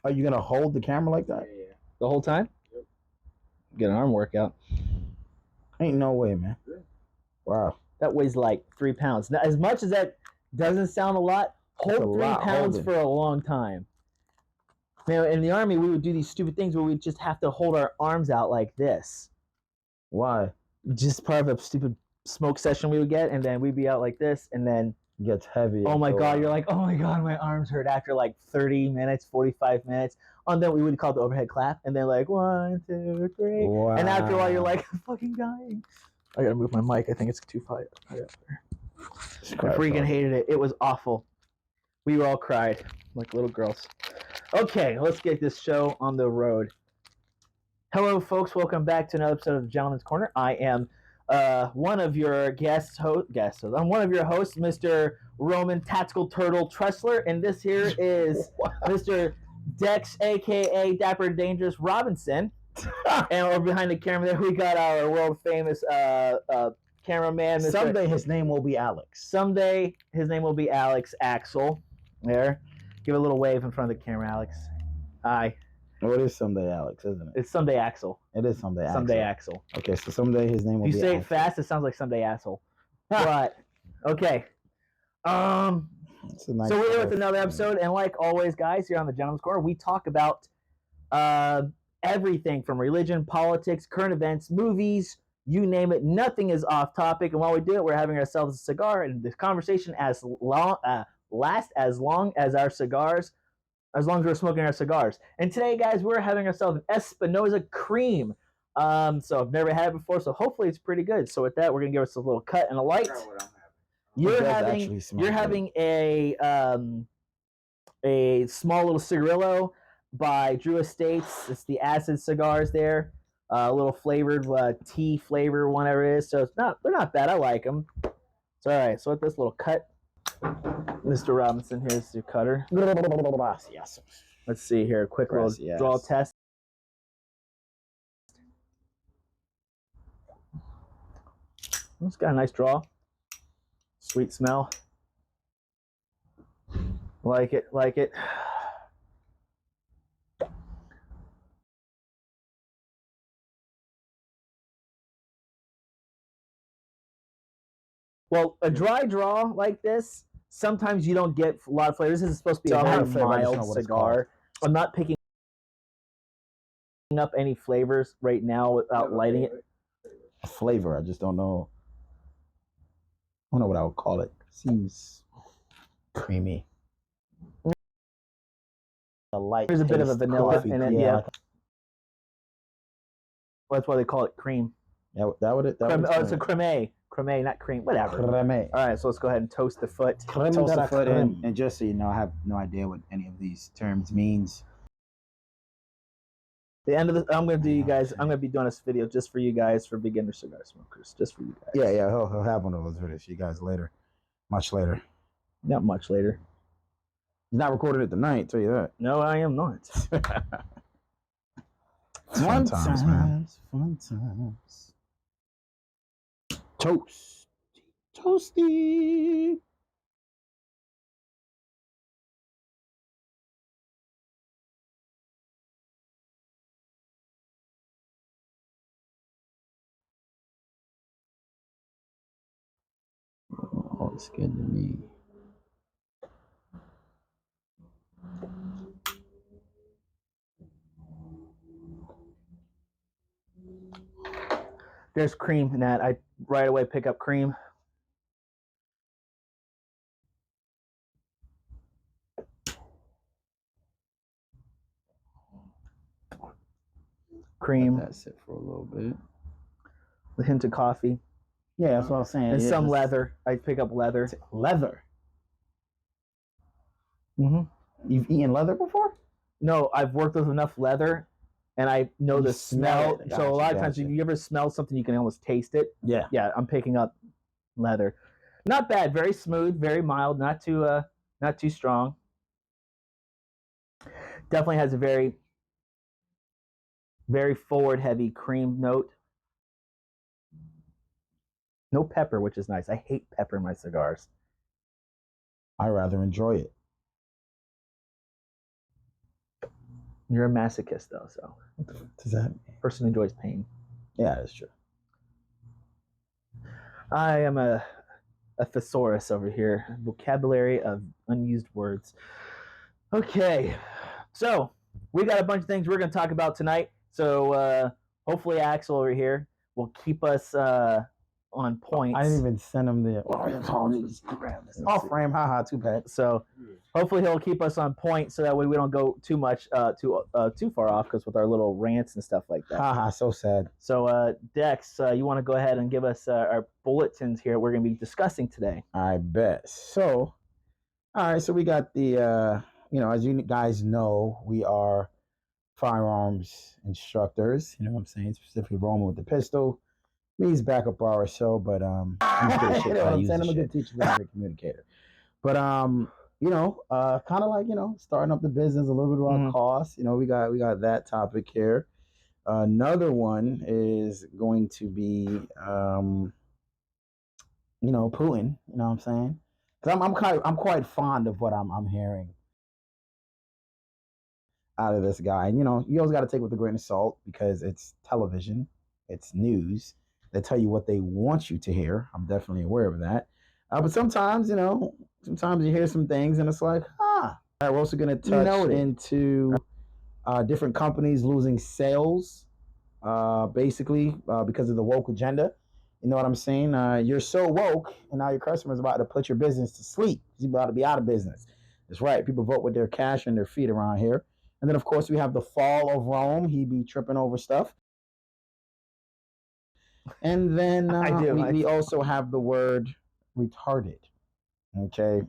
Are you gonna hold the camera like that? Yeah. The whole time? Yep. Get an arm workout. Ain't no way, man. Good. Wow. That weighs like 3 pounds. Now, as much as that doesn't sound a lot, hold 3 pounds for a long time. Now, in the Army, we would do these stupid things where we'd just have to hold our arms out like this. Why? Just part of a stupid smoke session we would get, and then we'd be out like this, and then it gets heavy. Oh my God, you're like, oh my God, my arms hurt after like 30 minutes, 45 minutes. And then we would call it the overhead clap, and then like 1, 2, 3. Wow. And after a while, you're like, I'm fucking dying. I gotta move my mic. I think it's too high. I freaking hated it. It was awful. We all cried like little girls. Okay, let's get this show on the road. Hello, folks. Welcome back to another episode of Gentleman's Corner. I am one of your guests. I'm one of your hosts, Mr. Roman Tactical Turtle Tressler, and this here is Mr. Dex, aka Dapper Dangerous Robinson. And over behind the camera there, we got our world famous cameraman. Mr. Someday his name will be Alex. Someday his name will be Alex Axel. There, give a little wave in front of the camera, Alex. Hi. Oh, it is someday Alex, isn't it? It's someday Axel. It is someday Axel. Someday Axel. Okay, so someday his name will be If you say Axel. it fast, it sounds like someday asshole. But okay. So we're here with another episode, and like always, guys, here on the Gentleman's Corner, we talk about everything from religion, politics, current events, movies, you name it. Nothing is off topic, and while we do it, we're having ourselves a cigar, and this conversation lasts as long as our cigars. As long as we're smoking our cigars. And today, guys, we're having ourselves an Espinosa Cream. So I've never had it before, so hopefully it's pretty good. So with that, we're gonna give us a little cut and a light. You're having a small little cigarillo by Drew Estates. It's the acid cigars there. A little flavored tea flavor, whatever it is. So they're not bad. I like them. It's all right. So with this little cut, Mr. Robinson, here's your cutter. Yes. Let's see here. A quick little draw test. It's got a nice draw. Sweet smell. Like it, like it. Well, a dry draw like this, sometimes you don't get a lot of flavor. This is supposed to be a very mild cigar. I'm not picking up any flavors right now without lighting it. A flavor, I just don't know. I don't know what I would call it. Seems creamy. A light. There's a bit of a vanilla in it. Yeah. Well, that's why they call it cream. Yeah, it's a creme. Creme, not cream. Whatever. Creme. All right, so let's go ahead and toast the foot. Toast the foot in, and just so you know, I have no idea what any of these terms means. The end of the, I'm going to do you guys. I'm going to be doing this video just for you guys, for beginner cigar smokers, just for you guys. Yeah, he'll have one of those videos for you guys later, much later. Not much later. He's not recording it tonight. Tell you that. No, I am not. Fun times, man. Fun times. Toasty. Oh, it's good to me. There's cream in that. I right away pick up cream. Cream. Let that sit for a little bit. A hint of coffee. Yeah, that's what I was saying. And some leather. I pick up leather. Leather. Mm-hmm. You've eaten leather before? No, I've worked with enough leather, and I know the smell. So a lot of times, if you ever smell something, you can almost taste it. Yeah. Yeah, I'm picking up leather. Not bad. Very smooth. Very mild. Not too strong. Definitely has a very, very forward heavy cream note. No pepper, which is nice. I hate pepper in my cigars. I rather enjoy it. You're a masochist, though, so. What the fuck does that mean? Person enjoys pain. Yeah, that's true. I am a thesaurus over here. Vocabulary of unused words. Okay, so we got a bunch of things we're going to talk about tonight. So hopefully Axel over here will keep us on point. I didn't even send him the off frame, haha, 2-pack. So hopefully he'll keep us on point so that way we don't go too much too far off, because with our little rants and stuff like that. Haha, so sad. So Dex, you want to go ahead and give us our bulletins here we're going to be discussing today? I bet. So, all right, so we got the as you guys know, we are firearms instructors. You know what I'm saying? Specifically Roman with the pistol. He's back up our show, but he's good shit. I'm a good teacher, a good communicator. But kind of like starting up the business, a little bit about costs. We got that topic here. Another one is going to be Putin. You know what I'm saying? Because I'm quite fond of what I'm hearing out of this guy. And you always got to take it with a grain of salt because it's television, it's news. They tell you what they want you to hear. I'm definitely aware of that. But sometimes, sometimes you hear some things and it's like, We're also going to touch into different companies losing sales, basically because of the woke agenda. You know what I'm saying? You're so woke, and now your customer's about to put your business to sleep. He's about to be out of business. That's right. People vote with their cash and their feet around here. And then, of course, we have the fall of Rome. He be tripping over stuff. And then we also have the word retarded. Okay?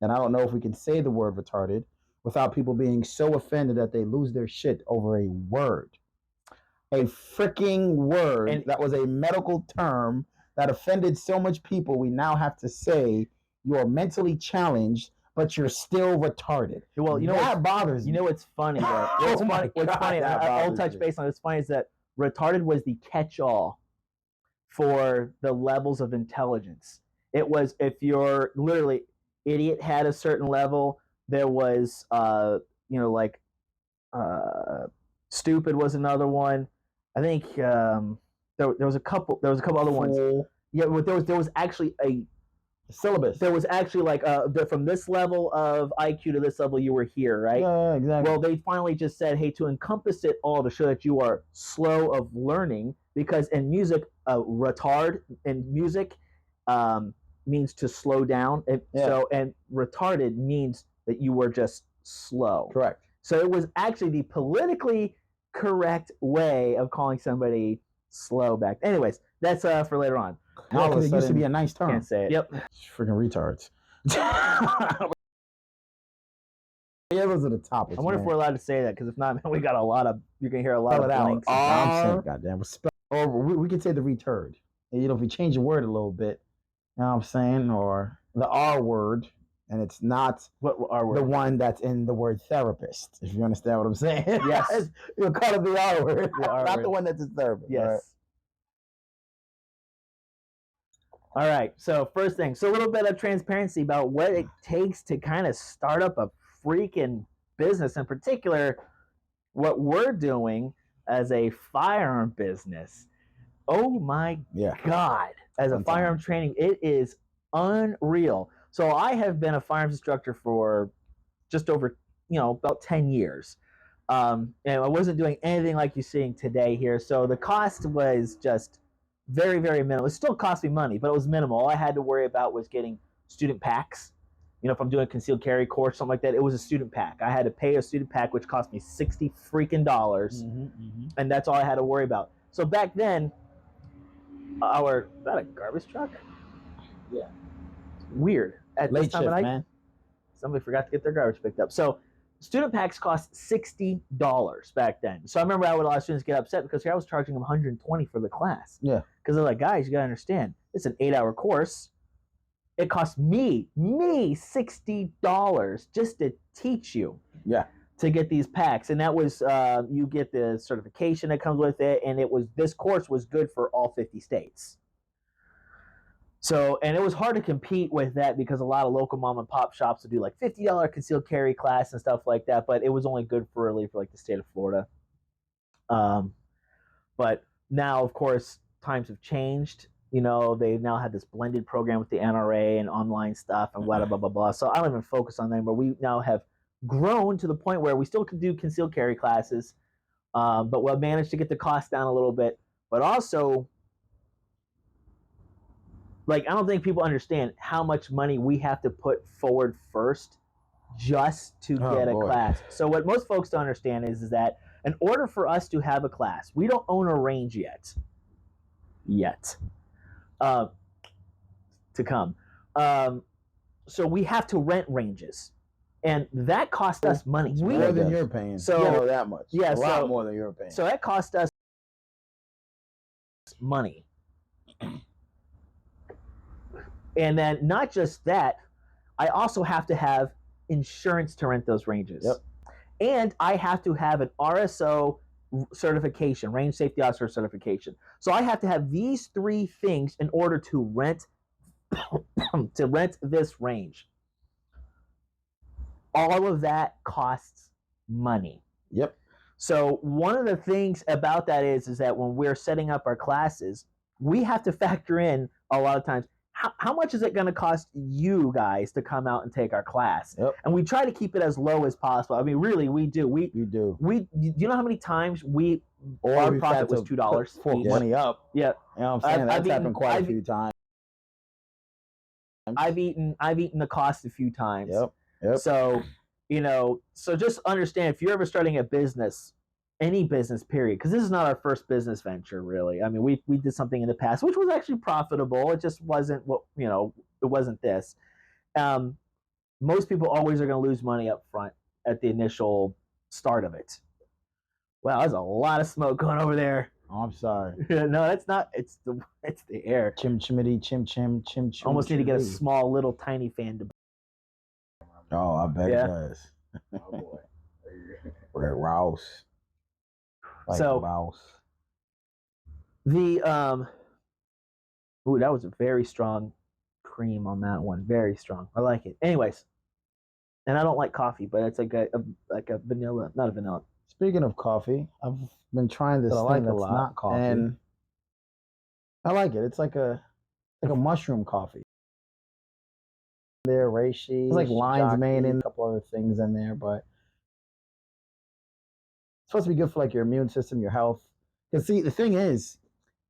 And I don't know if we can say the word retarded without people being so offended that they lose their shit over a word. A freaking word. And that was a medical term that offended so much people. We now have to say you're mentally challenged, but you're still retarded. Well, that bothers me. You know what's funny, though? What's funny, I'll touch base on. What's funny is that retarded was the catch-all for the levels of intelligence. It was, if you're literally idiot had a certain level, there was stupid was another one. I think there was a couple other ones. Yeah, but there was actually a syllabus. There was actually from this level of IQ to this level you were here, right? Yeah, exactly. Well, they finally just said, hey, to encompass it all to show that you are slow of learning, because in music, retard in music means to slow down. And retarded means that you were just slow. Correct. So it was actually the politically correct way of calling somebody slow back. Anyways, that's for later on. Yeah, because it used to be a nice term. Can't say it. Yep. Freaking retards. Yeah, those are the topics. I wonder if we're allowed to say that, because if not, man, we got a lot of. You can hear a lot of blanks. Goddamn. Or we could say the returd. If we change the word a little bit, you know what I'm saying, or the R word, and it's not what R word? The one that's in the word therapist. If you understand what I'm saying. Yes. You'll call it the R word, not the one that's in therapist. Yes. Right? All right, so first thing, so a little bit of transparency about what it takes to kind of start up a freaking business, in particular, what we're doing as a firearm business. Oh my God, as a firearm training, it is unreal. So I have been a firearms instructor for just over, about 10 years. And I wasn't doing anything like you're seeing today here. So the cost was just very, very minimal. It still cost me money, but it was minimal. All I had to worry about was getting student packs. If I'm doing a concealed carry course, something like that, it was a student pack. I had to pay a student pack, which cost me $60 freaking dollars, and that's all I had to worry about. So back then, is that a garbage truck? Yeah. Weird. At late this time shift, of night, man. Somebody forgot to get their garbage picked up. So student packs cost $60 back then. So I remember I would a lot of students get upset because here I was charging them $120 for the class. Yeah. Because they're like, guys, you gotta understand, it's an 8-hour course. It cost me $60 just to teach you. Yeah. To get these packs, and that was you get the certification that comes with it, and this course was good for all 50 states. So, and it was hard to compete with that because a lot of local mom and pop shops would do like $50 concealed carry class and stuff like that, but it was only good for really for like the state of Florida. But now, of course, times have changed. You know, they now have this blended program with the NRA and online stuff and blah, blah, blah, blah. So I don't even focus on them, but we now have grown to the point where we still can do concealed carry classes, but we'll manage to get the cost down a little bit. But also, like, I don't think people understand how much money we have to put forward first just to get a class. So what most folks don't understand is that in order for us to have a class, we don't own a range yet. To come. So we have to rent ranges. And that cost us money. More than you're paying. So, you know that much. Yeah, a lot more than you're paying. So that cost us money. And then not just that, I also have to have insurance to rent those ranges. Yep. And I have to have an RSO certification, range safety officer certification. So I have to have these three things in order to rent this range. All of that costs money. Yep. So one of the things about that is that when we're setting up our classes, we have to factor in a lot of times how much is it going to cost you guys to come out and take our class? Yep. And we try to keep it as low as possible. I mean, really, we do. We do. Do you know how many times our profit was $2? Fork money up. Yeah. You know what I'm saying? That's happened quite a few times. I've eaten the cost a few times. Yep. So, you know, so just understand if you're ever starting a business, any business period, because this is not our first business venture, really. I mean, we did something in the past, which was actually profitable. It just wasn't it wasn't this. Most people always are going to lose money up front at the initial start of it. Wow, there's a lot of smoke going over there. Oh, I'm sorry. No, that's not. It's the air. Chim chimity, chim chim, chim chim. Almost need to get a small little tiny fan to. Oh, I bet it does. Oh boy. Red Rouse. Like so Rouse. The ooh, that was a very strong cream on that one. Very strong. I like it. Anyways, and I don't like coffee, but it's like a vanilla, not a vanilla. Speaking of coffee, I've been trying this thing that's not coffee, and I like it. It's like a mushroom coffee. There, reishi. It's like lion's mane and a couple other things in there, but it's supposed to be good for like your immune system, your health. Because see, the thing is,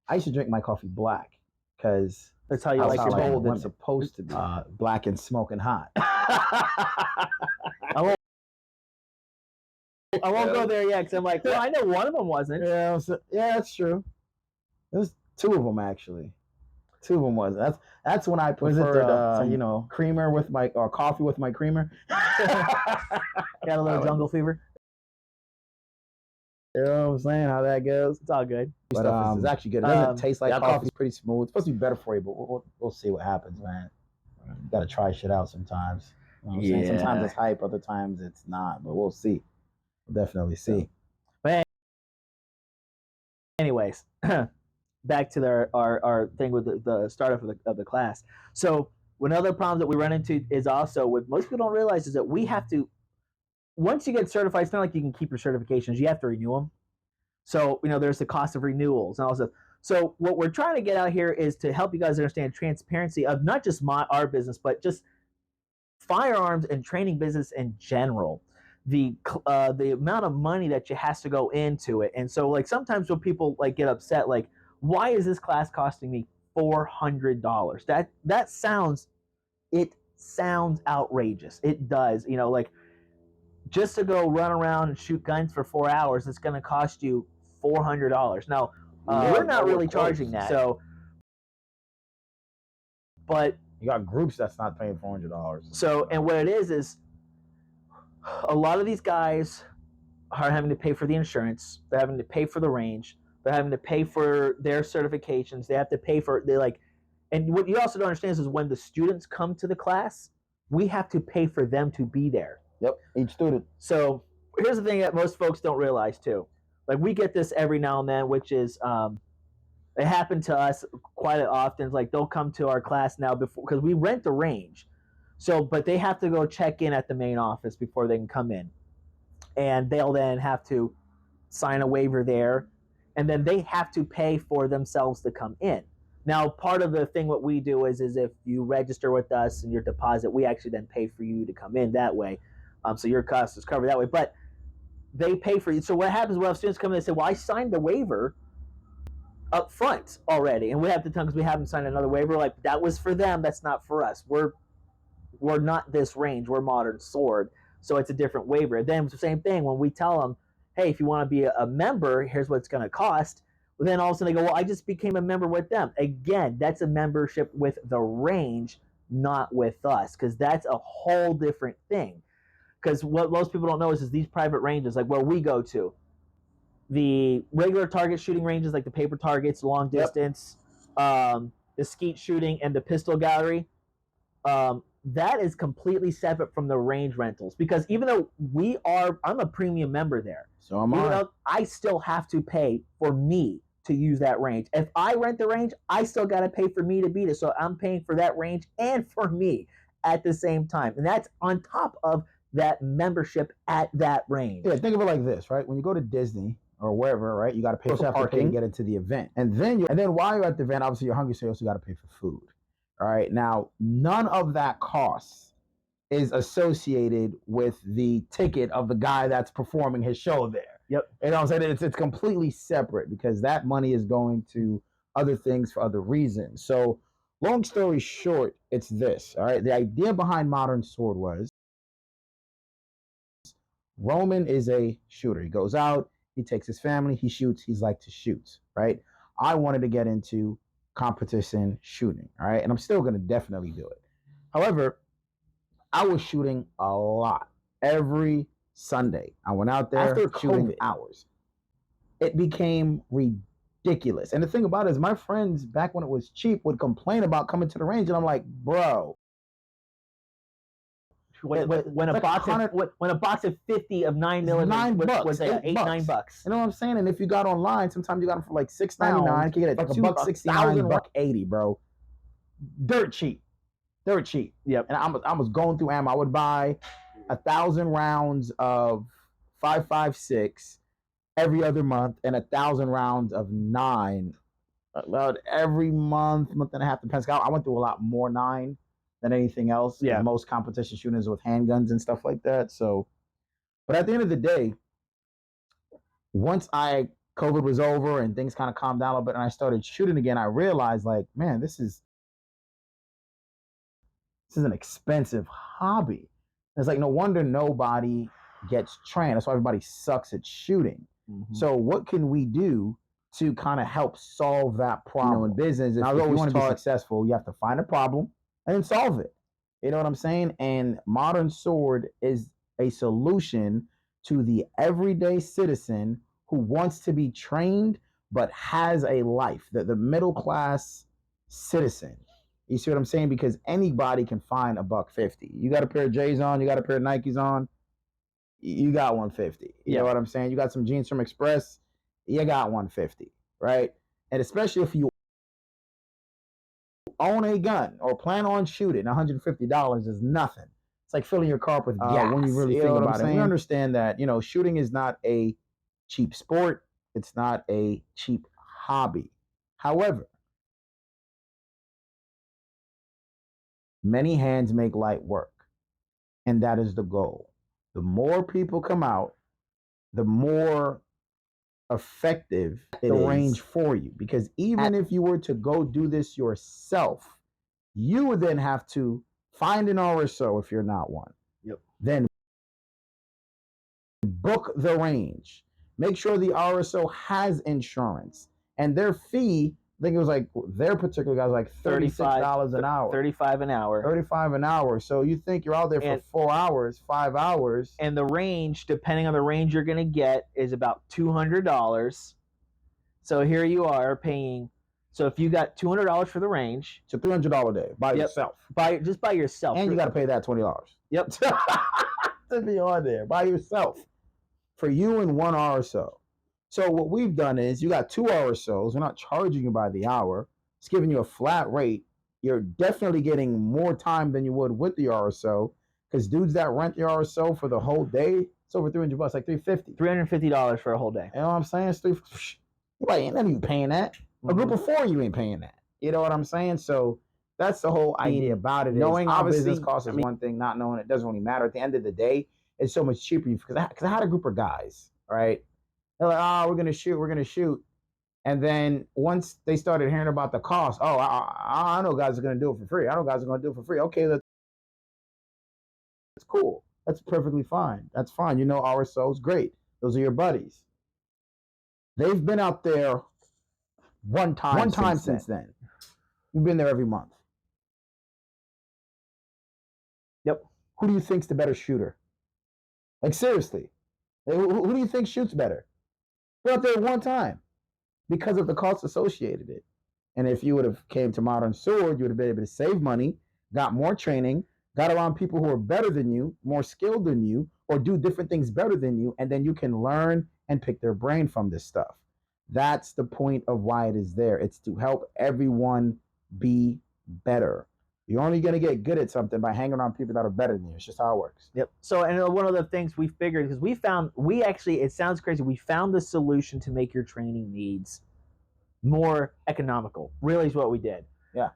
I used to drink my coffee black because that's how you like your told it's supposed to be black and smoking hot. I won't go there yet because I'm like, well, I know one of them wasn't. Yeah, that's true. There's two of them actually. Two of them wasn't. That's when I preferred creamer with or coffee with my creamer. Got a little jungle fever. You know what I'm saying? How that goes? It's all good. But it's actually good. It doesn't taste like coffee. It's pretty smooth. It's supposed to be better for you, but we'll see what happens, man. You gotta try shit out sometimes. You know what I'm saying? Sometimes it's hype, other times it's not. But we'll see. We'll definitely see. But anyways, back to our thing with the startup of the class. So one other problem that we run into is also what most people don't realize is that we have to, once you get certified, it's not like you can keep your certifications. You have to renew them. So, there's the cost of renewals and all that. So what we're trying to get out here is to help you guys understand transparency of not just our business, but just firearms and training business in general. The amount of money that has to go into it. And so like sometimes when people like get upset, like, why is this class costing me $400? That sounds outrageous. It does. Like just to go run around and shoot guns for 4 hours, it's going to cost you $400. Now, we're not really charging that. So, but you got groups that's not paying $400. So, and what it is a lot of these guys are having to pay for the insurance. They're having to pay for the range. They're having to pay for their certifications. They have to pay for and what you also don't understand is when the students come to the class, we have to pay for them to be there. Yep, each student. So here's the thing that most folks don't realize too. Like we get this every now and then, which is It happened to us quite often. Like they'll come to our class now before because we rent the range, so but they have to go check in at the main office before they can come in, and they'll then have to sign a waiver there, and then they have to pay for themselves to come in. Now, part of the thing what we do is if you register with us and your deposit, we actually then pay for you to come in that way, so your cost is covered that way. But they pay for you. So what happens when students come in and say, "Well, I signed the waiver up front already," and we have to tell them because we haven't signed another waiver. Like that was for them, that's not for us. We're not this range. We're Modern Sword, so it's a different waiver. Then it's the same thing when we tell them, "Hey, if you want to be a member, here's what it's going to cost." Well, then all of a sudden they go, "Well, I just became a member with them." Again, that's a membership with the range, not with us, because that's a whole different thing. Because what most people don't know is these private ranges, like where we go to, the regular target shooting ranges, like the paper targets, long distance, the skeet shooting, and the pistol gallery. That is completely separate from the range rentals because even though I'm a premium member there. So am I. I still have to pay for me to use that range. If I rent the range, I still got to pay for me to beat it. So I'm paying for that range and for me at the same time. And that's on top of that membership at that range. Yeah, think of it like this, right? When you go to Disney or wherever, right, you got to pay for parking to get into the event. And then while you're at the event, obviously you're hungry, so you also got to pay for food. All right. Now, none of that cost is associated with the ticket of the guy that's performing his show there. Yep. You know what I'm saying? It's completely separate because that money is going to other things for other reasons. So, long story short, it's this. All right. The idea behind Modern Sword was Roman is a shooter. He goes out, he takes his family, he shoots, he's like to shoot, right? I wanted to get into competition shooting, all right? And I'm still going to definitely do it. However, I was shooting a lot every Sunday. I went out there after shooting hours. It became ridiculous. And the thing about it is my friends back when it was cheap would complain about coming to the range and I'm like, bro, when a box of 50 of 9mm was $8, $9. You know what I'm saying? And if you got online, sometimes you got them for like $6.99. You can get it like $1.69, $1.80, bro. Dirt cheap. Yep. And I was going through ammo. I would buy 1,000 rounds of 5.56 every other month and 1,000 rounds of 9 about every month and a half. Depends. I went through a lot more 9 than anything else. Yeah. Most competition shooters with handguns and stuff like that. So, but at the end of the day, once COVID was over and things kind of calmed down a little bit and I started shooting again, I realized like, man, this is an expensive hobby. It's like no wonder nobody gets trained. That's why everybody sucks at shooting. Mm-hmm. So what can we do to kind of help solve that problem? In business, if you want to be successful, you have to find a problem and then solve it. You know what I'm saying? And Modern Sword is a solution to the everyday citizen who wants to be trained but has a life, the middle class citizen. You see what I'm saying? Because anybody can find $150. You got a pair of J's on, you got a pair of Nikes on, you got $150. You know what I'm saying? You got some jeans from Express, you got $150, right? And especially if you own a gun or plan on shooting, $150 is nothing. It's like filling your car up with gas. When you really think about it, we understand that shooting is not a cheap sport. It's not a cheap hobby. However, many hands make light work, and that is the goal. The more people come out, the more effective the range for you. Because even if you were to go do this yourself, you would then have to find an RSO if you're not one. Yep. Then book the range. Make sure the RSO has insurance. And their fee, I think it was like their particular guy was like $36 an hour. $35 an hour. $35 an hour. So you think you're out there for 4 hours, 5 hours. And the range, depending on the range you're going to get, is about $200. So here you are paying. So if you got $200 for the range, it's a $300 day by yourself. Just by yourself. And you got to pay that $20. Yep. To be on there by yourself. For you and one RSO. So what we've done is you got 2 RSOs. We're not charging you by the hour. It's giving you a flat rate. You're definitely getting more time than you would with the RSO because dudes that rent the RSO for the whole day, it's over $300, like $350. $350 for a whole day. You know what I'm saying? It's ain't none of you paying that. A group of 4, you ain't paying that. You know what I'm saying? So that's the whole idea about it. Knowing our business costs is one thing. Not knowing it doesn't really matter. At the end of the day, it's so much cheaper because I had a group of guys, right? They're like, oh, we're gonna shoot. And then once they started hearing about the cost, oh, I know guys are gonna do it for free. I know guys are gonna do it for free. Okay, that's cool. That's perfectly fine. That's fine. You know, RSO's great. Those are your buddies. They've been out there one time since then. We've been there every month. Yep. Who do you think's the better shooter? Like seriously, who do you think shoots better? We're out there one time because of the cost associated with it. And if you would have came to Modern Sword, you would have been able to save money, got more training, got around people who are better than you, more skilled than you, or do different things better than you, and then you can learn and pick their brain from this stuff. That's the point of why it is there. It's to help everyone be better. You're only going to get good at something by hanging around people that are better than you. It's just how it works. Yep. So, and one of the things we figured, because we actually, it sounds crazy, we found the solution to make your training needs more economical. Really is what we did. Yeah.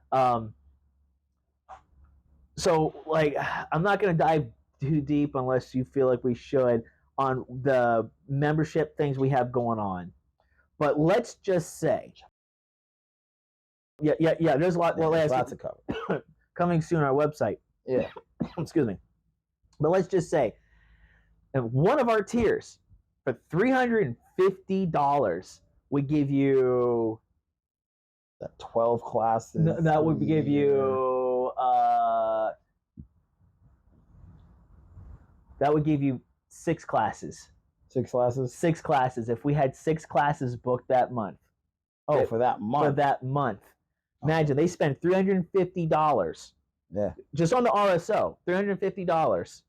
So, like, I'm not going to dive too deep unless you feel like we should on the membership things we have going on. But let's just say, yeah. There's a lot. Well, there's lots to cover. Coming soon on our website. Yeah. Excuse me. But let's just say, and one of our tiers for $350 would give you 12 classes. That would give you that would give you 6 classes. 6 classes? 6 classes. If we had 6 classes booked that month. Oh, for that month. For that month. Imagine they spend $350. Yeah. Just on the RSO. $350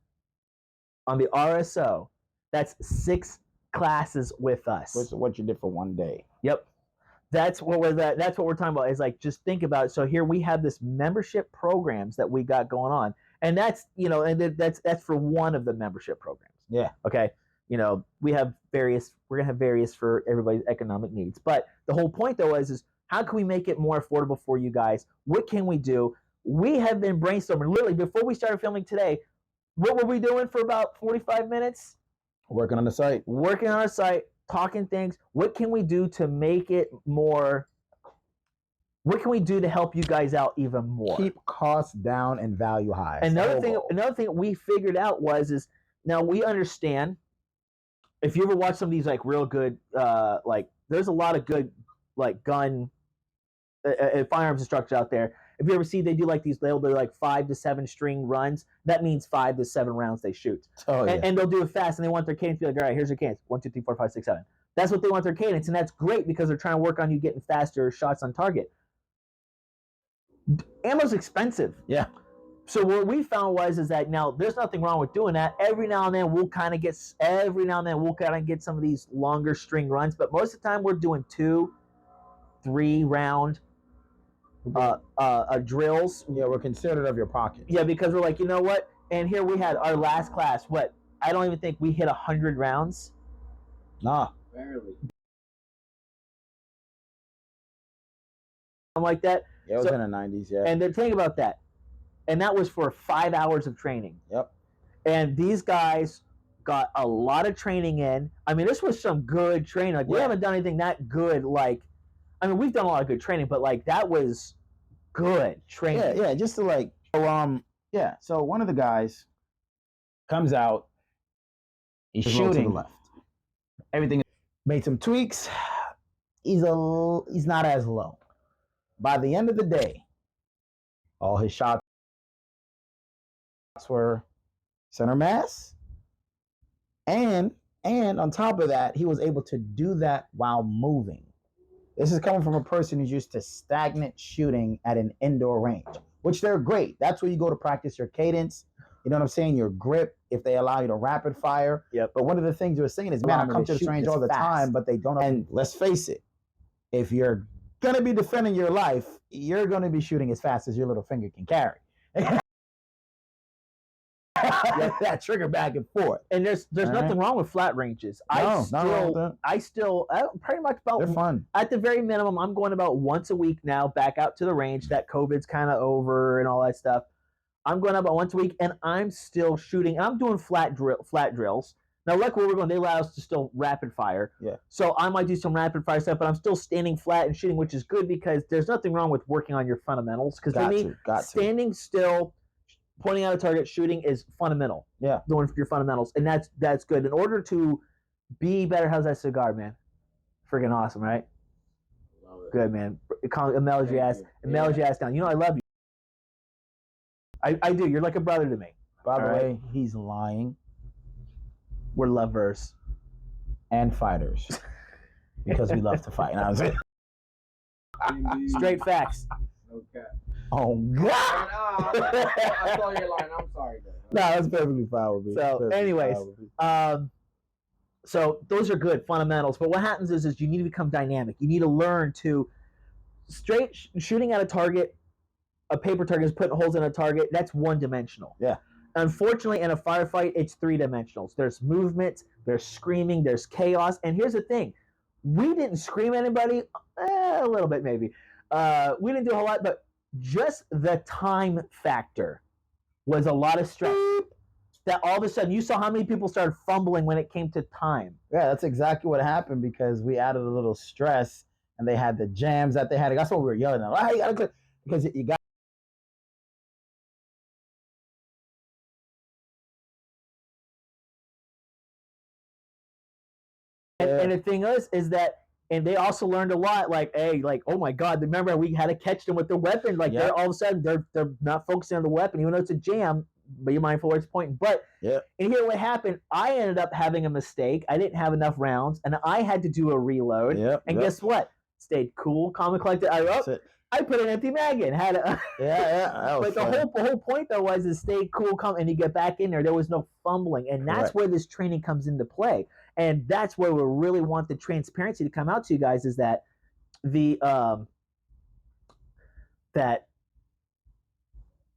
on the RSO. That's 6 classes with us. What you did for one day. Yep. That's what we're talking about. Is like, just think about it. So here we have this membership programs that we got going on. And that's, that's for one of the membership programs. Yeah. Okay. We have various, we're going to have various for everybody's economic needs. But the whole point though is how can we make it more affordable for you guys? What can we do? We have been brainstorming literally before we started filming today. What were we doing for about 45 minutes? Working on the site. Working on our site, talking things. What can we do to make it more? What can we do to help you guys out even more? Keep costs down and value high. Another thing we figured out is now we understand. If you ever watch some of these like real good, there's a lot of good like gun firearms instructors out there. If you ever see they do like these, they'll do like 5 to 7 string runs. That means 5 to 7 rounds they shoot. Oh, yeah. And they'll do it fast, and they want their cadence to be like, all right, here's your cadence. 1, 2, 3, 4, 5, 6, 7. That's what they want their cadence, and that's great because they're trying to work on you getting faster shots on target. Ammo's expensive. Yeah. So what we found is that now there's nothing wrong with doing that. Every now and then we'll kind of get some of these longer string runs, but most of the time we're doing 2, 3 round drills. Yeah, we're considerate of your pocket. Yeah, because we're like, you know what? And here we had our last class. What? I don't even think we hit 100 rounds. Nah, barely. Something like that. Yeah, it was in the 90s. Yeah. And then think about that. And that was for 5 hours of training. Yep. And these guys got a lot of training in. I mean, this was some good training. Like, we haven't done anything that good. Like, I mean, we've done a lot of good training, but like that was good training. Yeah, just to like, so one of the guys comes out, he's shooting to the left. Everything made some tweaks. He's not as low. By the end of the day, all his shots were center mass, and on top of that, he was able to do that while moving. This is coming from a person who's used to stagnant shooting at an indoor range, which they're great. That's where you go to practice your cadence. You know what I'm saying? Your grip, if they allow you to rapid fire. Yep. But one of the things you were saying is, man, I come to this range all the time, but they don't. And let's face it, if you're going to be defending your life, you're going to be shooting as fast as your little finger can carry. That trigger back and forth. And there's nothing wrong with flat ranges. No, I still pretty much about, they're fun. At the very minimum, I'm going about once a week now back out to the range. That COVID's kind of over and all that stuff. I'm going about once a week, and I'm still shooting. I'm doing flat drills. Now, like where we're going, they allow us to still rapid fire. Yeah. So I might do some rapid fire stuff, but I'm still standing flat and shooting, which is good because there's nothing wrong with working on your fundamentals. Because to me, standing still, pointing out a target, shooting is fundamental. Yeah. Doing your fundamentals, and that's good. In order to be better, how's that cigar, man? Friggin' awesome, right? Love it. Good, man. It mellows your ass. It mellows your ass down. You know I love you. I do. You're like a brother to me. By the way, he's lying. We're lovers. And fighters. Because we love to fight. Straight facts. Okay. Oh, God. I saw your line. I'm sorry, though. No, that's perfectly fine with me. So, anyways, so those are good fundamentals. But what happens is you need to become dynamic. You need to learn to shooting at a target. A paper target is putting holes in a target. That's one-dimensional. Yeah. Unfortunately, in a firefight, it's three-dimensional. There's movement, there's screaming, there's chaos. And here's the thing. We didn't scream at anybody. A little bit, maybe. We didn't do a whole lot, but just the time factor was a lot of stress. That all of a sudden, you saw how many people started fumbling when it came to time. Yeah, that's exactly what happened because we added a little stress, and they had the jams that they had. That's what we were yelling at. Hey, you gotta click. Because you got. And the thing is that, and they also learned a lot. Like, hey, like, oh my God, remember we had to catch them with the weapon. Like, they're all of a sudden they're not focusing on the weapon, even though it's a jam. But you're mindful where it's pointing. But and here what happened, I ended up having a mistake. I didn't have enough rounds, and I had to do a reload. And guess what? Stayed cool, calm, and collected. I put an empty mag in. Had a but the whole point though was to stay cool, calm, and you get back in there. There was no fumbling, and that's where this training comes into play. And that's where we really want the transparency to come out to you guys is that that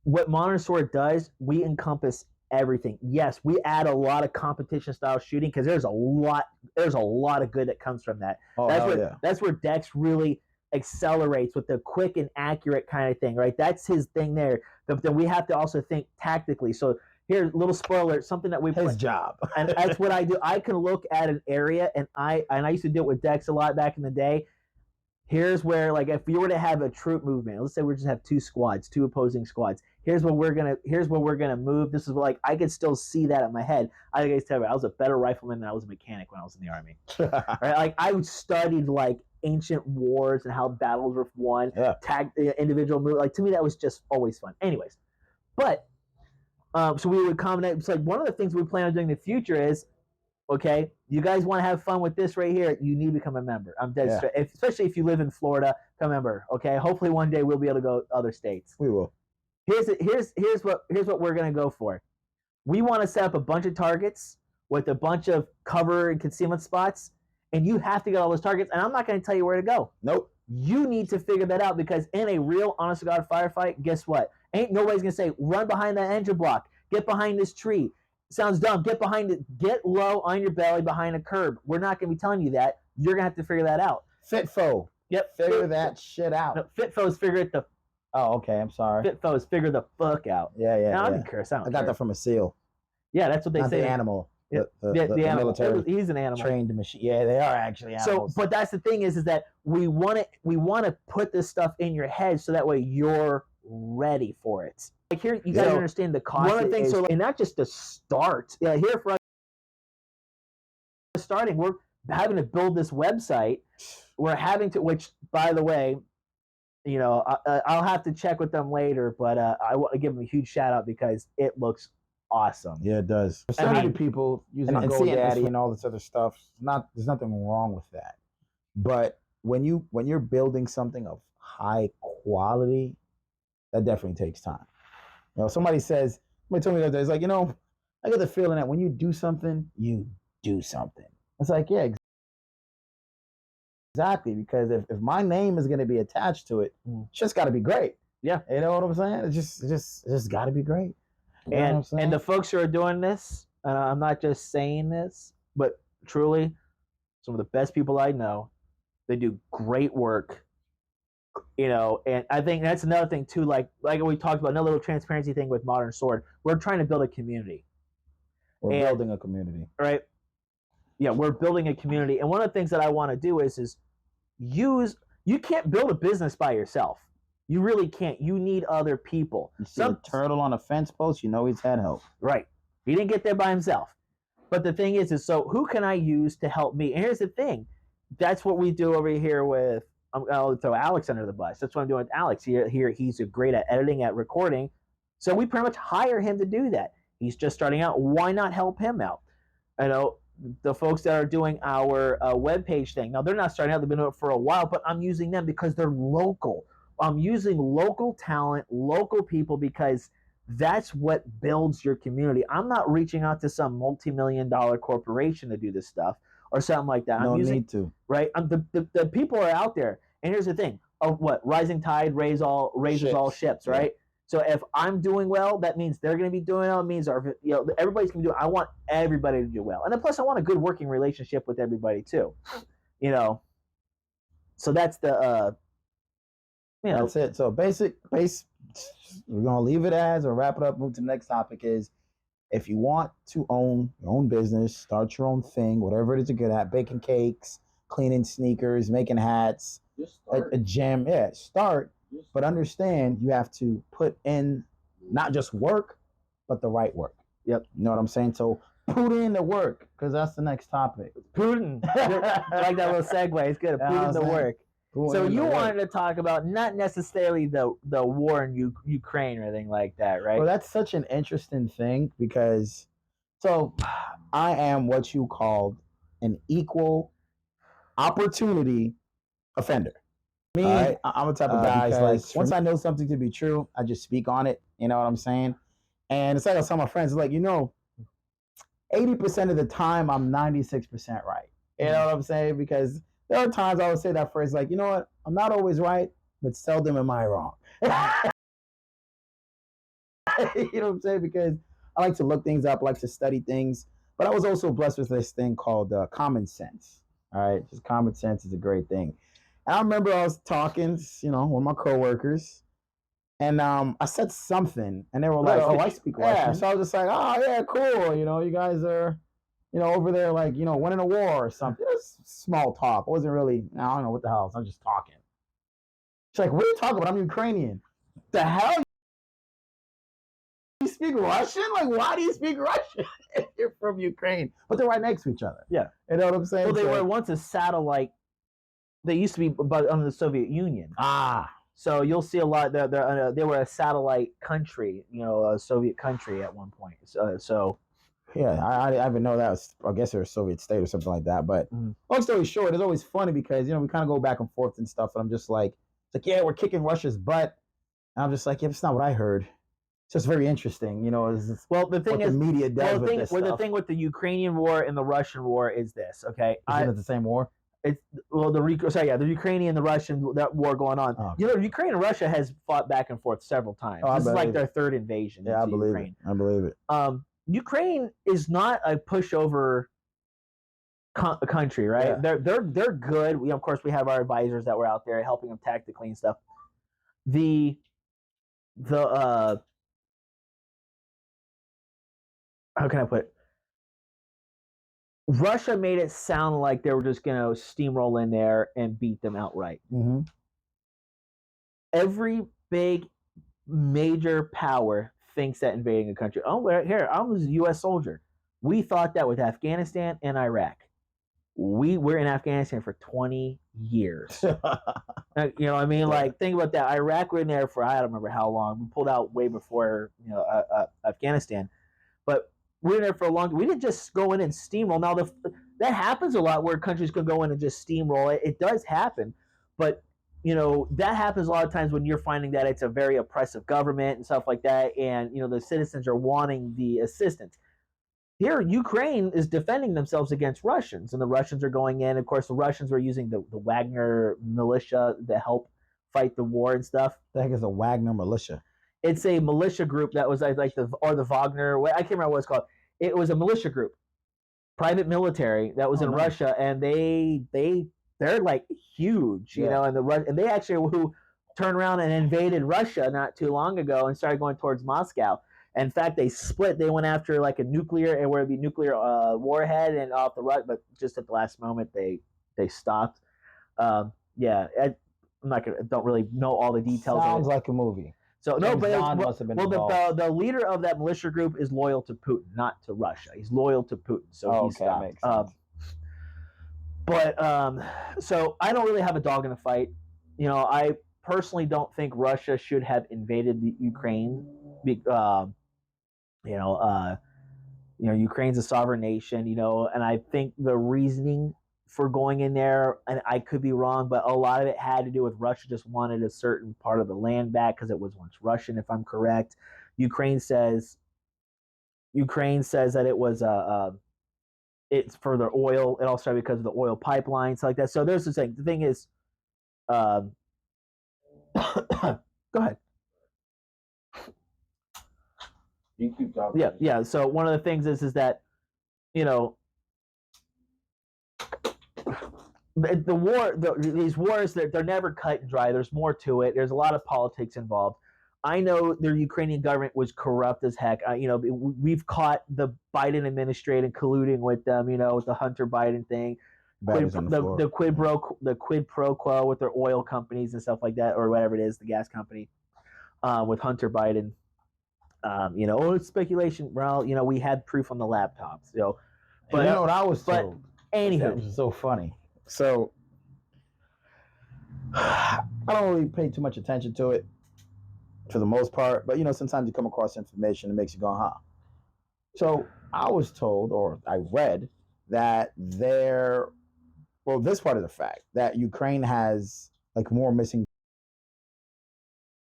what Modern Sword does, we encompass everything. Yes, we add a lot of competition style shooting because there's a lot of good that comes from that. That's where Dex really accelerates with the quick and accurate kind of thing, right? That's his thing there. But then we have to also think tactically. So here's a little spoiler, something that we his job. And that's what I do. I can look at an area, and I used to do it with Dex a lot back in the day. Here's where, like, if you were to have a troop movement, let's say we just have two opposing squads. Here's where we're gonna move. This is what, like, I could still see that in my head. I guys tell you, I was a better rifleman than I was a mechanic when I was in the army. Right? Like, I studied like ancient wars and how battles were won. Individual move. Like, to me, that was just always fun. Anyways, but so we would combine. It's like one of the things we plan on doing in the future is, okay, you guys want to have fun with this right here, you need to become a member. I'm dead straight. Especially if you live in Florida, become a member. Okay, hopefully one day we'll be able to go to other states. We will. Here's what we're gonna go for. We want to set up a bunch of targets with a bunch of cover and concealment spots, and you have to get all those targets. And I'm not going to tell you where to go. Nope. You need to figure that out because in a real honest to God firefight, guess what? Ain't nobody's gonna say run behind that engine block, get behind this tree. Sounds dumb. Get behind it. Get low on your belly behind a curb. We're not going to be telling you that. You're going to have to figure that out. FitFo. Yep. Figure that shit out. No, FitFo's figure it the. Oh, okay. I'm sorry. FitFo's figure the fuck out. Yeah. I don't care. I got that from a SEAL. Yeah, that's what they say. The animal. The animal. Military he's an animal. Trained machine. Yeah, they are actually animals. So, but that's the thing is that we want to put this stuff in your head so that way you're ready for it. Like here, you guys understand the cost. One of the things, and not just to start. Yeah, here for us starting, we're having to build this website. We're having to, which by the way, you know, I'll have to check with them later, but I want to give them a huge shout out because it looks awesome. Yeah, it does. So many people using GoDaddy and all this other stuff. There's nothing wrong with that. But when you're building something of high quality, that definitely takes time. You know, somebody says, Somebody told me the other day, it's like, I get the feeling that when you do something, you do something. It's like, yeah, exactly. Because if my name is going to be attached to it, it's just got to be great. Yeah. You know what I'm saying? It's just got to be great. You know what I'm saying? And the folks who are doing this, I'm not just saying this, but truly, some of the best people I know, they do great work. And I think that's another thing too. Like we talked about, another little transparency thing with Modern Sword. We're trying to build a community. We're building a community, right? Yeah, we're building a community, and one of the things that I want to do is use. You can't build a business by yourself. You really can't. You need other people. You see a turtle on a fence post, he's had help. Right. He didn't get there by himself. But the thing is so who can I use to help me? And here's the thing. That's what we do over here with. I'll throw Alex under the bus. That's what I'm doing with Alex. Here, he's great at editing, at recording. So we pretty much hire him to do that. He's just starting out. Why not help him out? The folks that are doing our webpage thing. Now, they're not starting out. They've been doing it for a while, but I'm using them because they're local. I'm using local talent, local people, because that's what builds your community. I'm not reaching out to some multi-million-dollar corporation to do this stuff or something like that. No need to. Right? The people are out there. And here's the thing. Rising tide raises all ships, right? Yeah. So if I'm doing well, that means they're going to be doing well. It means everybody's going to do it. I want everybody to do well. And then plus I want a good working relationship with everybody too. So that's the that's it. So base, we're going to leave it as, or wrap it up, move to the next topic is, if you want to own your own business, start your own thing, whatever it is you're good at, baking cakes, cleaning sneakers, making hats, a gym, start. But understand, you have to put in not just work, but the right work. Yep. You know what I'm saying? So put in the work, because that's the next topic. Putin. I like that little segue. It's good. Put in the work. So you wanted to talk about not necessarily the war in Ukraine or anything like that, right? Well, that's such an interesting thing, because I am what you called an equal opportunity offender. Me, right? I'm a type of guy, like, once I know something to be true, I just speak on it. You know what I'm saying? And it's like I tell my friends, like, 80% of the time, I'm 96% right. You know what I'm saying? Because there are times I would say that phrase, like, you know what? I'm not always right, but seldom am I wrong. You know what I'm saying? Because I like to look things up, like to study things. But I was also blessed with this thing called common sense. All right? Just common sense is a great thing. And I remember I was talking, with my coworkers, and I said something, and they were like, "Oh, I speak Russian." Yeah, so I was just like, "Oh, yeah, cool. You guys are, over there, like, winning a war or something." It was small talk. It wasn't really, I don't know what the hell. I'm just talking. She's like, "What are you talking about? I'm Ukrainian." The hell? You speak Russian? Like, why do you speak Russian if you're from Ukraine? But they're right next to each other. Yeah. You know what I'm saying? Well, they were once a satellite. They used to be under the Soviet Union. So you'll see a lot. They were a satellite country, a Soviet country at one point. So yeah, I even know that was, I guess, they're a Soviet state or something like that. But long story short, it's always funny because we kind of go back and forth and stuff. And I'm just like, yeah, we're kicking Russia's butt. And I'm just like, yeah, that's not what I heard. It's just very interesting, the thing is, the media does with this stuff. The thing with the Ukrainian war and the Russian war is this, okay? Isn't it the same war? The Ukrainian and the Russian, that war going on. Oh, okay. Ukraine and Russia has fought back and forth several times. This is like their third invasion. Yeah, I believe it. I believe it. Ukraine is not a pushover country, right? Yeah. They're good. Of course, we have our advisors that were out there helping them tactically and stuff. How can I put it? Russia made it sound like they were just going to steamroll in there and beat them outright. Mm-hmm. Every big major power thinks that invading a country. Oh, here, I was a U.S. soldier. We thought that with Afghanistan and Iraq. We were in Afghanistan for 20 years. You know what I mean? Yeah. Like, think about that. Iraq, we're in there for, I don't remember how long. We pulled out way before Afghanistan. But we're in there for a long time. We didn't just go in and steamroll. Now, that happens a lot where countries can go in and just steamroll. It does happen. But that happens a lot of times when you're finding that it's a very oppressive government and stuff like that, and the citizens are wanting the assistance. Here, Ukraine is defending themselves against Russians, and the Russians are going in. Of course, the Russians were using the Wagner militia to help fight the war and stuff. The heck is a Wagner militia? It's a militia group that was like the Wagner. I can't remember what it's called. It was a militia group, private military that was in Russia, and they're like huge, and they actually who turned around and invaded Russia not too long ago and started going towards Moscow. In fact, they split. They went after like a nuclear, and where it'd be nuclear warhead, and off the right, but just at the last moment they stopped. Yeah, I'm not gonna. Don't really know all the details. Sounds like a movie. So no, but the leader of that militia group is loyal to Putin, not to Russia. He's loyal to Putin, so he stopped. Makes sense. So I don't really have a dog in the fight. I personally don't think Russia should have invaded the Ukraine. Ukraine's a sovereign nation, and I think the reasoning for going in there, and I could be wrong, but a lot of it had to do with Russia just wanted a certain part of the land back because it was once Russian, if I'm correct. Ukraine says that it was it's for their oil. It all started because of the oil pipelines like that. So there's the thing. The thing is, go ahead. You keep talking. Yeah. So one of the things is that, the war, these wars, they're never cut and dry. There's more to it. There's a lot of politics involved. I know the Ukrainian government was corrupt as heck. We've caught the Biden administration colluding with them. With the Hunter Biden thing, the quid pro quo with their oil companies and stuff like that, or whatever it is, the gas company, with Hunter Biden. It's speculation. Well, we had proof on the laptops. But you know what I was told? Anywho, it was so funny. So I don't really pay too much attention to it for the most part, but sometimes you come across information that makes you go, huh? So I was told, or I read, that this part of the fact that Ukraine has like more missing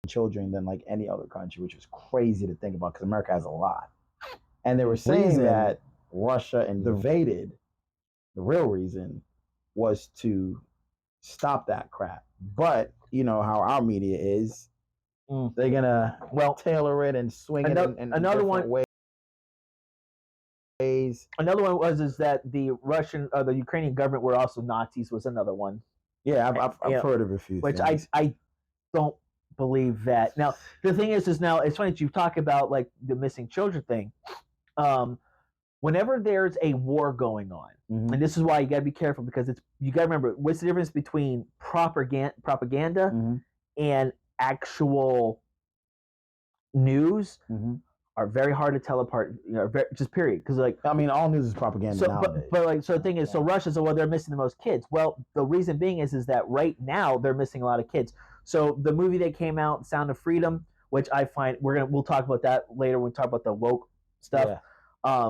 children than like any other country, which is crazy to think about because America has a lot. And they were saying that Russia invaded. The real reason was to stop that crap. But how our media is, they're gonna tailor it and swing it in another one ways. Another one is that the Russian, the Ukrainian government were also Nazis was another one. Yeah, I've heard of a few. Which things. I don't believe that. Now the thing is now it's funny that you talk about like the missing children thing. Whenever there's a war going on, and this is why you got to be careful because you got to remember what's the difference between propaganda and actual news are very hard to tell apart. Just period. Because all news is propaganda nowadays. But the thing is, so Russia said, well, they're missing the most kids. Well, the reason being is that right now they're missing a lot of kids. So the movie that came out, Sound of Freedom, which I find we'll talk about that later when we talk about the woke stuff. Yeah.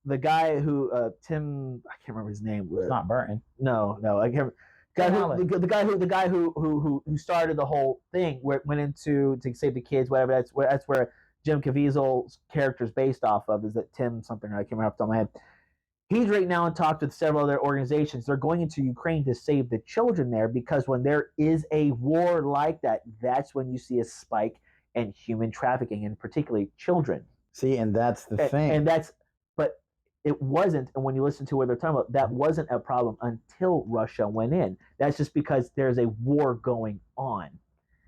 The guy who Tim, I can't remember his name. It's not Burton. No, I can't. The guy who started the whole thing went into to save the kids, whatever. That's where Jim Caviezel's character is based off of. Is that Tim something? I can't remember off the top of my head. He's right now in talks with several other organizations. They're going into Ukraine to save the children there because when there is a war like that, that's when you see a spike in human trafficking, and particularly children. See, and that's the thing. But it wasn't, and when you listen to what they're talking about, that wasn't a problem until Russia went in. That's just because there's a war going on.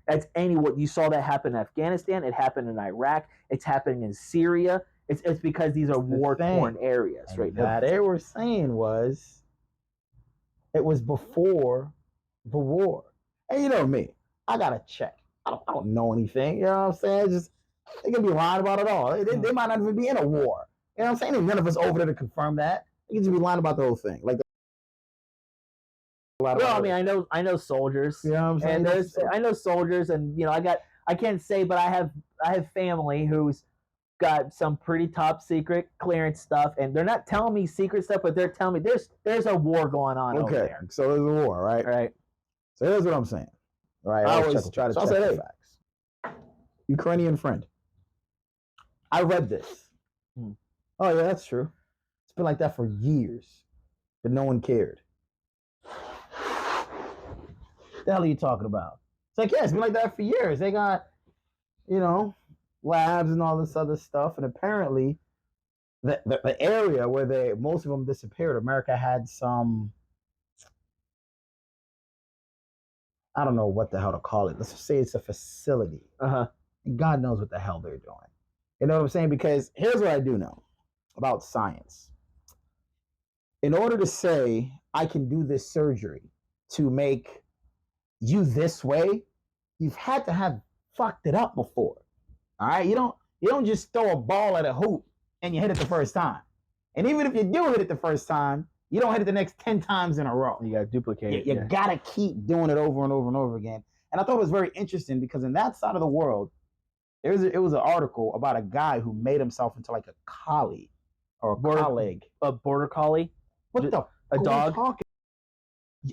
That's what you saw that happen in Afghanistan. It happened in Iraq. It's happening in Syria. It's because these are war-torn areas right now. That they were saying was it was before the war. And you know me, I gotta check. I don't know anything. You know what I'm saying? Just they can be lying about it all. They might not even be in a war. You know what I'm saying? And none of us over there to confirm that. They can just be lying about the whole thing. I know soldiers. You know what I'm saying? I know soldiers, and I can't say, but I have family who's got some pretty top secret clearance stuff, and they're not telling me secret stuff, but they're telling me there's a war going on over there. So there's a war, right? Right. So here's what I'm saying. Right. I always try to check the facts. Ukrainian friend. I read this. Oh yeah, that's true. It's been like that for years, but no one cared. What the hell are you talking about? It's like, yeah, it's been like that for years. They got, labs and all this other stuff, and apparently the area where most of them disappeared, America had some, I don't know what the hell to call it. Let's just say it's a facility. And God knows what the hell they're doing. You know what I'm saying? Because here's what I do know about science. In order to say I can do this surgery to make you this way, you've had to have fucked it up before. All right? You don't just throw a ball at a hoop and you hit it the first time. And even if you do hit it the first time, you don't hit it the next 10 times in a row. You gotta duplicate it. You gotta keep doing it over and over and over again. And I thought it was very interesting because in that side of the world, it was an article about a guy who made himself into like a collie or a colleague. A border collie? What the? A dog?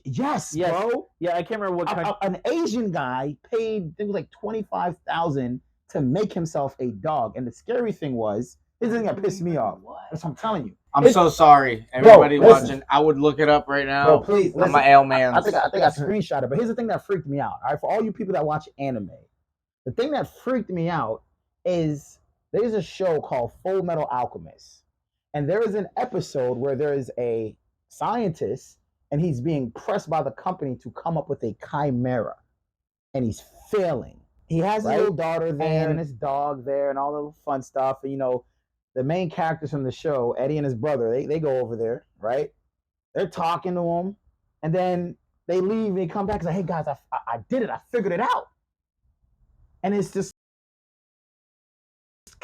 Yes, bro. Yeah, I can't remember what kind. An Asian guy paid, it was like $25,000 to make himself a dog. And the scary thing was, this thing that pissed me off. That's what I'm telling you. I'm so sorry, everybody watching. I would look it up right now. Bro, please, I'm my ailman. I think I screenshot it. But here's the thing that freaked me out. All right, for all you people that watch anime, the thing that freaked me out is there's a show called Full Metal Alchemist, and there is an episode where there is a scientist and he's being pressed by the company to come up with a chimera, and he's failing. He has his little daughter there and his dog there and all the fun stuff. And the main characters from the show, Eddie and his brother, they go over there, right? They're talking to him, and then they leave and they come back and say, "Hey guys, I did it. I figured it out." And it's just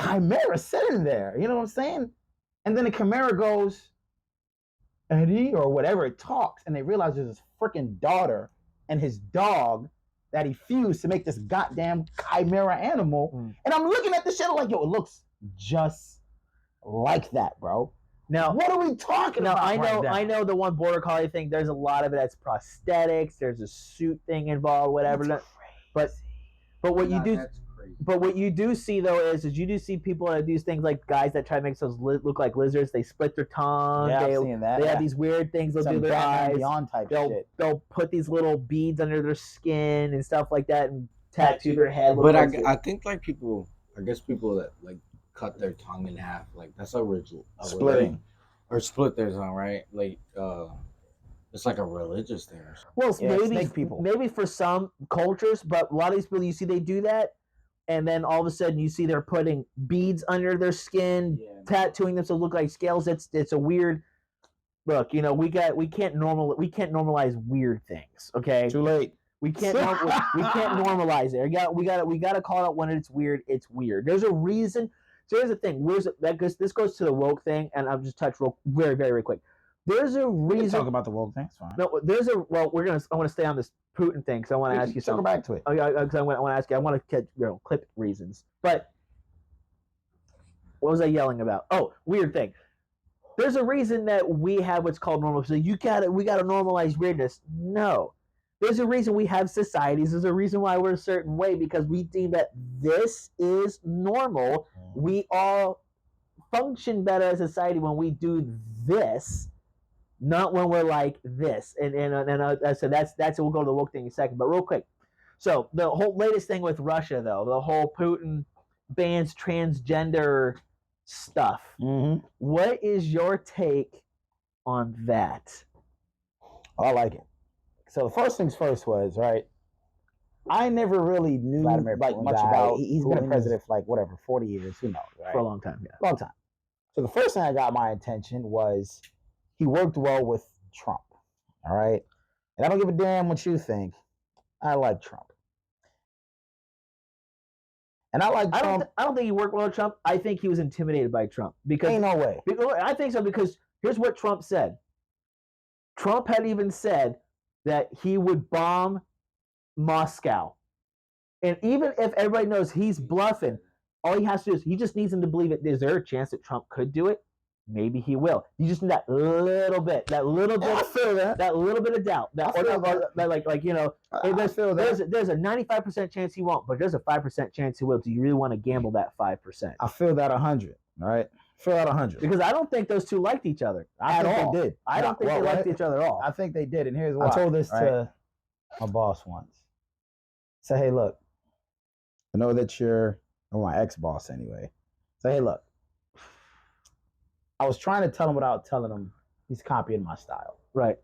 chimera sitting there. You know what I'm saying? And then the chimera goes, "Eddie," or whatever, it talks, and they realize there's his freaking daughter and his dog that he fused to make this goddamn chimera animal. And I'm looking at this shit like, yo, it looks just like that, bro. Now, what are we talking about? I know the one border collie thing. There's a lot of it that's prosthetics. There's a suit thing involved, whatever. But what you do. But what you do see though is you do see people that do things like guys that try to make themselves look like lizards. They split their tongue. Yeah, I've seen that. They have these weird things they'll do their eyes. Beyond type shit. They'll put these little beads under their skin and stuff like that and tattoo their head. But I think like people that like cut their tongue in half, like that's a ritual. Splitting. Or split their tongue, right? Like it's like a religious thing. Well, maybe for some cultures, but a lot of these people you see they do that. And then all of a sudden you see they're putting beads under their skin, tattooing them to look like scales. It's a weird look. We can't normalize weird things. Okay, too late. We can't normalize it. We got to call it when it's weird. It's weird. There's a reason. So here's the thing. This goes to the woke thing, and I'll just touch very very quick. There's a reason. We can talk about the woke thing. It's fine. No, I want to stay on this Putin thing because I want to ask you something. Go back to it. Because I want to ask you. I want to catch clip reasons. But what was I yelling about? Oh, weird thing. There's a reason that we have what's called normal. So we gotta normalize weirdness. No, there's a reason we have societies. There's a reason why we're a certain way because we deem that this is normal. We all function better as a society when we do this. Not when we're like this, and so that's we'll go to the woke thing in a second. But real quick, so the whole latest thing with Russia, though, the whole Putin bans transgender stuff. Mm-hmm. What is your take on that? I like it. So the first things first was right. I never really knew much about. He's been a president for 40 years. Who knows? Right? For a long time, yeah. Long time. So the first thing that got my attention was. He worked well with Trump, all right? And I don't give a damn what you think. I like Trump. And I like Trump. I don't think he worked well with Trump. I think he was intimidated by Trump. Because ain't no way. I think so because here's what Trump said. Trump had even said that he would bomb Moscow. And even if everybody knows he's bluffing, All he has to do is he just needs him to believe it. Is there a chance that Trump could do it? Maybe he will. You just need that little bit. I feel that. That little bit of doubt. That like you know. I feel that. There's a 95% chance he won't, but there's a 5% chance he will. Do you really want to gamble that 5%? I feel that 100. All right. I feel that 100. Because I don't think those two liked each other at all. They did. I don't think they liked each other at all. I think they did, and here's why. I told this to my boss once. Say, hey, look. I know that you're my ex-boss anyway. Say, hey, look. I was trying to tell him without telling him he's copying my style. Right.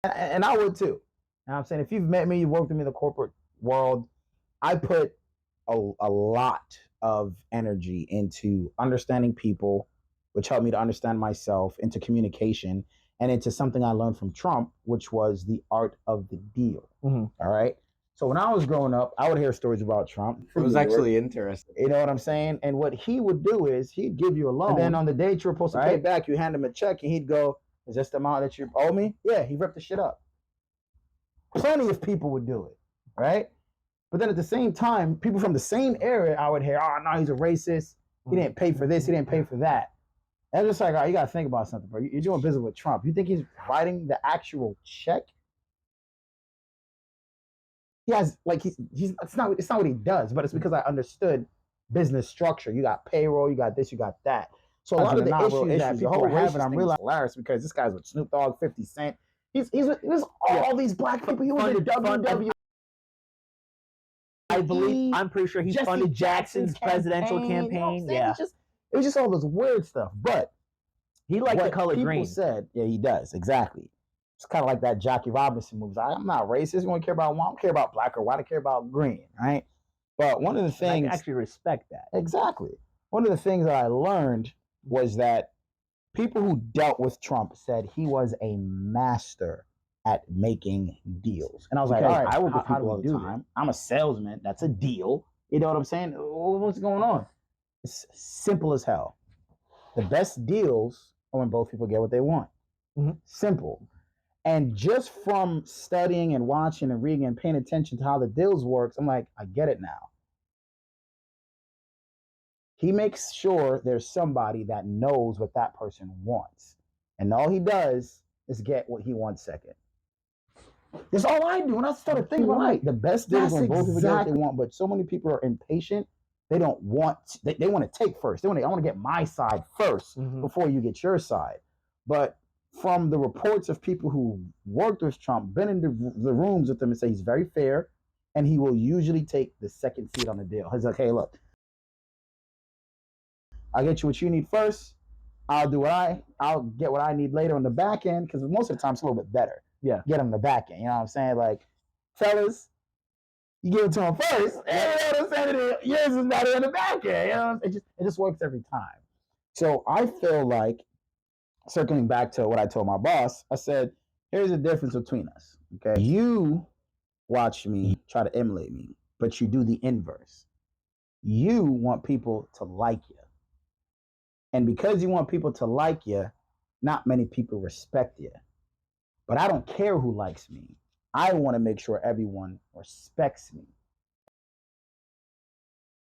And I would too. You know what I'm saying? If you've met me, you've worked with me in the corporate world, I put a lot of energy into understanding people, which helped me to understand myself, into communication, and into something I learned from Trump, which was the art of the deal. Mm-hmm. All right? So when I was growing up, I would hear stories about Trump. It was actually interesting. You know what I'm saying? And what he would do is he'd give you a loan. And then on the date you're supposed to pay back, you hand him a check, and he'd go, is this the amount that you owe me? Yeah, he ripped the shit up. Plenty of people would do it, right? But then at the same time, people from the same area, I would hear, oh, no, he's a racist. He didn't pay for this. He didn't pay for that. And it's just like, oh, you got to think about something, bro. You're doing business with Trump. You think he's writing the actual check? He has, like, he's it's not what he does, but it's because I understood business structure. You got payroll, you got this, you got that. So a lot of the issues that people are having, I'm realizing hilarious because this guy's with Snoop Dogg, 50 Cent. He's with all these black people. He was in WWE. I'm pretty sure he funded Jackson's presidential campaign. You know it was just all this weird stuff. But he liked the color green. People said, yeah, he does, exactly. It's kind of like that Jackie Robinson moves. I'm not racist. I don't care about white. I don't care about black or white. I care about green, right? But one of the things... I actually respect that. Exactly. One of the things that I learned was that people who dealt with Trump said he was a master at making deals. And I was like, all right, I work with people all the time. I'm a salesman. That's a deal. You know what I'm saying? What's going on? It's simple as hell. The best deals are when both people get what they want. Mm-hmm. Simple. And just from studying and watching and reading and paying attention to how the deals works, I'm like, I get it now. He makes sure there's somebody that knows what that person wants. And all he does is get what he wants second. That's all I do. When I started thinking about the best deals when both people get what they want, but so many people are impatient. They don't want, they want to take first. I want to get my side first before you get your side. But from the reports of people who worked with Trump, been in the rooms with him, and say he's very fair, and he will usually take the second seat on the deal. He's like, hey, look, I'll get you what you need first. I'll get what I need later on the back end, because most of the time it's a little bit better. Yeah. Get him the back end. You know what I'm saying? Like, fellas, you give it to him first. You know what I'm saying? Yours is better on the back end. You know? It just works every time. So I feel like, circling back to what I told my boss, I said, here's the difference between us. Okay. You watch me try to emulate me, but you do the inverse. You want people to like you. And because you want people to like you, not many people respect you. But I don't care who likes me. I want to make sure everyone respects me.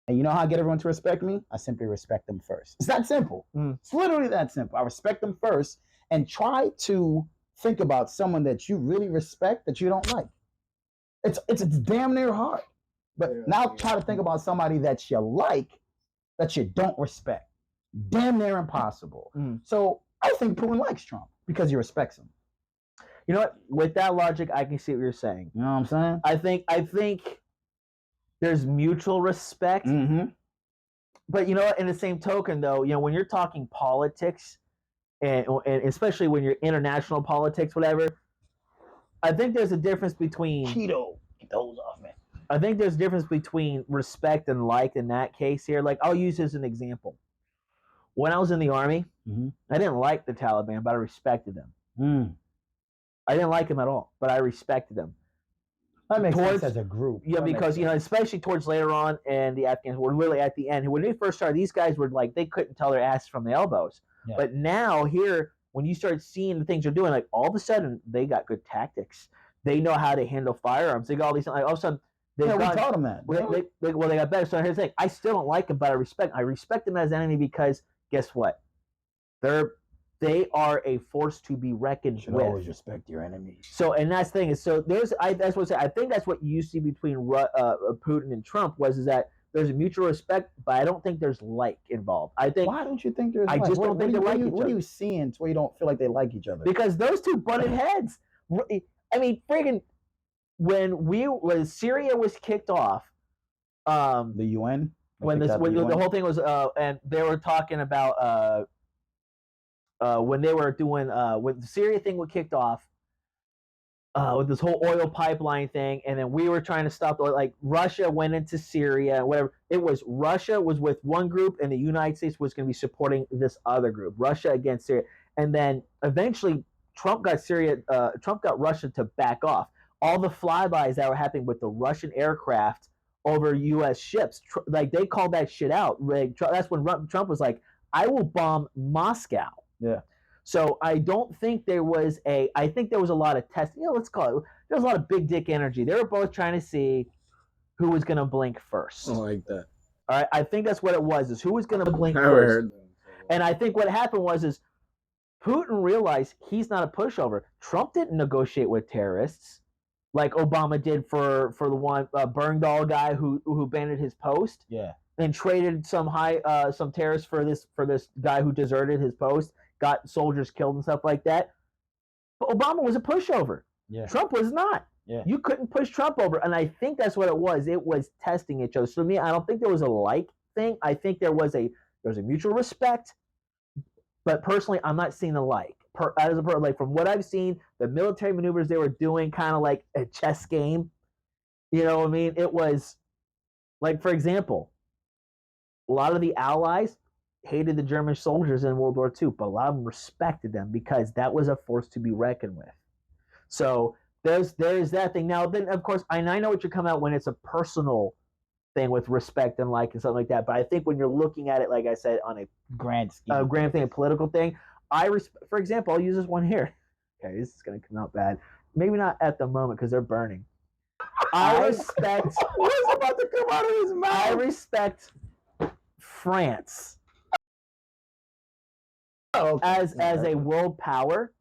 And you know how I get everyone to respect me? I simply respect them first. It's that simple. It's literally that simple. I respect them first and try to think about someone that you really respect that you don't like. It's damn near hard. But now try to think about somebody that you like that you don't respect. Damn near impossible. So I think Putin likes Trump because he respects him. You know what? With that logic, I can see what you're saying. You know what I'm saying? I think there's mutual respect. But you know what? In the same token, though, you know, when you're talking politics, and especially when you're international politics, whatever, I think there's a difference between Keto. Get those off, man. I think there's a difference between respect and like in that case here. Like, I'll use this as an example. When I was in the Army, I didn't like the Taliban, but I respected them. I didn't like them at all, but I respected them. That makes sense as a group. Yeah, because, you know, especially towards later on, and the Afghans were really at the end. When they first started, these guys were like, they couldn't tell their asses from the elbows. Yeah. But now here, when you start seeing the things they're doing, like all of a sudden, they got good tactics. They know how to handle firearms. They got all these, like all of a sudden, They've Yeah, we gone, told them that. well, they got better. So here's the thing: I still don't like them, but I respect them as an enemy because guess what? They are a force to be reckoned You should with. always respect your enemies. So, and that's the thing is, so that's what I think that's what you see between Putin and Trump is that there's a mutual respect, but I don't think there's like involved. I think. Why don't you think there's? I just don't think they like each other. What are you seeing to where you don't feel like they like each other? Because those two butted heads. I mean, friggin', when Syria was kicked off, the UN. When the whole thing was, and they were talking about when they were doing when the Syria thing was kicked off. With this whole oil pipeline thing, and then we were trying to stop like Russia went into Syria, whatever. It was Russia was with one group, and the United States was going to be supporting this other group, Russia against Syria. And then eventually, Trump got Russia to back off. All the flybys that were happening with the Russian aircraft over U.S. ships, like they called that shit out. Like, that's when Trump was like, "I will bomb Moscow." Yeah. So I don't think there was I think there was a lot of testing. Let's call it. There was a lot of big dick energy. They were both trying to see who was going to blink first. I like that. All right. I think that's what it was, is who was going to blink I never first. heard that. And I think what happened is Putin realized he's not a pushover. Trump didn't negotiate with terrorists like Obama did for the one Bergdahl guy who abandoned his post. Yeah. And traded some terrorists for this guy who deserted his post. Got soldiers killed and stuff like that. But Obama was a pushover. Yeah. Trump was not. Yeah. You couldn't push Trump over. And I think that's what it was. It was testing each other. So to me, I don't think there was a like thing. I think there was a mutual respect. But personally, I'm not seeing the like. Like from what I've seen, the military maneuvers they were doing, kind of like a chess game. You know what I mean? It was like, for example, a lot of the Allies hated the German soldiers in World War II, but a lot of them respected them because that was a force to be reckoned with. So there's that thing. Now, then, of course, I know what you're coming out when it's a personal thing with respect and like and something like that. But I think when you're looking at it, like I said, on a grand thing, a political thing, for example, I'll use this one here. Okay, this is going to come out bad. Maybe not at the moment because they're burning. I respect. What's about to come out of his mouth? I respect France. As a world power,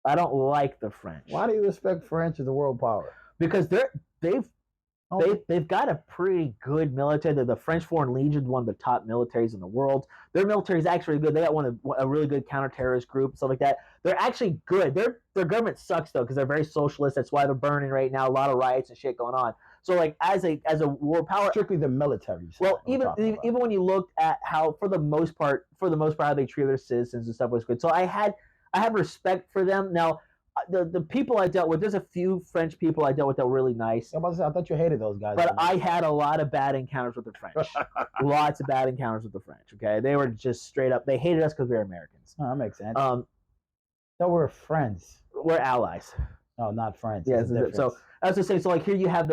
I don't like the French. Why do you respect France as a world power? Because they've got a pretty good military. The French Foreign Legion is one of the top militaries in the world. Their military is actually good. They got a really good counterterrorist group, stuff like that. They're actually good. Their government sucks though because they're very socialist. That's why they're burning right now. A lot of riots and shit going on. So like as a world power, strictly the military. Well, even when you looked at how for the most part how they treat their citizens and stuff was good. So I have respect for them. Now the people I dealt with, there's a few French people I dealt with that were really nice. I thought you hated those guys. But I had a lot of bad encounters with the French. Lots of bad encounters with the French. Okay, they were just straight up. They hated us because we were Americans. Oh, that makes sense. So we're friends. We're allies. No, not friends. Yeah. So I was just saying. So like here you have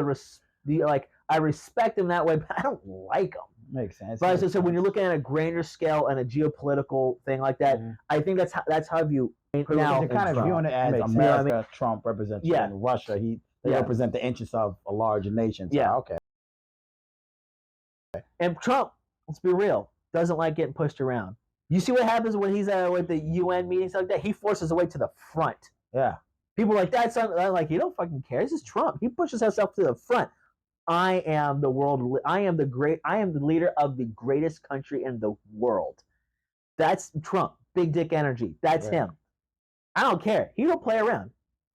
I respect them that way, but I don't like them. Makes sense. But as I said, when you're looking at a grander scale and a geopolitical thing like that, I think that's how you. Now you're kind of viewing it as America. Trump represents and Russia. They represent the interests of a large nation. So, okay. And Trump, let's be real, doesn't like getting pushed around. You see what happens when he's with the UN meetings like that? He forces his way to the front. Yeah. People are like, that's like, you don't fucking care. This is Trump. He pushes himself to the front. I am the leader of the greatest country in the world. That's Trump. Big dick energy. That's him. I don't care. He don't play around.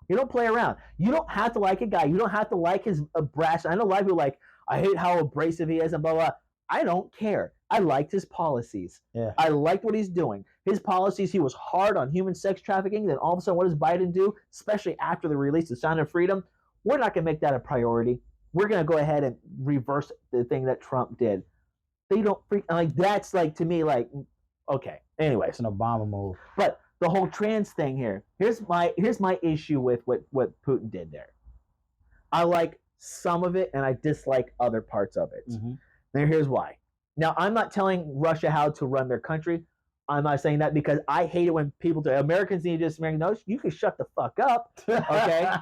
You don't play around. You don't have to like a guy. You don't have to like his brash. I know a lot of people are like, I hate how abrasive he is and blah, blah. I don't care. I liked his policies. Yeah. I liked what he's doing. His policies, he was hard on human sex trafficking. Then all of a sudden, what does Biden do? Especially after the release of Sound of Freedom, we're not going to make that a priority. We're going to go ahead and reverse the thing that Trump did. They don't that's like, to me, like, okay. Anyways. It's an Obama move. But the whole trans thing here, here's my issue with what Putin did there. I like some of it and I dislike other parts of it. Mm-hmm. Now here's why. Now I'm not telling Russia how to run their country. I'm not saying that because I hate it when people do. Americans need to just no, you can shut the fuck up. Okay.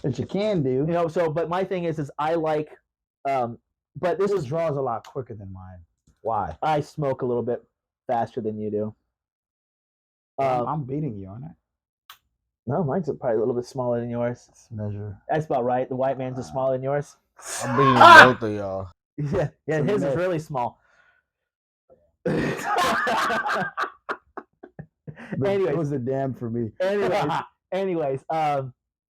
Which you can do. You know, so but my thing is I like, but this is draws a lot quicker than mine. Why? I smoke a little bit faster than you do. I'm beating you on that. No, mine's probably a little bit smaller than yours. Let's measure. That's about right. The white man's is smaller than yours. I'm beating both of y'all. Yeah, his is really small. Anyways, it was a damn for me. anyways,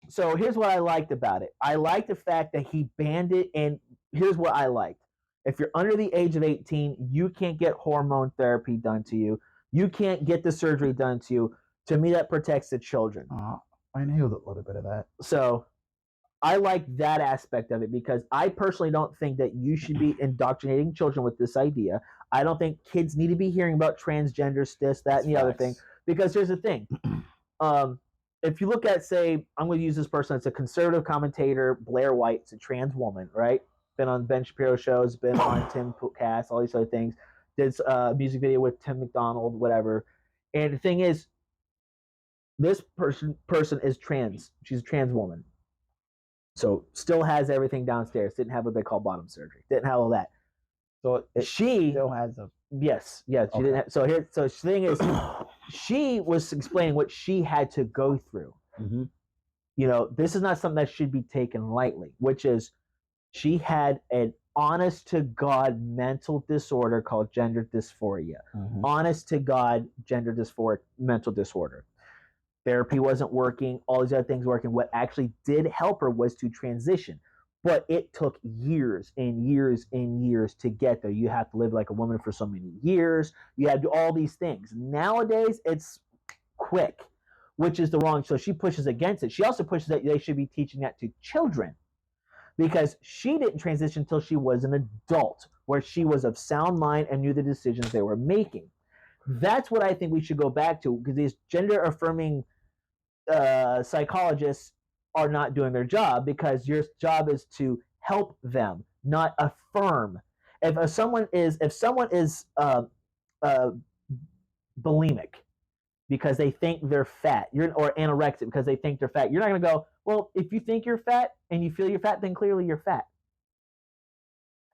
so here's what I liked about it. I liked the fact that he banned it, and here's what I liked. If you're under the age of 18, you can't get hormone therapy done to you. You can't get the surgery done to you. To me, that protects the children. I knew a little bit of that. So I like that aspect of it because I personally don't think that you should be indoctrinating children with this idea. I don't think kids need to be hearing about transgenders, this, that, and the other thing. Because here's the thing. If you look at, say, I'm going to use this person. It's a conservative commentator, Blair White. It's a trans woman, right? Been on Ben Shapiro shows, been on Tim Cast, all these other things. Did a music video with Tim McDonald, whatever. And the thing is, this person is trans. She's a trans woman. So still has everything downstairs. Didn't have what they call bottom surgery. Didn't have all that. So she still has a yes. She didn't have, so the thing is, she was explaining what she had to go through. Mm-hmm. You know, this is not something that should be taken lightly. Which is, she had an honest to God mental disorder called gender dysphoria. Mm-hmm. Honest to God gender dysphoric mental disorder. Therapy wasn't working, all these other things working. What actually did help her was to transition. But it took years and years and years to get there. You have to live like a woman for so many years. You have to do all these things. Nowadays, it's quick, which is the wrong. So she pushes against it. She also pushes that they should be teaching that to children because she didn't transition until she was an adult, where she was of sound mind and knew the decisions they were making. That's what I think we should go back to, because these gender affirming psychologists are not doing their job, because your job is to help them, not affirm. If someone is bulimic because they think they're fat, or anorexic because they think they're fat, you're not going to go, well, if you think you're fat and you feel you're fat, then clearly you're fat.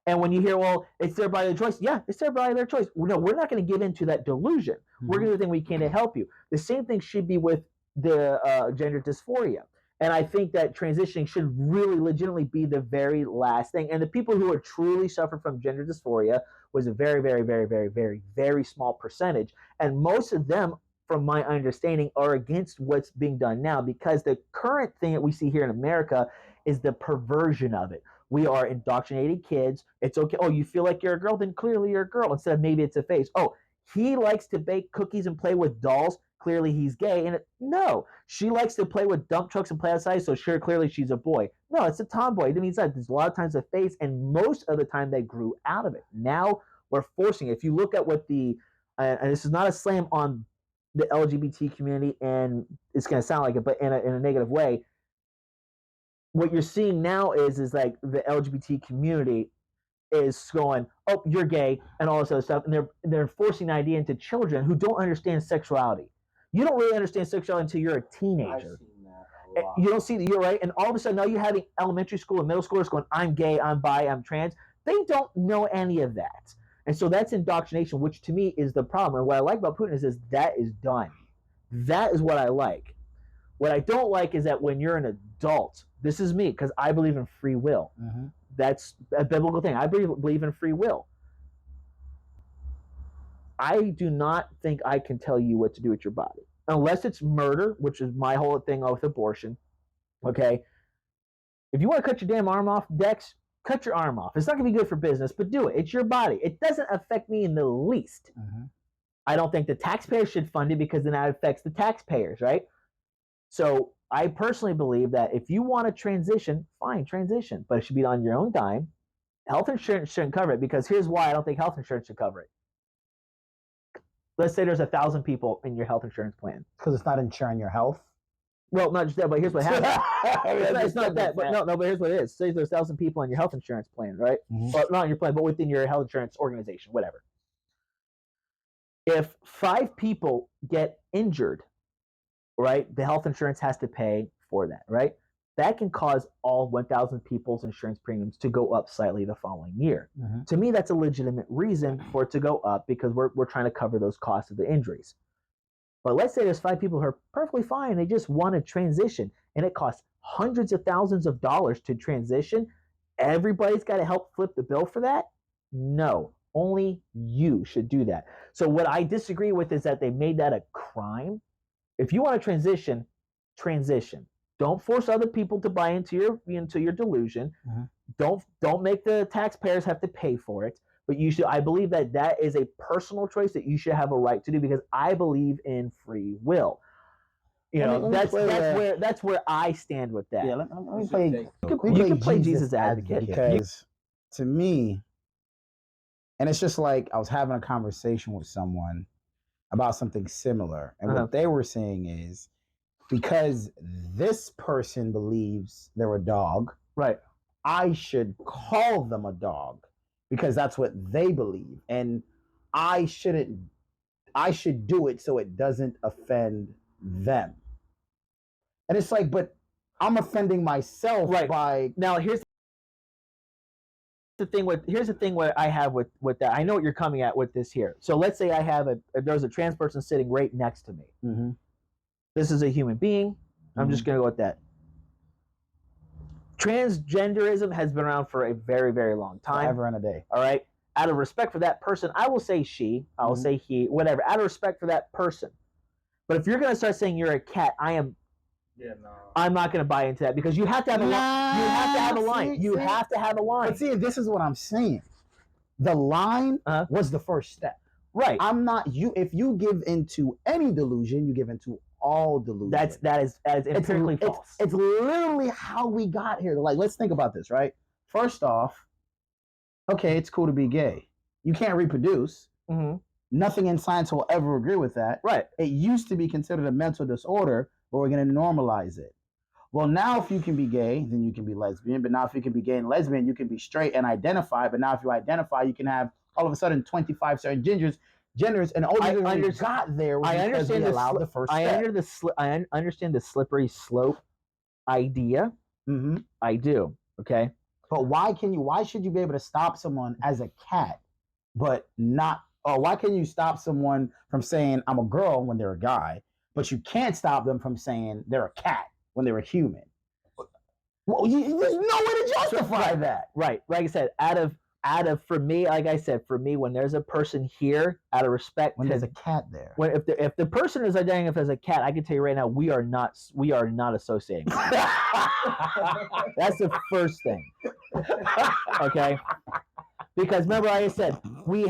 And when you hear, well, it's their body, their choice. Yeah, it's their body, their choice. No, we're not going to give into that delusion. Mm-hmm. We're going to do everything we can to help you. The same thing should be with the gender dysphoria. And I think that transitioning should really legitimately be the very last thing. And the people who are truly suffering from gender dysphoria was a very, very, very, very, very, very small percentage. And most of them, from my understanding, are against what's being done now, because the current thing that we see here in America is the perversion of it. We are indoctrinating kids. It's okay. Oh, you feel like you're a girl? Then clearly you're a girl. Instead of maybe it's a face. Oh, he likes to bake cookies and play with dolls. Clearly he's gay. And no, she likes to play with dump trucks and play outside. So sure, clearly she's a boy. No, it's a tomboy. It means that there's a lot of times a face, and most of the time they grew out of it. Now we're forcing it. If you look at what the, and this is not a slam on the LGBT community, and it's going to sound like it, but in a negative way, what you're seeing now is like the LGBT community is going, oh, you're gay and all this other stuff, and they're forcing the idea into children who don't understand sexuality. You don't really understand sexuality until you're a teenager. I've seen that a lot. You don't see that, you're right, and all of a sudden now you're having elementary school and middle schoolers going, I'm gay, I'm bi, I'm trans. They don't know any of that, and so that's indoctrination, which to me is the problem. And what I like about Putin is that is done. That is what I like. What I don't like is that when you're an adult, this is me, because I believe in free will. Mm-hmm. That's a biblical thing. I believe in free will. I do not think I can tell you what to do with your body. Unless it's murder, which is my whole thing with abortion. Okay? If you want to cut your damn arm off, Dex, cut your arm off. It's not going to be good for business, but do it. It's your body. It doesn't affect me in the least. Mm-hmm. I don't think the taxpayers should fund it, because then that affects the taxpayers, right? So I personally believe that if you want to transition, fine, transition, but it should be on your own dime. Health insurance shouldn't cover it, because here's why I don't think health insurance should cover it. Let's say there's 1,000 people in your health insurance plan. Because it's not insuring your health. Well, not just that, but here's what happens. it's not that, but no, but here's what it is. Say there's 1,000 people on your health insurance plan, right? Mm-hmm. Well, not on your plan, but within your health insurance organization, whatever. If 5 people get injured, right, the health insurance has to pay for that, right? that can cause all 1,000 people's insurance premiums to go up slightly the following year. Mm-hmm. To me, that's a legitimate reason for it to go up because we're trying to cover those costs of the injuries. But let's say there's 5 people who are perfectly fine. They just want to transition, and it costs hundreds of thousands of dollars to transition. Everybody's got to help flip the bill for that? No, only you should do that. So what I disagree with is that they made that a crime. If you want to transition, transition. Don't force other people to buy into your delusion. Mm-hmm. Don't make the taxpayers have to pay for it. But you should. I believe that is a personal choice that you should have a right to do because I believe in free will. That's where I stand with that. Yeah, let me play. You can play Jesus advocate because to me, and it's just like I was having a conversation with someone about something similar, and what they were saying is because this person believes they're a dog, right? I should call them a dog because that's what they believe, and I should do it so it doesn't offend them. And it's like, but I'm offending myself by now. Here's the thing what I have with that. I know what you're coming at with this here. So let's say there's a trans person sitting right next to me. Mm-hmm. This is a human being. I'm just gonna go with that. Transgenderism has been around for a very, very long time. Forever and a day. All right. Out of respect for that person, I will say she, I will say he, whatever. Out of respect for that person. But if you're going to start saying you're a cat, I'm not going to buy into that because you have to have a line. You have to have a line. You have to have a line. But see, this is what I'm saying. The line was the first step. Right. I'm not you. If you give into any delusion, you give into all delusion. That is empirically false. It's literally how we got here. Like, let's think about this, right? First off, okay, it's cool to be gay. You can't reproduce. Mm-hmm. Nothing in science will ever agree with that. Right. It used to be considered a mental disorder, but we're going to normalize it. Well, now if you can be gay, then you can be lesbian. But now if you can be gay and lesbian, you can be straight and identify. But now if you identify, you can have all of a sudden 25 certain genders. And all the reasons we got there was because we allowed the first step. I understand the slippery slope idea. Mm-hmm. I do. Okay. But why should you be able to stop someone as a cat, but not, or why can you stop someone from saying I'm a girl when they're a guy, but you can't stop them from saying they're a cat when they're a human? Well, there's no way to justify that. Right. Like I said, out of for me, like I said, for me, when there's a person here, out of respect, when there's a cat there, if the person is identifying as a cat, I can tell you right now, we are not associating. That's the first thing. Okay. Because remember, like I said, we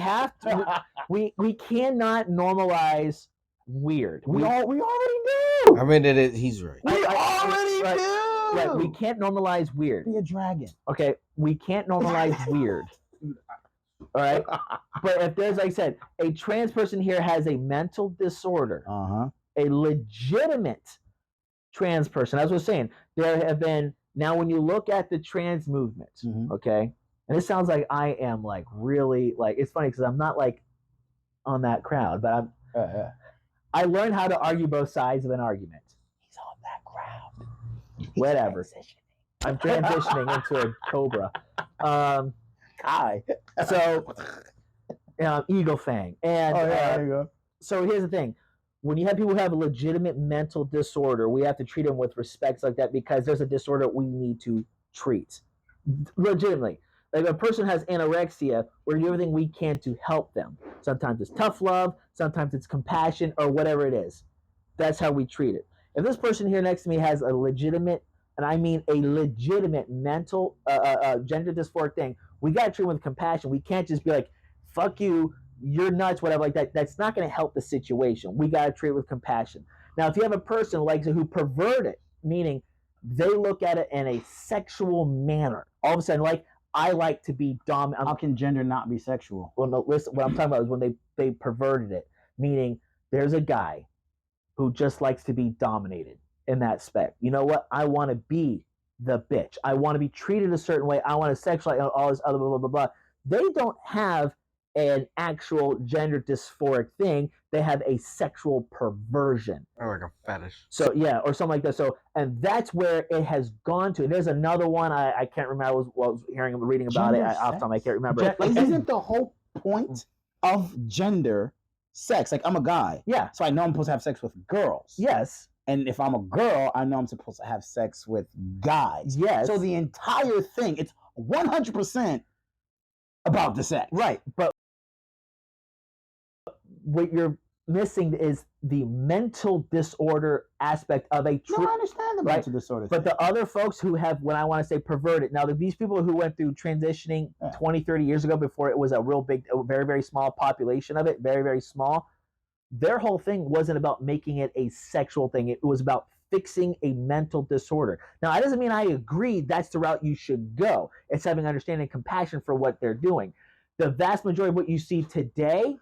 cannot normalize weird. We already do. I mean, he's right. We already do. Right, we can't normalize weird. Be a dragon. Okay, we can't normalize weird. All right, but if there's, like I said, a trans person here has a mental disorder, a legitimate trans person. As I was saying, there have been, now when you look at the trans movement, okay, and it sounds like I am like really, like, it's funny because I'm not like on that crowd, but I learned how to argue both sides of an argument. He's on that crowd. Whatever. I'm transitioning into a cobra. Kai. So, Eagle Fang. And there you go. So here's the thing. When you have people who have a legitimate mental disorder, we have to treat them with respect like that because there's a disorder we need to treat. Legitimately. Like a person has anorexia, we're doing everything we can to help them. Sometimes it's tough love, sometimes it's compassion, or whatever it is. That's how we treat it. If this person here next to me has a legitimate, and I mean a legitimate mental gender dysphoric thing, we got to treat them with compassion. We can't just be like, fuck you, you're nuts, whatever like that. That's not going to help the situation. We got to treat it with compassion. Now, if you have a person like who pervert it, meaning they look at it in a sexual manner, all of a sudden, like, I like to be dominant. How can gender not be sexual? Well, no, listen, what I'm talking about is when they perverted it, meaning there's a guy who just likes to be dominated in that spec. You know what? I want to be the bitch. I want to be treated a certain way. I want to sexualize all this other blah, blah, blah, blah. They don't have an actual gender dysphoric thing. they have a sexual perversion. Or like a fetish. So yeah, or something like that. So, and that's where it has gone to. There's another one I can't remember. I was reading about Gender it. Off time, I can't remember. Like, isn't the whole point of gender sex? Like, I'm a guy, yeah. so I know I'm supposed to have sex with girls. Yes. And if I'm a girl, I know I'm supposed to have sex with guys. Yes. So the entire thing, it's 100% about the sex. Right. But what you're missing is the mental disorder aspect of a No, I understand the mental disorder. But the other folks who have, when I want to say perverted, now these people who went through transitioning 20, 30 years ago before it was a real big, very, very small population of it, very, very small, their whole thing wasn't about making it a sexual thing. It was about fixing a mental disorder. Now, that doesn't mean I agree that's the route you should go. It's having understanding and compassion for what they're doing. The vast majority of what you see today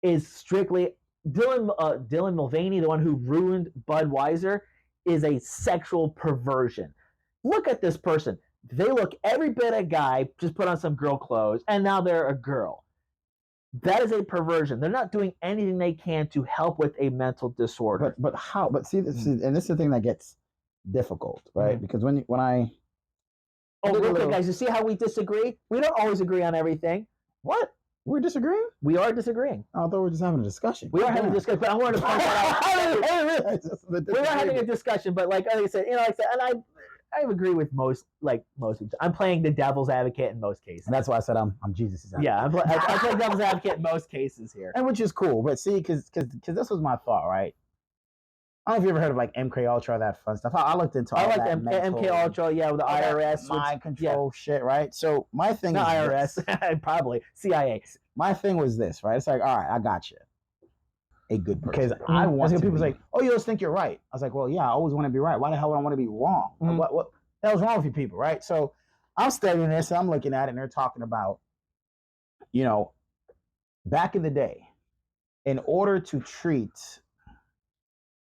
is strictly Dylan Mulvaney, the one who ruined Budweiser, is a sexual perversion. Look at this person. They look every bit a guy, just put on some girl clothes, and now they're a girl. That is a perversion. They're not doing anything they can to help with a mental disorder. But how? But see, this is, and this is the thing that gets difficult, right? Because when I real quick, guys, you see how we disagree? We don't always agree on everything. What? We're disagreeing? We are disagreeing. I thought we were just having a discussion. We are having a discussion, but I wanted to point that out. We are having a discussion, but like I said, and I agree with most people. I'm playing the devil's advocate in most cases. And that's why I said I'm Jesus' advocate. Yeah, I play devil's advocate in most cases here. And which is cool. But see, because this was my thought, right? I don't know if you ever heard of like MK Ultra, that fun stuff. I looked into all that MK Ultra, yeah, with the IRS. Mind control shit, right? So my thing Not is IRS, probably CIA. My thing was this, right? It's like, all right, I got you. A good person. Because I want to people's like, oh, you just think you're right. I was like, well, yeah, I always want to be right. Why the hell would I want to be wrong? Mm-hmm. Like, what the hell's wrong with you people, right? So I'm studying this and I'm looking at it and they're talking about, back in the day, in order to treat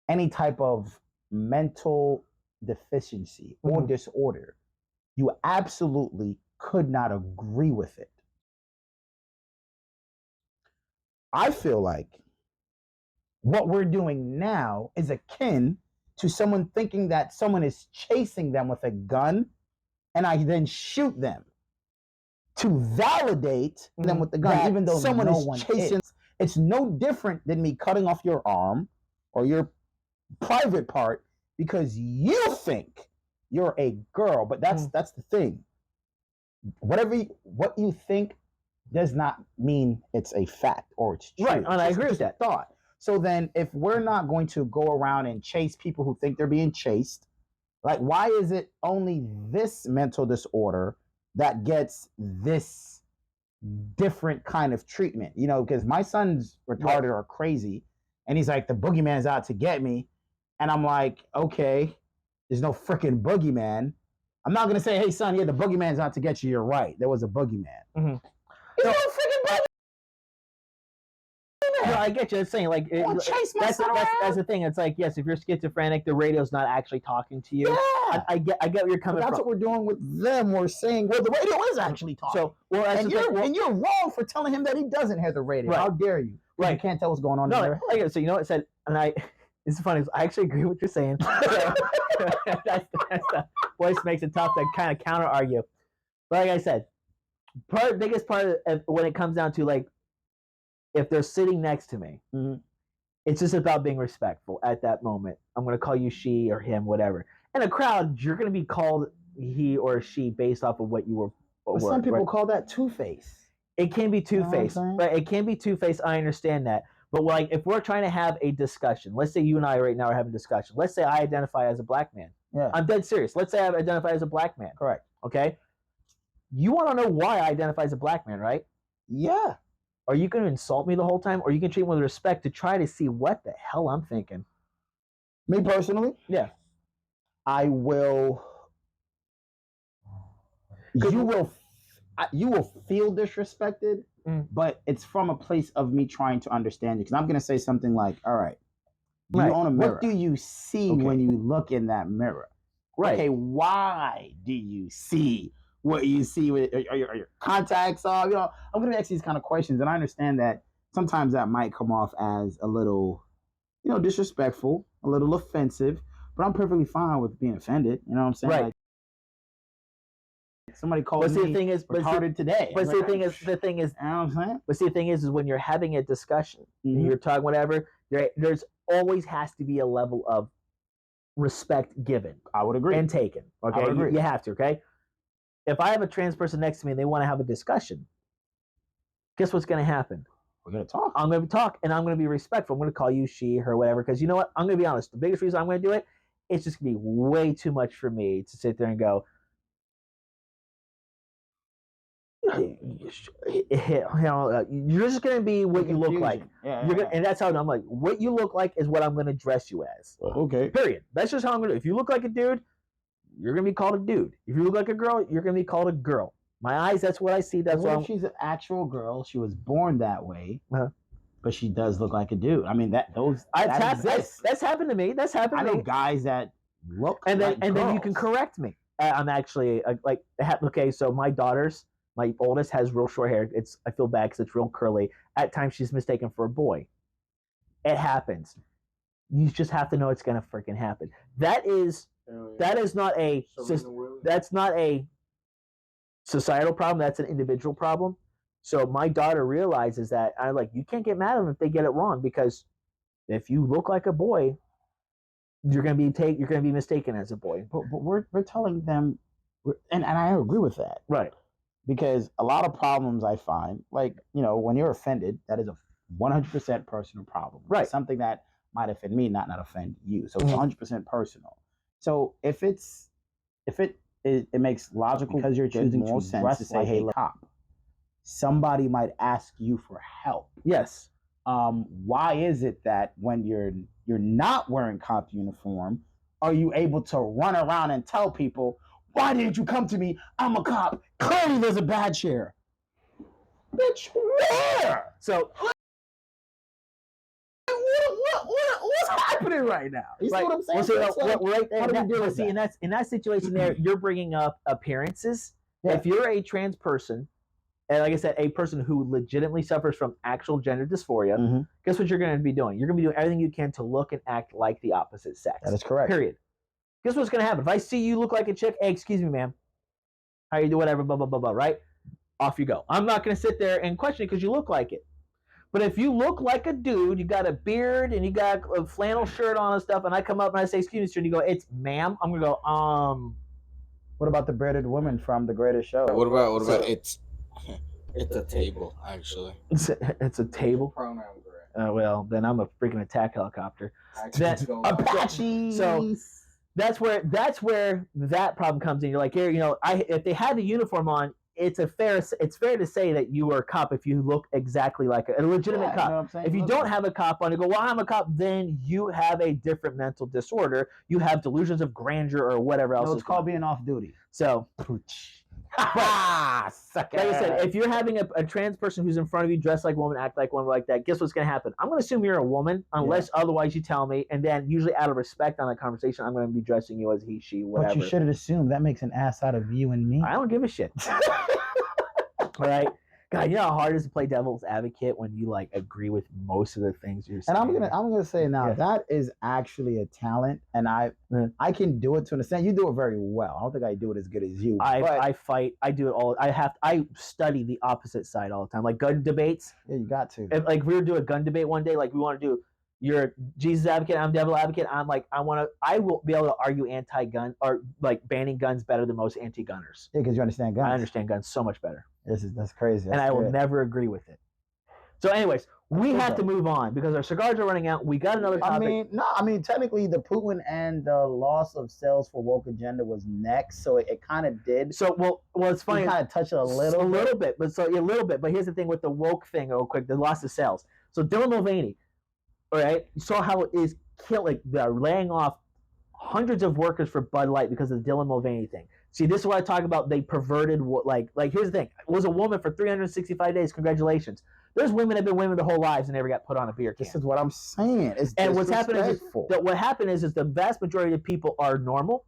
any type of mental deficiency or disorder, you absolutely could not agree with it. I feel like what we're doing now is akin to someone thinking that someone is chasing them with a gun and I then shoot them to validate them with the gun, even though someone is chasing. It's no different than me cutting off your arm or your private part because you think you're a girl. But that's the thing. What you think does not mean it's a fact or it's true. Right, and I agree with that thought. So then if we're not going to go around and chase people who think they're being chased, like why is it only this mental disorder that gets this different kind of treatment? Because my son's retarded or crazy and he's like, the boogeyman's out to get me. And I'm like, okay, there's no freaking boogeyman. I'm not going to say, hey, son, yeah, the boogeyman's out to get you. You're right. There was a boogeyman. There's no freaking boogeyman. No, I get you. It's saying like chase my that's the thing. It's like, yes, if you're schizophrenic, the radio's not actually talking to you. Yeah. I get where you're coming from. That's what we're doing with them. We're saying, well, the radio is actually talking. So, and you're wrong for telling him that he doesn't hear the radio. Right. How dare you? Right. You can't tell what's going on in there. So you know what it said, and it's funny. I actually agree with what you're saying. that's the voice makes it tough to kind of counter argue. But like I said, biggest part of when it comes down to like, if they're sitting next to me, it's just about being respectful at that moment. I'm going to call you she or him, whatever. In a crowd, you're going to be called he or she based off of what you were. But some people call that two-face. It can be two-faced, right? It can be two-faced. I understand that. But like, if we're trying to have a discussion, let's say you and I right now are having a discussion. Let's say I identify as a black man. Yeah. I'm dead serious. Let's say I identify as a black man. Correct. Okay. You want to know why I identify as a black man, right? Yeah. Are you going to insult me the whole time, or you can treat me with respect to try to see what the hell I'm thinking? Me personally? Yeah. I will. You will feel disrespected, but it's from a place of me trying to understand you. Because I'm going to say something like, all right, you own a mirror. What do you see when you look in that mirror? Right. Okay, why do you see what you see? Are your contacts off? I'm going to ask these kind of questions, and I understand that sometimes that might come off as a little, disrespectful, a little offensive, but I'm perfectly fine with being offended. You know what I'm saying? Right. Like, somebody called But see, me the thing is, retarded today. But I'm see, like, the thing is, you know what I'm saying? But see, the thing is when you're having a discussion and Mhm. you're talking whatever, there's always has to be a level of respect given I would agree. and taken. Okay, I would agree. You have to. Okay, if I have a trans person next to me and they want to have a discussion, guess what's going to happen? We're gonna talk. I'm going to talk and I'm going to be respectful. I'm going to call you she, her, whatever. Because you know what? I'm going to be honest. The biggest reason I'm going to do it, it's just going to be way too much for me to sit there and go, you're just gonna be what you look like. And that's how I'm like, what you look like is what I'm gonna dress you as. Okay. Period. That's just how I'm gonna do. If you look like a dude, you're gonna be called a dude. If you look like a girl, you're gonna be called a girl. My eyes, that's what I see. That's what if she's an actual girl? She was born that way, but she does look like a dude. I mean, that's happened to me. That's happened. I know guys that look and then like and girls. then you can correct me. I'm actually like okay. So my oldest has real short hair. I feel bad because it's real curly. At times she's mistaken for a boy. It happens. You just have to know it's gonna freaking happen. That is not a societal problem. That's an individual problem. So my daughter realizes that you can't get mad at them if they get it wrong, because if you look like a boy, you're gonna be mistaken as a boy. But we're telling them, and I agree with that. Right. Because a lot of problems I find, when you're offended, that is a 100% personal problem. Right. It's something that might offend me, not offend you. So it's 100% personal. So if it makes logical, because you're choosing more sense to say, hey, cop, somebody might ask you for help. Yes. Why is it that when you're not wearing cop uniform, are you able to run around and tell people, why didn't you come to me? I'm a cop. Clearly there's a badge here. Bitch, where? So what's happening right now? You see what I'm saying? Right there. In that situation there, you're bringing up appearances. Yeah. If you're a trans person, and like I said, a person who legitimately suffers from actual gender dysphoria, guess what you're going to be doing? You're going to be doing everything you can to look and act like the opposite sex. That is correct. Period. Guess what's going to happen? If I see you look like a chick, hey, excuse me, ma'am. How you do? Whatever, blah, blah, blah, blah, right? Off you go. I'm not going to sit there and question it because you look like it. But if you look like a dude, you got a beard and you got a flannel shirt on and stuff, and I come up and I say, excuse me, sir, and you go, it's ma'am, I'm going to go, What about the bearded woman from The Greatest Show? What about it's a table, actually. It's a table? Pronoun correct. Well, then I'm a freaking attack helicopter. Apache. So that's where that problem comes in. You're like, here, if they had the uniform on, it's fair to say that you are a cop if you look exactly like a legitimate cop. You know what I'm saying? If you don't have a cop on, you go, well, I'm a cop, then you have a different mental disorder. You have delusions of grandeur or whatever else. No, it's called being off duty. So, like I said, if you're having a trans person who's in front of you, dressed like a woman, act like one, like that, guess what's going to happen? I'm going to assume you're a woman, unless otherwise you tell me, and then usually out of respect on that conversation, I'm going to be dressing you as he, she, whatever. But you should have assumed that makes an ass out of you and me. I don't give a shit. All right. God, you know how hard it is to play devil's advocate when you agree with most of the things you're saying. And I'm gonna say now that is actually a talent, and I can do it to an extent. You do it very well. I don't think I do it as good as you. I fight. I do it all. I study the opposite side all the time, like gun debates. Yeah, you got to. If, we were doing a gun debate one day. Like we want to do. You're a Jesus advocate. I'm devil advocate. I will be able to argue anti-gun or banning guns better than most anti-gunners. Yeah, because you understand guns. I understand guns so much better. That's crazy. And I will never agree with it. So, anyways, we have to move on because our cigars are running out. We got another topic. I mean, technically, the Putin and the loss of sales for woke agenda was next, so it kind of did. So, well, it's funny. We kind of touched it a little bit. But here's the thing with the woke thing, real quick, the loss of sales. So, Dylan Mulvaney, all right, you saw how it is killing. They're laying off hundreds of workers for Bud Light because of the Dylan Mulvaney thing. See, this is what I talk about. They perverted what, here's the thing. It was a woman for 365 days. Congratulations. There's women that have been women their whole lives and never got put on a beer can. This is what I'm saying. And what's happening is what happened is the vast majority of people are normal.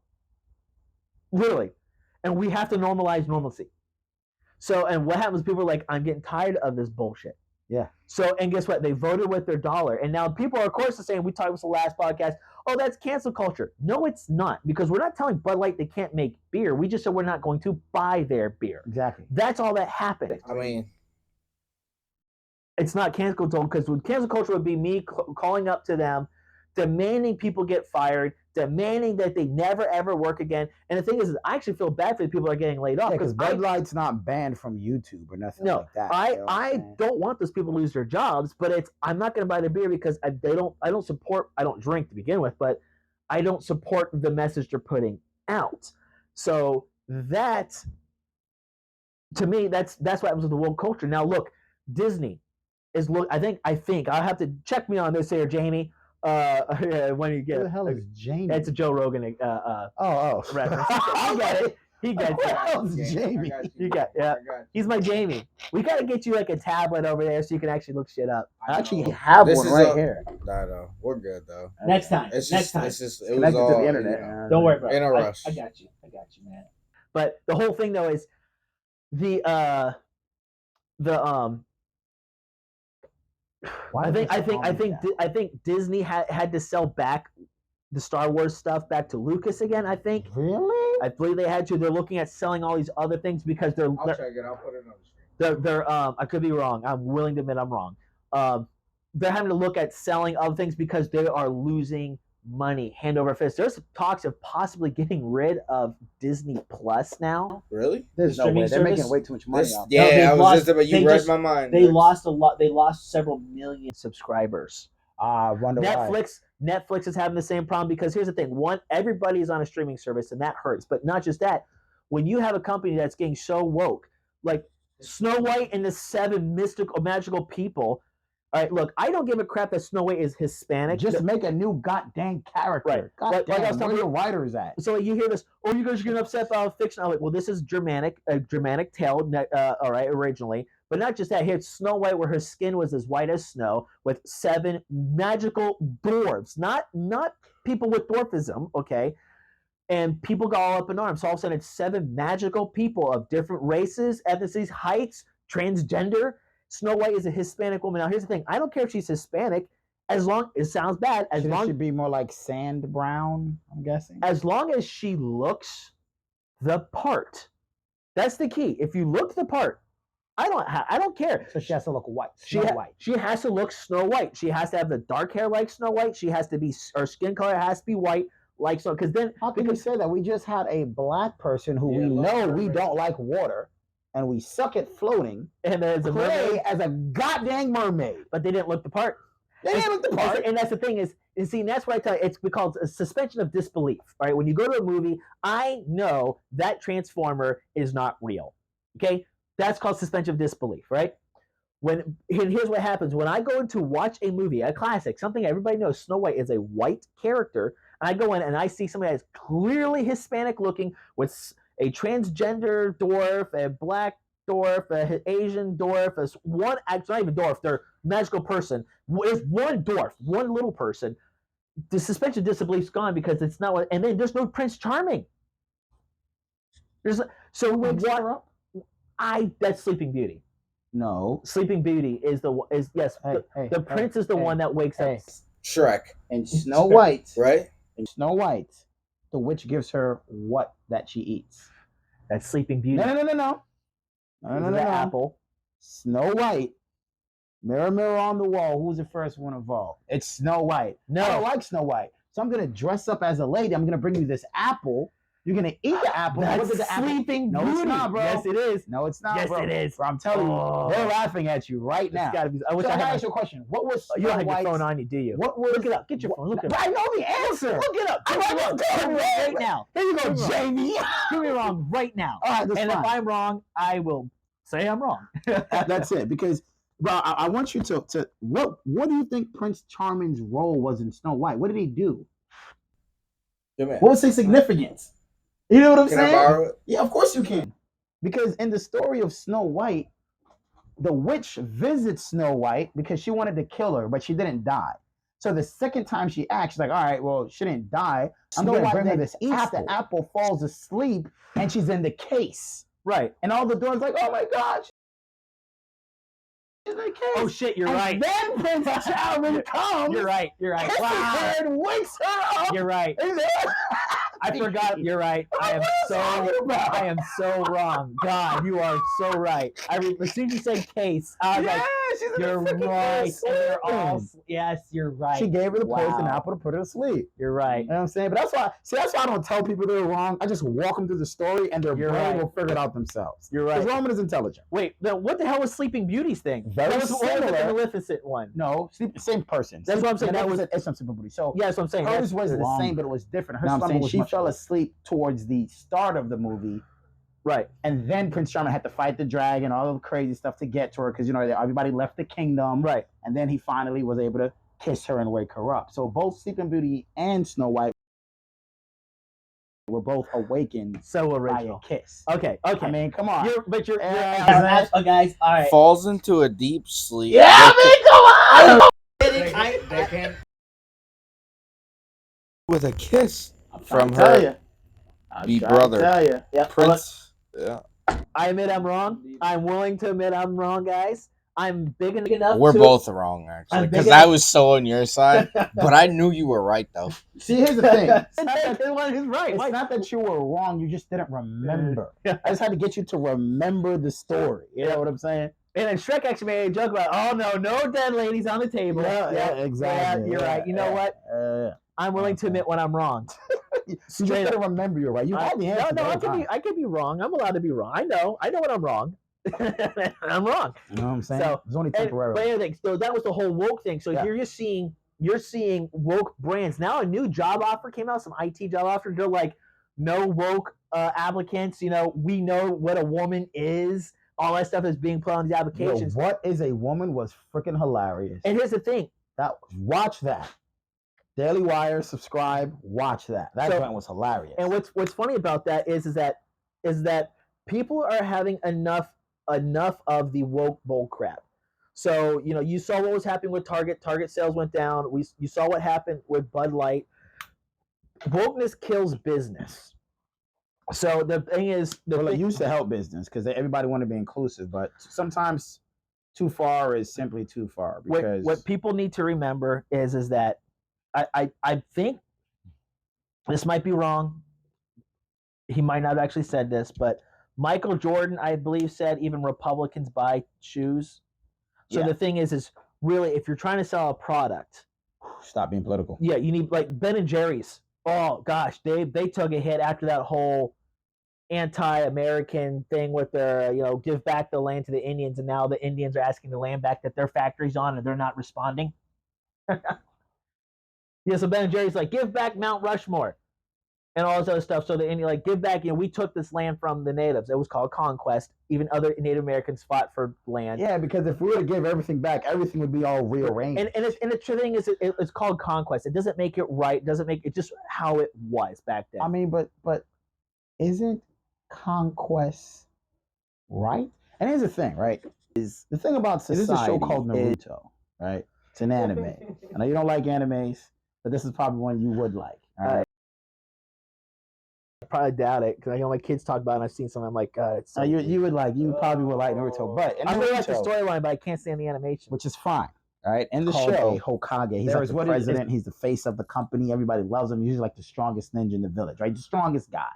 Really. And we have to normalize normalcy. So, and what happens, people are like, I'm getting tired of this bullshit. Yeah. So, and guess what? They voted with their dollar. And now people are, of course, saying, we talked about the last podcast, oh, that's cancel culture. No, it's not, because we're not telling Bud Light they can't make beer. We just said we're not going to buy their beer. Exactly. That's all that happened. I mean, it's not cancel culture, because cancel culture would be me calling up to them, demanding people get fired, demanding that they never ever work again. And the thing is I actually feel bad for the people that are getting laid off, because Bud Light's not banned from YouTube or nothing like that. I don't want those people to lose their jobs, but I'm not going to buy their beer because I don't drink to begin with, but I don't support the message they're putting out. So that, to me, that's what happens with the world culture. Now look, Disney is I think I'll have to check me on this here, Jamie. When you get who the hell is Jamie? It's a Joe Rogan reference. I get it. He gets it. Who is Jamie? You got He's my Jamie. We gotta get you like a tablet over there so you can actually look shit up. I actually have one right here. No, we're good though. Next time. It was connected all to the internet. Don't worry, bro. In a rush. I got you, man. But the whole thing though is I think Disney had to sell back the Star Wars stuff back to Lucas again. I think. Really? I believe they had to. They're looking at selling all these other things because I'll check it. I'll put it on the screen. They're I could be wrong. I'm willing to admit I'm wrong. They're having to look at selling other things because they are losing money hand over fist. There's talks of possibly getting rid of Disney Plus now. Really? There's no way. They're making way too much money off. Yeah, you read my mind. They lost a lot. They lost several million subscribers. I wonder why. Netflix is having the same problem because here's the thing. One, everybody is on a streaming service and that hurts. But not just that. When you have a company that's getting so woke, like Snow White and the 7 mystical magical people. All right, look, I don't give a crap that Snow White is Hispanic. Just make a new goddamn character. Right. Goddamn, like where your writers at? So you hear this, oh, you guys are getting upset about fiction. I'm like, well, this is a Germanic tale, all right, originally. But not just that. Here's Snow White, where her skin was as white as snow, with 7 magical dwarves, not people with dwarfism, okay? And people got all up in arms. So all of a sudden, it's 7 magical people of different races, ethnicities, heights, transgender. Snow White is a Hispanic woman. Now, here's the thing. I don't care if she's Hispanic, as long it sounds bad. Should be more like sand brown, I'm guessing. As long as she looks the part. That's the key. If you look the part, I don't care. So she has to look white. White. She has to look Snow White. She has to have the dark hair like Snow White. She has to be, her skin color has to be white like Snow. Because then, how can you say that? We just had a black person who we know we don't like water. And we suck at floating, and there's a mermaid as a goddamn mermaid. But they didn't look the part. They didn't look the part. And that's the thing is, see, and that's what I tell you. It's called a suspension of disbelief. All right, when you go to a movie, I know that Transformer is not real. Okay, that's called suspension of disbelief, right? And here's what happens when I go in to watch a movie, a classic, something everybody knows. Snow White is a white character, and I go in and I see somebody that's clearly Hispanic looking with a transgender dwarf, a black dwarf, an Asian dwarf, it's not even dwarf, they're magical person. It's one dwarf, one little person. The suspension of disbelief's gone because it's not what, and then there's no Prince Charming. That's Sleeping Beauty. No. Sleeping Beauty is the prince is the one that wakes up. Shrek. And Snow White. Right? And Snow White, the witch gives her what that she eats. That's Sleeping Beauty. No. Apple. Snow White. Mirror, mirror on the wall. Who's the first one involved? It's Snow White. No. I don't like Snow White. So I'm going to dress up as a lady. I'm going to bring you this apple. You're going to eat the apple. That's Sleeping Beauty. No, it's not, bro. Yes, it is. No, it's not, yes, bro. Yes, it is. Bro, I'm telling you, they're laughing at you right now. It's gotta be. I wish I had ask you a question. What was Snow You don't have White's, your phone on you, do you? Look it up. Get your phone. Look it up. I know the answer. Look it up. Right now. Here you go, Jamie. Prove me wrong right now. All right, that's and fine. if I'm wrong, I will say I'm wrong. That's it. Because, bro, I want you to what do you think Prince Charming's role was in Snow White? What did he do? What was his significance? You know what I'm saying? Can I borrow it? Yeah, of course you can. Because in the story of Snow White, the witch visits Snow White because she wanted to kill her, but she didn't die. So the second time she acts, she's like, all right, well, she didn't die. I'm going to bring her this apple. The apple falls asleep, and she's in the case. Right. And all the doors like, oh, my God. in the case. Oh shit, you're and right. Then Prince Charming comes. You're right. Kisses her and wakes her up. You're right. I forgot. You're right. I am so wrong. God, you are so right. As soon as you said case, I was like, she's in you're the freaking right. bed And they're all, sleeping. yes, you're right. She gave her the Wow. poison apple to put her to sleep. You're right. You know what I'm saying? But that's why I don't tell people they're wrong. I just walk them through the story and their You're brain right. will figure it out themselves. You're right. Because Roman is intelligent. Wait, then what the hell was Sleeping Beauty's thing? Very What was the similar. Maleficent one? No, same person. That's what I'm saying. That That was was it's some Sleeping Beauty. So yeah, that's what I'm saying. hers was the longer. same, but it was different. Her You know what I'm saying? she fell asleep towards the start of the movie. Right. And then Prince Charming had to fight the dragon, all the crazy stuff to get to her because, everybody left the kingdom. Right. And then he finally was able to kiss her and wake her up. So both Sleeping Beauty and Snow White were both awakened So by a original. kiss. Okay. I mean, come on. Guys, all right. Falls into a deep sleep. Yeah, I mean, come on! They can't. With a kiss I'm from trying to tell her you. be brother. Tell you. Yeah, Prince. Yeah. I admit I'm wrong. I'm willing to admit I'm wrong, guys. I'm big enough. We're to, both wrong, actually. I'm Because big I enough- was so on your side. But I knew you were right, though. See, here's the thing. He's right. It's not that you were wrong. You just didn't remember. I just had to get you to remember the story. You know what I'm saying? And then Shrek actually made a joke about, oh no dead ladies on the table. Yeah, exactly. Yeah, you're right. You know what? I'm willing to admit when I'm wrong. You just didn't remember you're right. You had the answer. No, I could be wrong. I'm allowed to be wrong. I know when I'm wrong. I'm wrong. You know what I'm saying? So it's only temporary. But anyway, so that was the whole woke thing. So here you're seeing woke brands. Now a new job offer came out, some IT job offer. They're like, no woke applicants. We know what a woman is. All that stuff is being put on these applications. Yo, what is a woman was freaking hilarious. And here's the thing. Watch that. Daily Wire, subscribe, watch that. That joint was hilarious. And what's funny about that is that people are having enough of the woke bull crap. So you saw what was happening with Target. Target sales went down. You saw what happened with Bud Light. Wokeness kills business. So the thing is, it used to help business because everybody wanted to be inclusive, but sometimes too far is simply too far. Because what people need to remember is that I think this might be wrong. He might not have actually said this, but Michael Jordan, I believe, said even Republicans buy shoes. So the thing is really, if you're trying to sell a product, stop being political. Yeah, you need like Ben and Jerry's. Oh gosh, they took a hit after that whole anti-American thing with their give back the land to the Indians, and now the Indians are asking the land back that their factory's on, and they're not responding. Yeah, so Ben and Jerry's like, give back Mount Rushmore and all this other stuff. So the Indian give back, we took this land from the natives. It was called conquest. Even other Native Americans fought for land. Yeah, because if we were to give everything back, everything would be all rearranged. And the thing is, it's called conquest. It doesn't make it right. It doesn't make it just how it was back then. I mean, but isn't conquest right? And here's the thing, right? Is the thing about society? This is a show called Naruto, right? It's an anime. I know you don't like animes, but this is probably one you would like. All right. I probably doubt it because I know my kids talk about it and I've seen some. I'm like, it's so you probably would like Naruto, but I really like the storyline, but I can't stand the animation, which is fine. Right, in the show, Hokage, he's like the president. He's the face of the company. Everybody loves him. He's like the strongest ninja in the village, right? The strongest guy.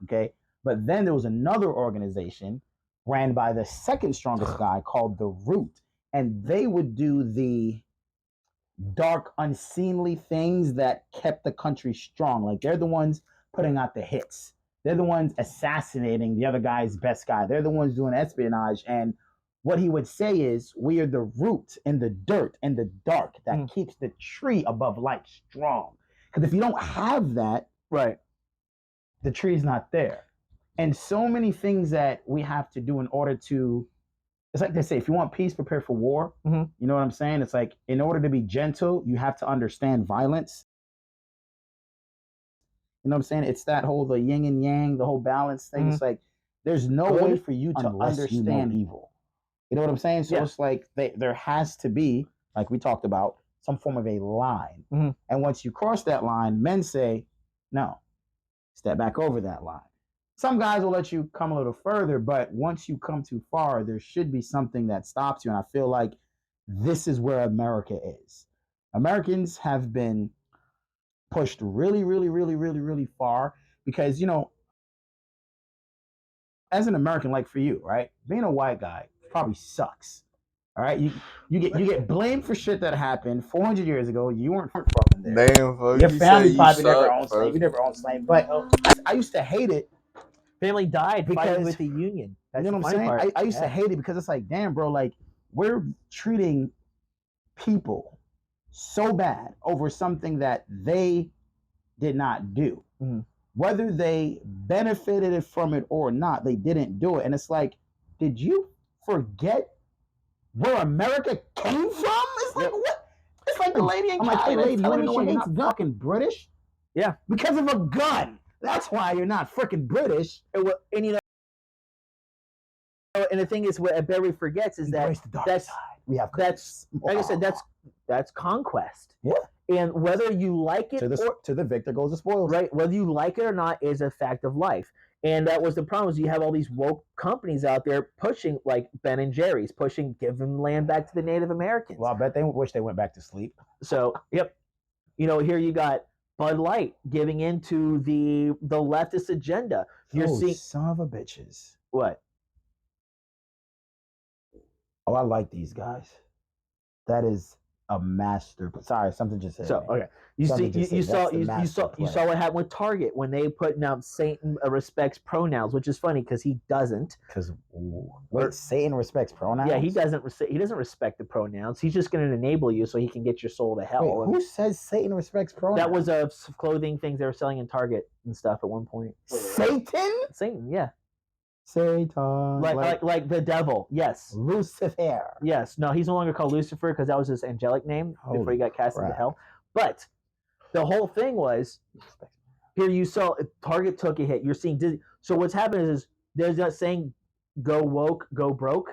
Okay, but then there was another organization ran by the second strongest guy called the Root, and they would do the dark, unseemly things that kept the country strong. Like they're the ones putting out the hits. They're the ones assassinating the other guy's best guy. They're the ones doing espionage. And what he would say is, we are the root in the dirt, in the dark, that keeps the tree above light strong. Because if you don't have that, right, the tree's not there. And so many things that we have to do in order to, it's like they say, if you want peace, prepare for war. Mm-hmm. You know what I'm saying? It's like, in order to be gentle, you have to understand violence. You know what I'm saying? It's that whole, the yin and yang, the whole balance thing. Mm-hmm. It's like, there's no way for you to understand evil. You know what I'm saying? So it's like, there has to be, like we talked about, some form of a line. Mm-hmm. And once you cross that line, men say, no, step back over that line. some guys will let you come a little further, but once you come too far, there should be something that stops you. And I feel like this is where America is. Americans have been pushed really, really, really, really, really far because, as an American, like for you, right? Being a white guy probably sucks. All right, you get blamed for shit that happened 400 years ago. You weren't fucking there. Damn, fuck. Your You family say you probably never suck, owned fuck. slave. You never owned slave, but I used to hate it. Family died fighting Because- with the Union. That's You know the what I'm funny saying? part. I used to hate it because it's like, damn, bro, like we're treating people so bad over something that they did not do. Mhm. Whether they benefited from it or not, they didn't do it. And it's like, did you forget where America came from? It's like, what? It's like the lady in Canada. Hey, lady, you want to know why you're not fucking British? Yeah. Because of a gun. That's why you're not freaking British. And and the thing is, what Barry forgets is that Embrace the dark that's side. We have that's like I said, that's conquest. Yeah. And whether you like it to the victor goes the spoils. right, whether you like it or not is a fact of life. And that was the problem. Is you have all these woke companies out there pushing, like Ben and Jerry's, pushing give them land back to the Native Americans. Well, I bet they wish they went back to sleep. So, yep. Here you got Bud Light giving into the leftist agenda. You're Those seeing son of a bitches. what? Oh, I like these guys. That is a master. Sorry, something just said. So okay, you Something see, just you said, saw that's the you master saw play. what happened with Target when they put out Satan respects pronouns, which is funny because he doesn't. Because wait, Satan respects pronouns. Yeah, he doesn't. He doesn't respect the pronouns. He's just going to enable you so he can get your soul to hell. Wait, who says Satan respects pronouns? That was a clothing things they were selling in Target and stuff at one point. Satan. Satan, yeah, Satan, like the devil. Yes, Lucifer. yes. No, he's no longer called Lucifer because that was his angelic name before Holy he got cast into crap. hell. But the whole thing was here. You saw Target took a hit. You're seeing Disney. So what's happening is there's not saying go woke, go broke.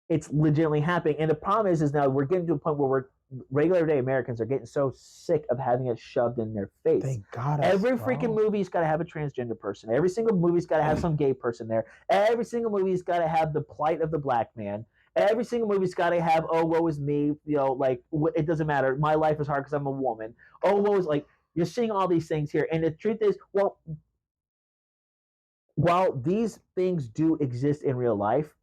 It's legitimately happening, and the problem is now we're getting to a point where regular everyday Americans are getting so sick of having it shoved in their face. They got us, Every bro. freaking movie's got to have a transgender person. Every single movie's got to have some gay person there. Every single movie's got to have the plight of the black man. Every single movie's got to have, oh, woe is me. It doesn't matter. My life is hard because I'm a woman. Oh, woe is like, you're seeing all these things here. And the truth is, well, while these things do exist in real life,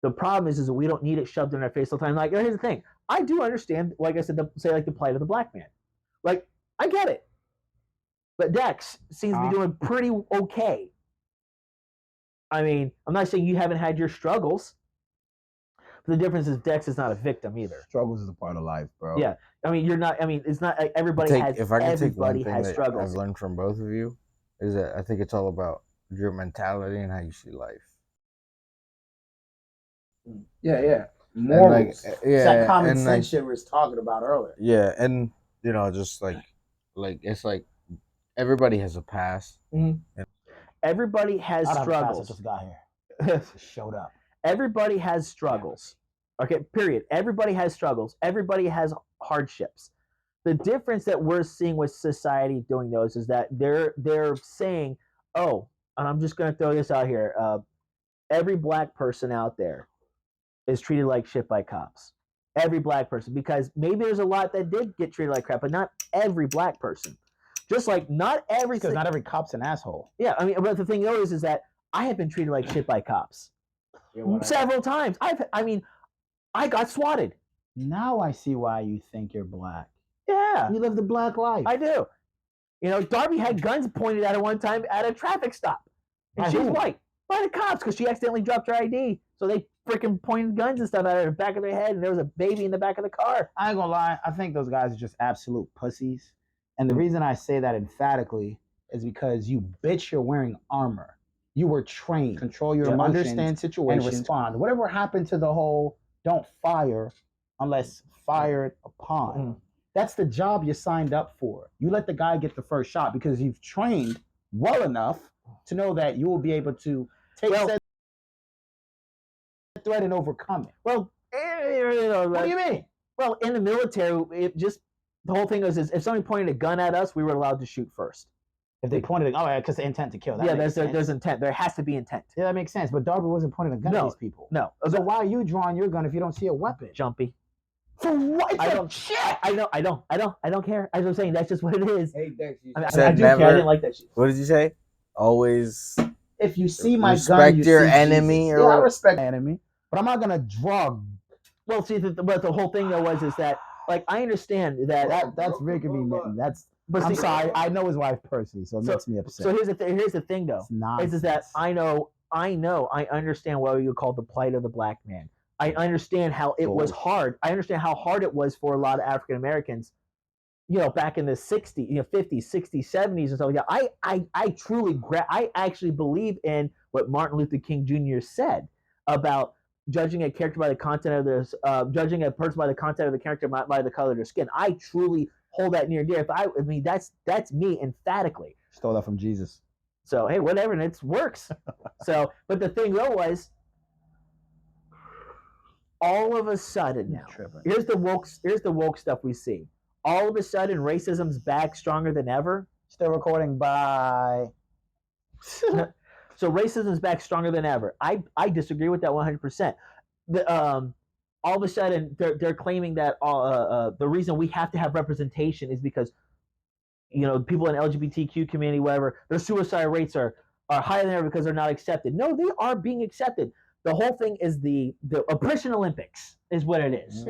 the problem is that we don't need it shoved in our face all the time. Like, here's the thing. I do understand, like I said, the plight of the black man. Like, I get it. But Dex seems to be doing pretty okay. I mean, I'm not saying you haven't had your struggles. But the difference is Dex is not a victim either. Struggles is a part of life, bro. Yeah. I mean, you're not, I mean, it's not, everybody has, If I can take one everybody thing has that struggles. I've learned from both of you, is that I think it's all about your mentality and how you see life. Yeah. Morals. It's that common sense shit we was talking about earlier. Yeah, and just like it's like everybody has a past. Mm-hmm. Everybody has struggles. I just got here. Just showed up. Everybody has struggles. Okay, period. Everybody has struggles. Everybody has hardships. The difference that we're seeing with society doing those is that they're saying, oh, and I'm just going to throw this out here. Every black person out there is treated like shit by cops. Every black person, because maybe there's a lot that did get treated like crap, but not every black person. Just like not every, because not every cop's an asshole. Yeah, I mean, but the thing is that I have been treated like shit by cops several times. I got swatted. Now I see why you think you're black. Yeah, you live the black life. I do. Darby had guns pointed at her one time at a traffic stop, and she's white. By the cops because she accidentally dropped her ID. So they freaking pointed guns and stuff at her back of their head, and there was a baby in the back of the car. I ain't gonna lie. I think those guys are just absolute pussies. And the reason I say that emphatically is because you bitch you're wearing armor. You were trained. Control your emotions, understand situations, and respond. Whatever happened to the whole don't fire unless fired upon. Mm-hmm. That's the job you signed up for. You let the guy get the first shot because you've trained well enough to know that you will be able to take said threat and overcome it. Well, what do you mean? Well, in the military, the whole thing is if somebody pointed a gun at us, we were allowed to shoot first. If they pointed, because the intent to kill. That Yeah, makes there's sense. intent. There has to be intent. Yeah, that makes sense. But Darby wasn't pointing a gun at these people. No. So why are you drawing your gun if you don't see a weapon? Jumpy. For what? I don't. Shit. I don't care. I was saying that's just what it is. Hey, Dex, you I said do care. I never- didn't like that shit. What did you say? Always If you see my respect gun, you your see enemy. Jesus. Or Yeah, I what? respect my enemy, but I'm not gonna draw. Well, see, but the whole thing though is that like I understand that That's making me. That's. But I'm see, sorry. I know his wife personally, so it makes me upset. So here's the thing though. It's Is that I understand what you call the plight of the black man. I understand how it was hard. I understand how hard it was for a lot of African Americans, back in the 60s, 50s, 60s, 70s and stuff like that. I truly I actually believe in what Martin Luther King Jr. said about judging a character by the content of this, judging a person by the content of the character by the color of their skin. I truly hold that near and dear. I mean, that's me emphatically. Stole that from Jesus. So hey, whatever, and it works. So, but the thing though was, all of a sudden now, here's the woke stuff we see. All of a sudden, racism's back stronger than ever. Still recording by. So racism's back stronger than ever. I disagree with that 100%. All of a sudden they're claiming that the reason we have to have representation is because people in LGBTQ community, whatever, their suicide rates are higher than ever because they're not accepted. No, they are being accepted. The whole thing is the oppression Olympics is what it is.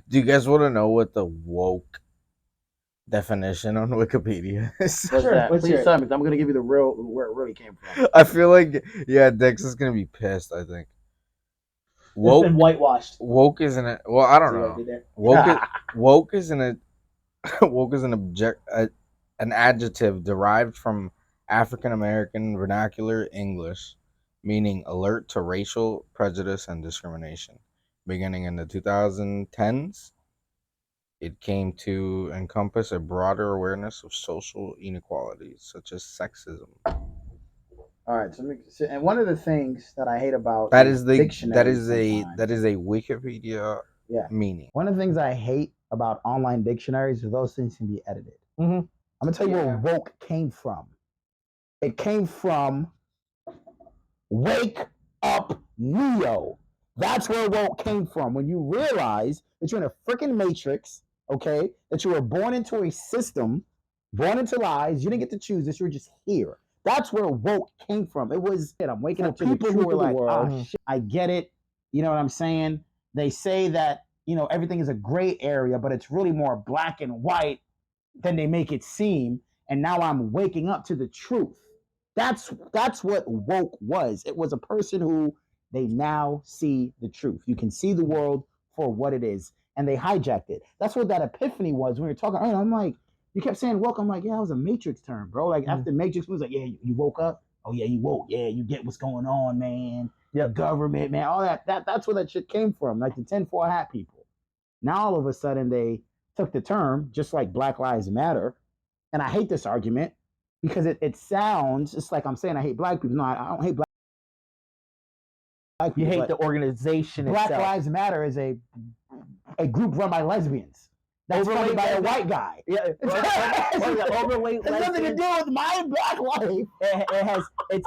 Do you guys want to know what the woke definition on Wikipedia is? What's that? Let's Please hear it. tell me. I'm gonna give you the real where it really came from. I feel like Dex is gonna be pissed. I think It's been whitewashed. woke isn't it? Well, I don't See what I know. did there? Woke isn't it? Woke is an adjective derived from African American vernacular English, meaning alert to racial prejudice and discrimination. Beginning in the 2010s, it came to encompass a broader awareness of social inequalities such as sexism. All right, and one of the things that I hate about That is a Wikipedia meaning. One of the things I hate about online dictionaries is those things can be edited. Mm-hmm. I'm gonna tell you where woke came from. It came from wake up Neo. That's where woke came from. When you realize that you're in a freaking matrix, okay, that you were born into a system, born into lies, you didn't get to choose this, you were just here. That's where woke came from. It was, I'm waking up to people who were like, shit, I get it. You know what I'm saying? They say that, everything is a gray area, but it's really more black and white than they make it seem. And now I'm waking up to the truth. That's what woke was. It was a person who they now see the truth. You can see the world for what it is. And they hijacked it. That's what that epiphany was when we were talking. I'm like, you kept saying woke. I'm like, yeah, that was a Matrix term, bro. Like after Matrix was like, yeah, you woke up. Oh yeah, you woke. Yeah, you get what's going on, man. Yeah, government, man. All that's where that shit came from. Like the 10-4 hat people. Now all of a sudden they took the term, just like Black Lives Matter. And I hate this argument because it sounds just like I'm saying I hate black people. No, I don't hate black people. You hate the organization Black itself. Lives Matter is a group run by lesbians. That's funded by a white guy. Yeah, overweight It has nothing to do with my black life.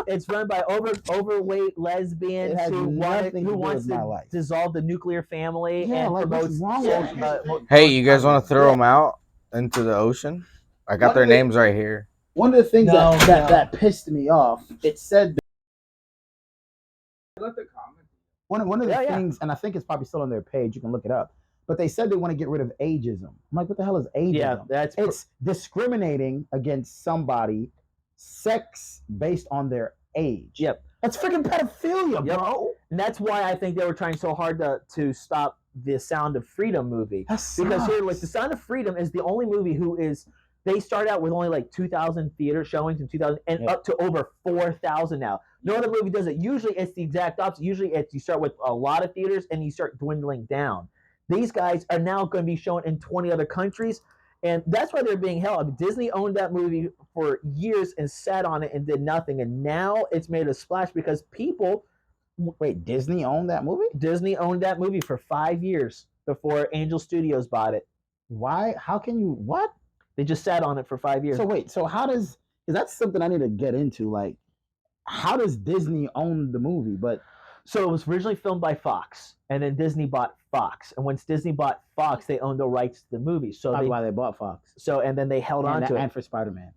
It's run by overweight lesbians who want to dissolve the nuclear family and promote. Hey, you guys want to throw them out into the ocean? I got their names right here. One of the things that pissed me off, it said. One of the things, and I think it's probably still on their page. You can look it up. But they said they want to get rid of ageism. I'm like, what the hell is ageism? Yeah, it's discriminating against somebody, sex based on their age. Yep, that's freaking pedophilia, bro. And that's why I think they were trying so hard to stop the Sound of Freedom movie. Because here, like the Sound of Freedom is the only movie who is. They start out with only like 2,000 theater showings in 2000 and up to over 4,000 now. No other movie does it. Usually it's the exact opposite. Usually you start with a lot of theaters and you start dwindling down. These guys are now going to be shown in 20 other countries, and that's why they're being held. Disney owned that movie for years and sat on it and did nothing, and now it's made a splash because people... Wait, Disney owned that movie? Disney owned that movie for 5 years before Angel Studios bought it. Why? How can you... What? They just sat on it for 5 years. So wait, so how does that's something I need to get into. Like, how does Disney own the movie? But So it was originally filmed by Fox, and then Disney bought Fox. And once Disney bought Fox, they owned the rights to the movie. So probably why they bought Fox. and then they held on to it. And for Spider-Man.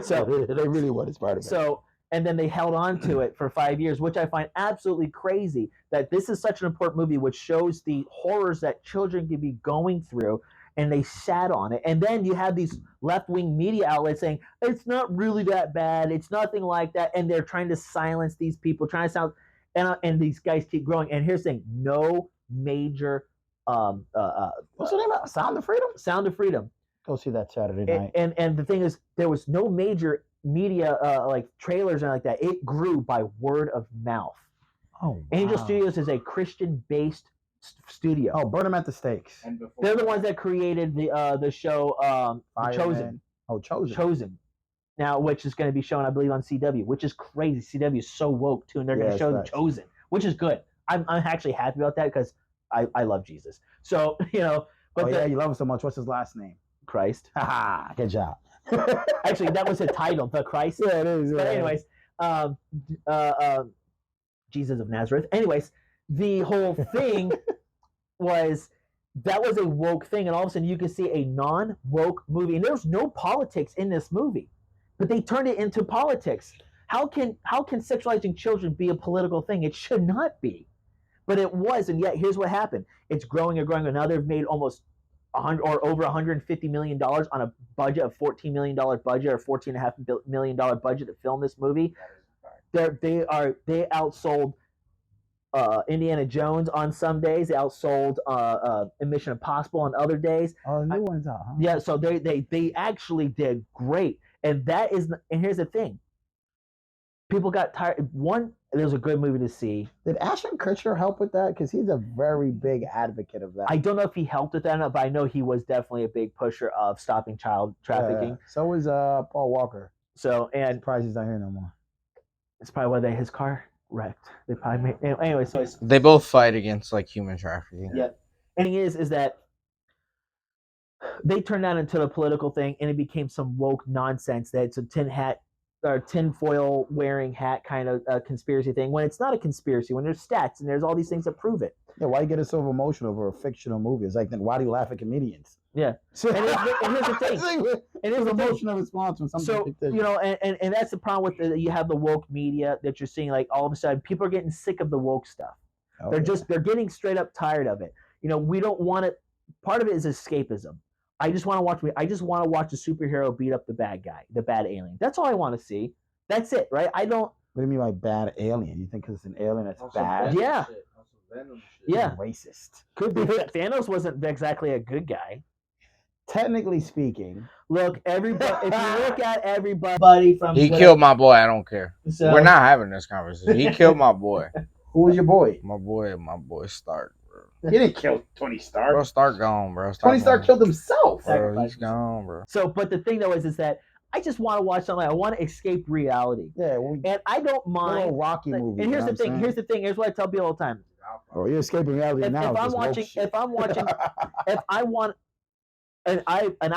So they really wanted Spider-Man. So and then they held on to it for 5 years, which I find absolutely crazy. That this is such an important movie, which shows the horrors that children can be going through, and they sat on it. And then you have these left-wing media outlets saying it's not really that bad, it's nothing like that, and they're trying to silence these people, trying to sound, and these guys keep growing. And here's the thing: no major. What's the name of Sound of Freedom? Sound of Freedom. Go see that Saturday night. And the thing is, there was no major media like trailers and like that. It grew by word of mouth. Oh, wow. Angel Studios is a Christian-based studio. Oh, burn them at the stakes. They're the ones that created the show Chosen. Oh, Chosen. Chosen. Now, which is going to be shown, I believe, on CW, which is crazy. CW is so woke too, and they're going to show the Chosen, which is good. I'm actually happy about that because I love Jesus. So but you love him so much. What's his last name? Christ. Haha, good job. Actually, that was the title, the Christ. Yeah, it is. But anyways, Jesus of Nazareth. Anyways, the whole thing was that was a woke thing, and all of a sudden you can see a non-woke movie, and there's no politics in this movie, but they turned it into politics. How can sexualizing children be a political thing? It should not be, but it was, and yet here's what happened: it's growing and growing, and now they've made almost or over $150 million on a budget of $14 million budget or $14.5 million budget to film this movie. They outsold Indiana Jones on some days. They outsold Mission Impossible on other days. Oh, the new one's out, huh? Yeah, so they actually did great. And here's the thing. People got tired. One, it was a good movie to see. Did Ashton Kutcher help with that? Because he's a very big advocate of that. I don't know if he helped with that, but I know he was definitely a big pusher of stopping child trafficking. Yeah. So was Paul Walker. So, and surprised he's not here no more. It's probably why his car wrecked. They probably made anyway. So they both fight against like human trafficking. Yeah, and the thing is that they turned that into a political thing, and it became some woke nonsense that it's a tinfoil wearing hat kind of conspiracy thing. When it's not a conspiracy, when there's stats and there's all these things that prove it. Yeah, why you get so emotional over a fictional movie? It's like, then why do you laugh at comedians? Yeah, and here's the thing. It is an emotional response when something. So and that's the problem with you have the woke media that you're seeing. Like all of a sudden, people are getting sick of the woke stuff. Oh, they're getting straight up tired of it. We don't want it. Part of it is escapism. I just want to watch a superhero beat up the bad guy, the bad alien. That's all I want to see. That's it, right? I don't. What do you mean by bad alien? You think it's an alien that's bad? Yeah. Yeah. Racist. Could be. Thanos wasn't exactly a good guy. Technically speaking. Look, everybody. If you look at everybody from. He killed my boy. I don't care. So, we're not having this conversation. He killed my boy. Who was your boy? My boy Stark. He didn't kill Tony Stark. Bro, Stark gone, bro. Tony Stark killed himself. Bro, he's gone, bro. So, but the thing though is that I just want to watch something. I want to escape reality. Yeah, and I don't mind a Rocky movie. And here's the thing. Here's the thing. Here's what I tell people all the time. Oh, you're escaping reality now. If I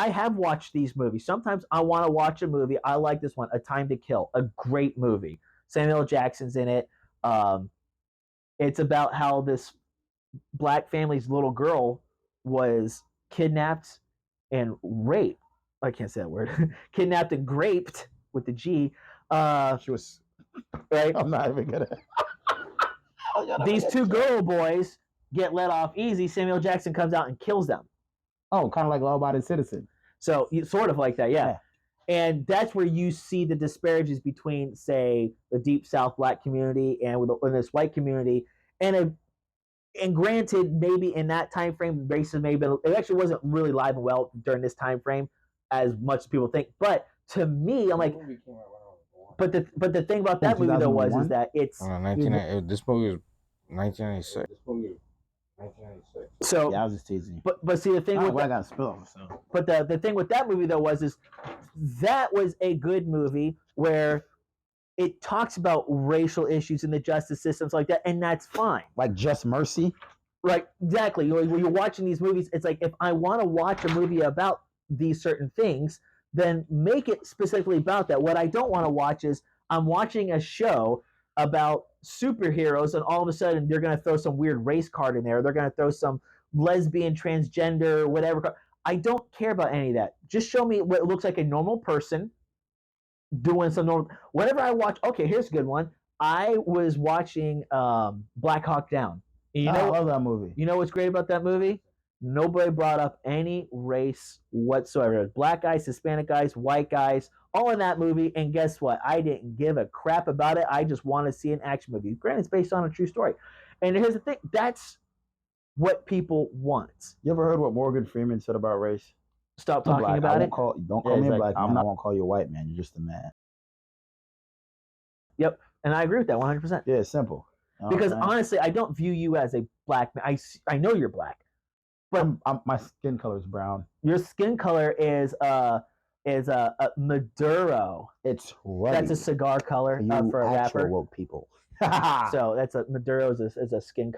have watched these movies. Sometimes I want to watch a movie. I like this one, A Time to Kill, a great movie. Samuel L. Jackson's in it. It's about how this black family's little girl was kidnapped and raped. I can't say that word. Kidnapped and graped with the G. She was right. I'm not even gonna. These two girl boys get let off easy. Samuel Jackson comes out and kills them. Oh, kind of like Law-Abiding Citizen. So sort of like that, yeah. And that's where you see the disparities between, say, the Deep South black community and with this white community. And granted, maybe in that time frame, racism may have been. It actually wasn't really live and well during this time frame, as much as people think. But to me, I'm like, but the thing about that movie though is that it's this movie was 1996. So yeah, I was just teasing. But see the thing with I got spill. So. But the thing with that movie though is that was a good movie where it talks about racial issues in the justice systems like that, and that's fine. Like Just Mercy. Right, exactly. When you're watching these movies, it's like if I want to watch a movie about these certain things, then make it specifically about that. What I don't want to watch is I'm watching a show about superheroes, and all of a sudden they're going to throw some weird race card in there. They're going to throw some lesbian, transgender, whatever. I don't care about any of that. Just show me what looks like a normal person doing some normal. Whenever I watch, okay, here's a good one. I was watching Black Hawk Down. I love that movie. You know what's great about that movie? Nobody brought up any race whatsoever. Black guys, Hispanic guys, white guys, all in that movie. And guess what? I didn't give a crap about it. I just want to see an action movie. Granted, it's based on a true story. And here's the thing. That's what people want. You ever heard what Morgan Freeman said about race? Stop talking about it. Don't call me a black man. I won't call you a white man. You're just a man. Yep. And I agree with that 100%. Yeah, it's simple. Because honestly, I don't view you as a black man. I know you're black, but my skin color is brown. Your skin color is a Maduro. It's right. That's a cigar color for a rapper. Woke people. So that's a Maduro is a skin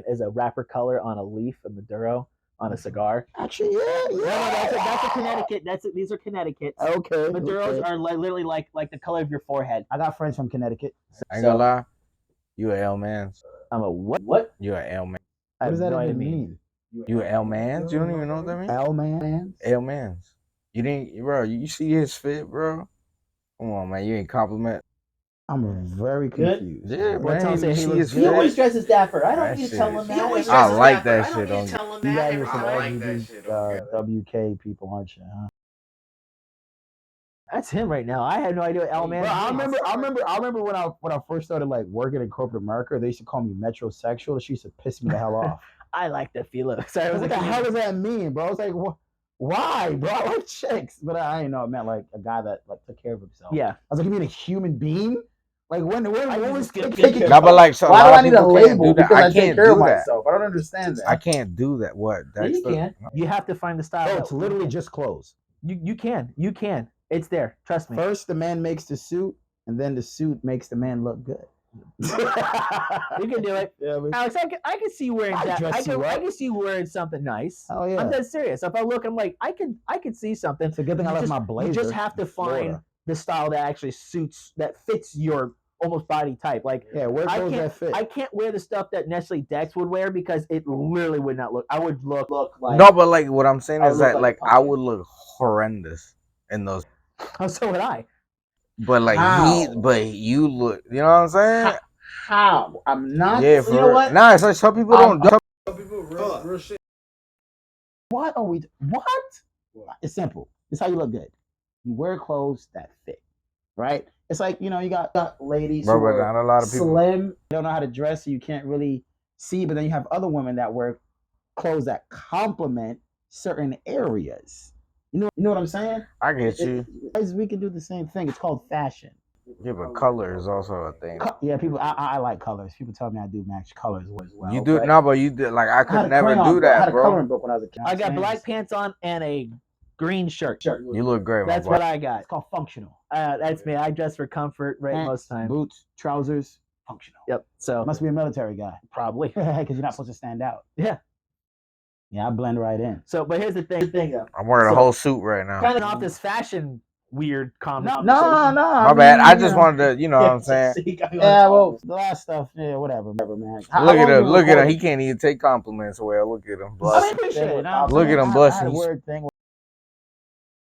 is a wrapper color on a leaf. A Maduro on a cigar. Actually, yeah. That's a Connecticut. These are Connecticut. Okay. Maduros are literally like the color of your forehead. I got friends from Connecticut. I ain't gonna lie. You a L-mans. I'm a what? You a L-man. What does that even mean? You a L-mans? You don't even know what that means? L-mans? L-mans. You didn't, bro, you see his fit, bro? Come on, man. You ain't compliment. I'm very confused. Yeah, Well, man. He his he always dresses dapper. I don't That need to shit tell him is- that. I like that shit. You guys are some WK people, aren't you? Huh? That's him right now. I had no idea what L-man. Bro, I remember when I first started like working in corporate America, they used to call me metrosexual. She used to piss me the hell off. I like the feel of. Sorry, What the hell does that mean, bro? I was like, why, bro? I like chicks, but I didn't know it meant like a guy that like took care of himself. Yeah, I was like, you mean a human being? Like when was No, but like, so why do I a need a lot of people can't label? do that. Because I I take can't care of do that. myself. I don't understand that. I can't do that. What? Yeah, you can. You have to find the style. Bro, it's literally just clothes. You can. It's there. Trust me. First, the man makes the suit, and then the suit makes the man look good. You can do it. Yeah, Alex, I can see wearing that. I can see wearing something nice. Oh yeah. I'm dead serious. If I look, I'm like, I can see something. It's a good thing I left my blazer. You just have to find the style that actually suits, that fits your almost body type. Like, yeah, where clothes that fit. I can't wear the stuff that necessarily Dex would wear because it literally would not look. I would look like. No, but like what I'm saying is that like I would look horrendous in those. Oh, so would I. But like but you look. You know what I'm saying? How? I'm not. Yeah, you know what? Nah, it's like some people don't. Some people real shit. What are we? What? It's simple. It's how you look good. You wear clothes that fit, right? It's like, you know, you got ladies who Bro, but not a lot are of people. slim, don't know how to dress, so you can't really see. But then you have other women that wear clothes that complement certain areas. You know what I'm saying? I get you. We can do the same thing. It's called fashion. Yeah, but color is also a thing. Yeah, people. I like colors. People tell me I do match colors as well. You do no, but you did like I could never do I that, had a bro. coloring book when I was a kid. I got black pants on and a green shirt. You look great. That's my boy. what I got. It's called functional. That's me. I dress for comfort most times. Boots, trousers, functional. Yep. So Must be a military guy. probably. Because you're not supposed to stand out. Yeah. Yeah, I blend right in. So, but here's the thing. I'm wearing a whole suit right now. Kind of off this fashion weird comment. No. My bad. I just wanted to, you know what I'm saying? Yeah, well, the last stuff, yeah, whatever, man. Look at him. Look at him. He can't even take compliments away. Look at him. I mean, appreciate it. Look at him I had blushing. a weird thing.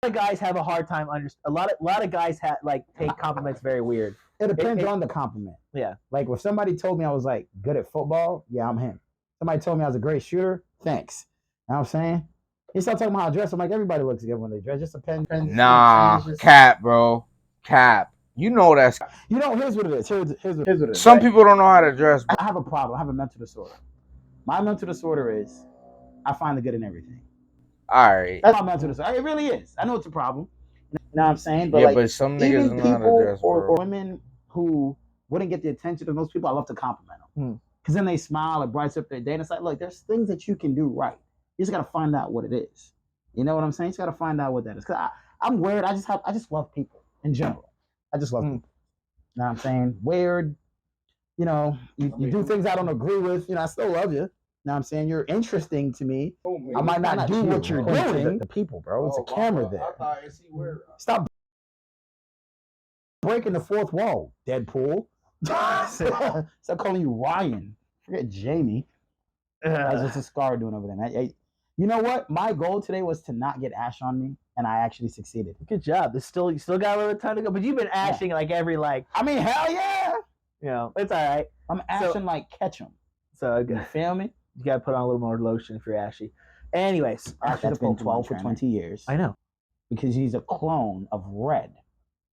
A lot of guys have a hard time a lot of guys take compliments very weird. It depends on the compliment. Yeah. Like if somebody told me I was like good at football, yeah, I'm him. Somebody told me I was a great shooter, thanks. You know what I'm saying? You start talking about how I dress. I'm like, everybody looks good when they dress. Just depends. Nah, cap, bro. Cap. You know that's. You know, here's what it is. Here's what it is. Some right? people don't know how to dress. I have a problem. I have a mental disorder. My mental disorder is I find the good in everything. All right. That's my mental disorder. It really is. I know it's a problem. You know what I'm saying? Yeah, like, but some niggas even don't know how to people dress, or bro. women who wouldn't get the attention of those people, I love to compliment them. Because then they smile, it brightens up their day. And it's like, look, there's things that you can do right. You just got to find out what it is. You know what I'm saying? You just got to find out what that is. Because I'm weird. I just love people in general. I just love people. You know what I'm saying? Weird. You know, you do things I don't agree with. You know, I still love you. Now I'm saying you're interesting to me. Oh, man, I might not do what you're Oh, doing. The people, bro. It's a camera there. I thought AC where. Stop breaking the fourth wall, Deadpool. Stop calling you Ryan. Forget Jamie. That's just a scar doing over there. You know what? My goal today was to not get ash on me, and I actually succeeded. Good job. You still got a little time to go, but you've been ashing like every I mean, hell yeah! it's all right. I'm ashing like Ketchum. So You good. feel me? You got to put on a little more lotion if you're ashy. Anyways, Ash That's is a been Pokemon 12 for trainer. 20 years. I know. Because he's a clone of Red.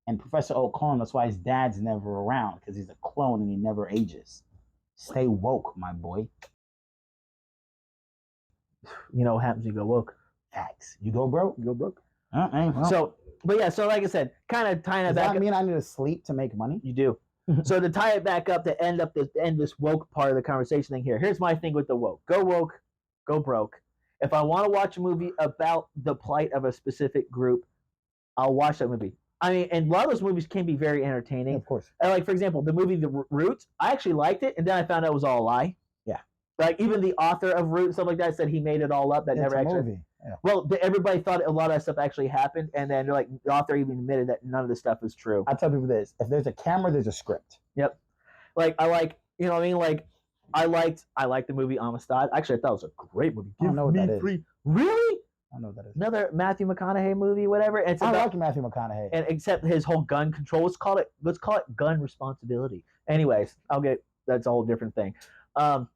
And Professor Oak clone, that's why his dad's never around, because he's a clone and he never ages. Stay woke, my boy. You know what happens when you go woke. Facts. You go broke? You go broke. Well, So like I said, kind of tying it does back that mean I need to sleep to make money? You do. So to tie it back up, to end this woke part of the conversation thing here. Here's my thing with the woke. Go woke, go broke. If I want to watch a movie about the plight of a specific group, I'll watch that movie. I mean, and a lot of those movies can be very entertaining. Yeah, of course. And like, for example, the movie The Roots, I actually liked it, and then I found out it was all a lie. Yeah. Like, even the author of Roots, stuff like that, said he made it all up. That It's never a actually. movie. Yeah. Well, everybody thought a lot of that stuff actually happened, and then like the author even admitted that none of this stuff is true. I tell people this: if there's a camera, there's a script. Yep. Like I like, you know what I mean? Like I liked the movie Amistad. Actually, I thought it was a great movie. I don't know what that is. Really? I don't know what that is. Another Matthew McConaughey movie, whatever. It's I about, like Matthew McConaughey. and except his whole gun control. Let's call it gun responsibility. Anyways, that's a whole different thing. Well,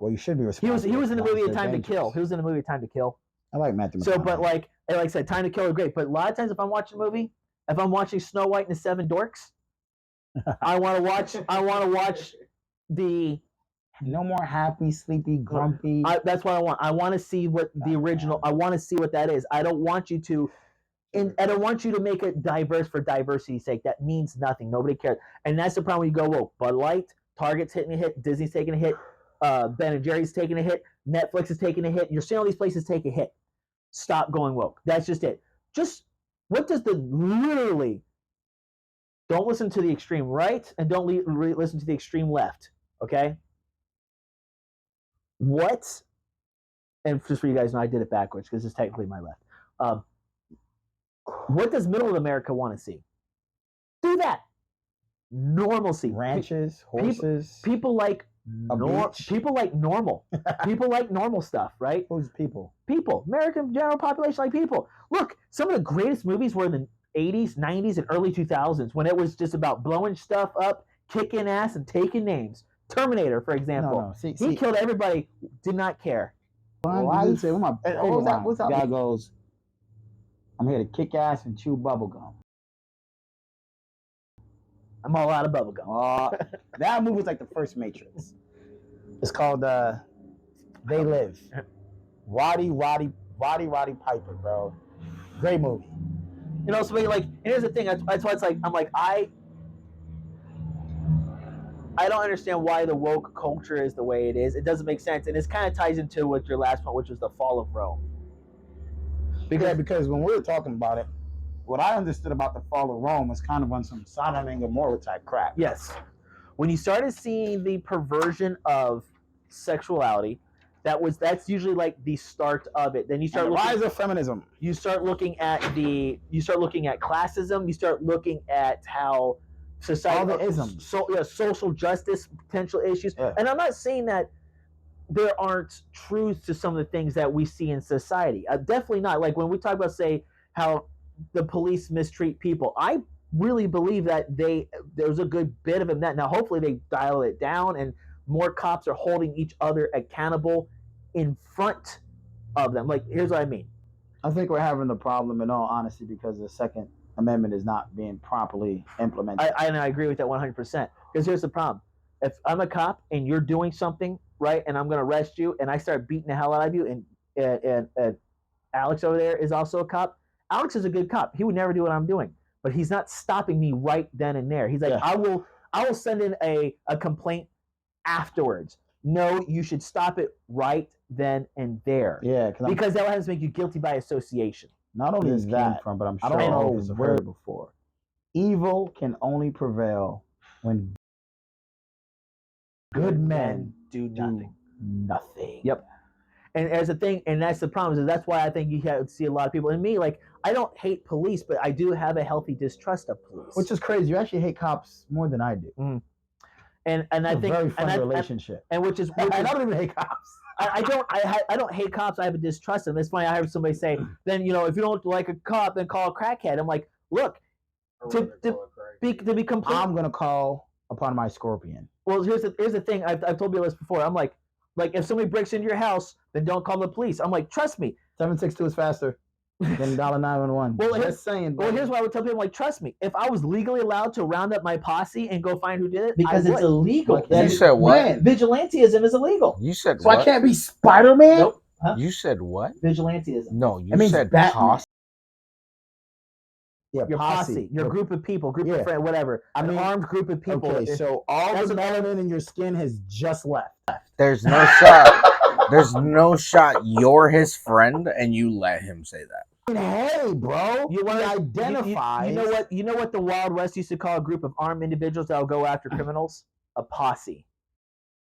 you should be responsible. He was in the movie They're Time to dangerous. Kill. He was in the movie Time to Kill. I like Matthew McConaughey. So, but like I said, Time to Kill is great. But a lot of times, if I'm watching a movie, if I'm watching Snow White and the Seven Dorks, I want to watch the. No more happy, sleepy, grumpy. That's what I want. I want to see what the original. I want to see what that is. I don't want you to. I don't want you to make it diverse for diversity's sake. That means nothing. Nobody cares. And that's the problem when you go woke. Bud Light, Target's hitting a hit. Disney's taking a hit. Ben and Jerry's taking a hit. Netflix is taking a hit. You're seeing all these places take a hit. Stop going woke. That's just it. Just what does the literally? Don't listen to the extreme right and don't listen to the extreme left. Okay. What? And just for you guys know, I did it backwards because it's technically my left. What does middle of America want to see? Do that. Normalcy. Ranches, horses. People like beach. people like normal. People like normal stuff, right? Who's people? People. American general population like people. Look, some of the greatest movies were in the 80s, 90s, and early 2000s when it was just about blowing stuff up, kicking ass, and taking names. Terminator, for example. No. See, he killed everybody, did not care. Life. Say, what What's that? Guy goes, I'm here to kick ass and chew bubblegum. I'm all out of bubblegum. That movie was like the first Matrix. It's called They Live. Roddy Piper, bro. Great movie. You know, so like, and here's the thing. That's why it's like, I'm like, I don't understand why the woke culture is the way it is. It doesn't make sense. And this kind of ties into what your last point, which was the fall of Rome. Because when we were talking about it, what I understood about the fall of Rome was kind of on some Sodom and Gomorrah type crap. Yes. When you started seeing the perversion of sexuality, that's usually like the start of it. Then you start looking, rise of feminism. You start looking at classism. You start looking at how society, all the isms, social justice potential issues. Yeah. And I'm not saying that there aren't truths to some of the things that we see in society. Definitely not. Like when we talk about, say, how the police mistreat people, I really believe that there's a good bit of it. Now, hopefully they dial it down and more cops are holding each other accountable in front of them. Like, here's what I mean. I think we're having the problem, in all honesty, because the Second Amendment is not being properly implemented. I agree with that 100%. Because here's the problem. If I'm a cop and you're doing something, right, and I'm going to arrest you, and I start beating the hell out of you, and Alex over there is also a cop. Alex is a good cop. He would never do what I'm doing. But he's not stopping me right then and there. He's like, yeah. I will send in a complaint afterwards. No, you should stop it right then and there. Yeah, because that will have to make you guilty by association. Not only is that, but I'm sure I don't know if you've heard before. Evil can only prevail when good men do nothing. nothing. Yep. And as a thing, and that's the problem, is that's why I think you see a lot of people, and me, like, I don't hate police, but I do have a healthy distrust of police. Which is crazy. You actually hate cops more than I do. Mm. And I think very funny relationship. And which is I don't even hate cops. I don't hate cops. I have a distrust of them. It's funny. I heard somebody say, then if you don't like a cop, then call a crackhead. I'm like, look, to be complete. I'm gonna call upon my scorpion. Well, here's the thing. I've told you this before. I'm like if somebody breaks into your house, then don't call the police. I'm like, trust me. 762 is faster than $911. Well, just saying. Well, here's what I would tell people. I'm like, trust me. If I was legally allowed to round up my posse and go find who did it, because it's illegal. You said what? Vigilantism is illegal. You said so what? I can't be Spider-Man? Nope. Huh? You said what? Vigilantism. No, you said Batman. posse. Yeah, your posse, your group of people, group of friends, whatever. An armed group of people. Okay, so all the melanin in your skin has just left. There's no shot. There's no shot you're his friend and you let him say that. Hey, bro. You want to identify. You know what the Wild West used to call a group of armed individuals that will go after criminals? A posse.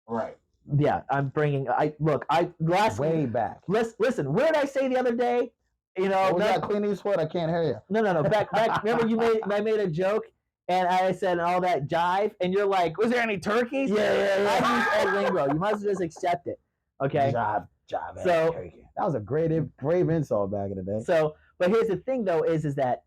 Right. Yeah, I'm bringing. Way back. Listen. What did I say the other day? Clean Eastwood. I can't hear you. No. Back. Remember I made a joke and I said all that jive, and you're like, "Was there any turkeys?" Yeah. I use old lingo. You must just accept it. Okay. Jive. So that was a brave insult back in the day. So, but here's the thing, though, is that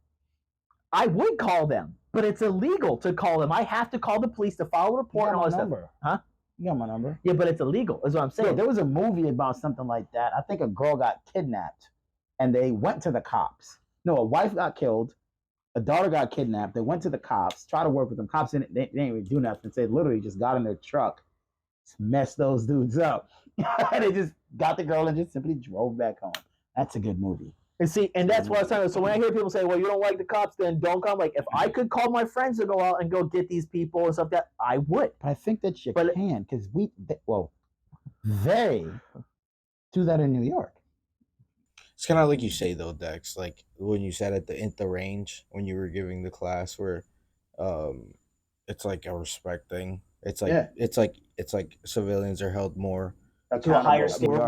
I would call them, but it's illegal to call them. I have to call the police to file a report and all this stuff. Huh? You got my number. Yeah, but it's illegal, is what I'm saying. Yeah, there was a movie about something like that. I think a girl got kidnapped, and they went to the cops. No, a wife got killed, a daughter got kidnapped. They went to the cops, tried to work with them. Cops didn't even do nothing. They literally just got in their truck, messed those dudes up. And they just got the girl and just simply drove back home. That's a good movie. And that's what I was talking about. So when I hear people say, well, you don't like the cops, then don't come. Like, if I could call my friends to go out and go get these people and stuff, that I would. But I think that you can, because they do that in New York. It's kind of like you say, though, Dex, like when you said at the range, when you were giving the class where it's like a respect thing. It's like civilians are held more to a higher standard.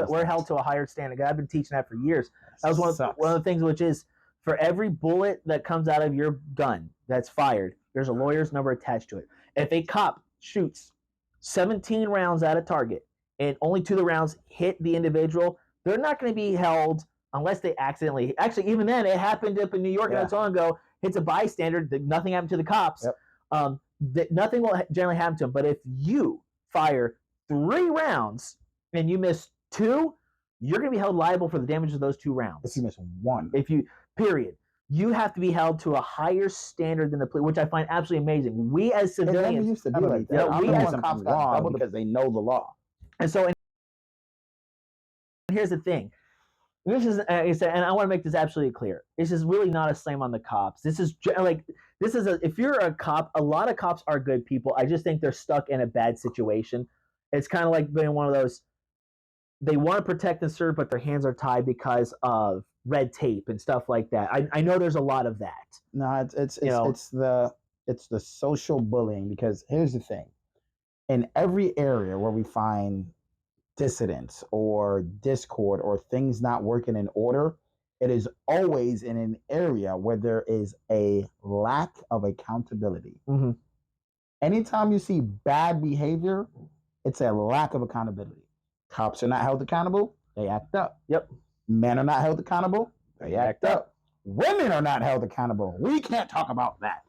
We're held to a higher standard. I've been teaching that for years. That was one of the things, which is for every bullet that comes out of your gun that's fired, there's a lawyer's number attached to it. If a cop shoots 17 rounds at a target and only 2 of the rounds hit the individual, they're not going to be held unless they accidentally. Actually, even then, it happened up in New York not so long ago. Hits a bystander. Nothing happened to the cops. Yep. Nothing will generally happen to them. But if you fire 3 rounds and you miss 2, you're going to be held liable for the damage of those 2 rounds. If you miss 1. Period. You have to be held to a higher standard than the police, which I find absolutely amazing. We as civilians. It never used to be like that. We as cops got double because they know the law. And so, here's the thing. This is, and I want to make this absolutely clear. This is really not a slam on the cops. This is if you're a cop, a lot of cops are good people. I just think they're stuck in a bad situation. It's kind of like being one of those, they want to protect and serve, but their hands are tied because of red tape and stuff like that. I know there's a lot of that. No, it's the social bullying, because here's the thing. In every area where we find dissidents or discord or things not working in order, it is always in an area where there is a lack of accountability. Mm-hmm. Anytime you see bad behavior, it's a lack of accountability. Cops are not held accountable, they act up. Yep. Men are not held accountable, they act up. Women are not held accountable. We can't talk about that.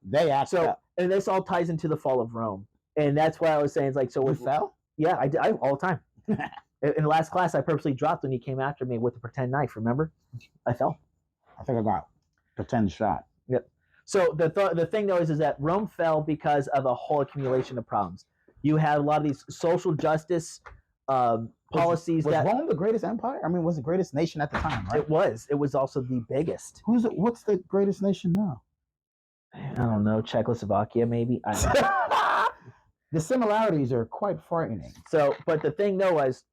They act up. And this all ties into the fall of Rome. And that's why I was saying, it's like, so we fell? Yeah, I did. All the time. In the last class, I purposely dropped when he came after me with the pretend knife. Remember? I fell. I think I got pretend shot. Yep. So the thing, though, is that Rome fell because of a whole accumulation of problems. You had a lot of these social justice policies. Was Rome the greatest empire? I mean, was the greatest nation at the time, right? It was. It was also the biggest. What's the greatest nation now? I don't know. Czechoslovakia, maybe. I don't know. The similarities are quite frightening. So, but the thing, though, was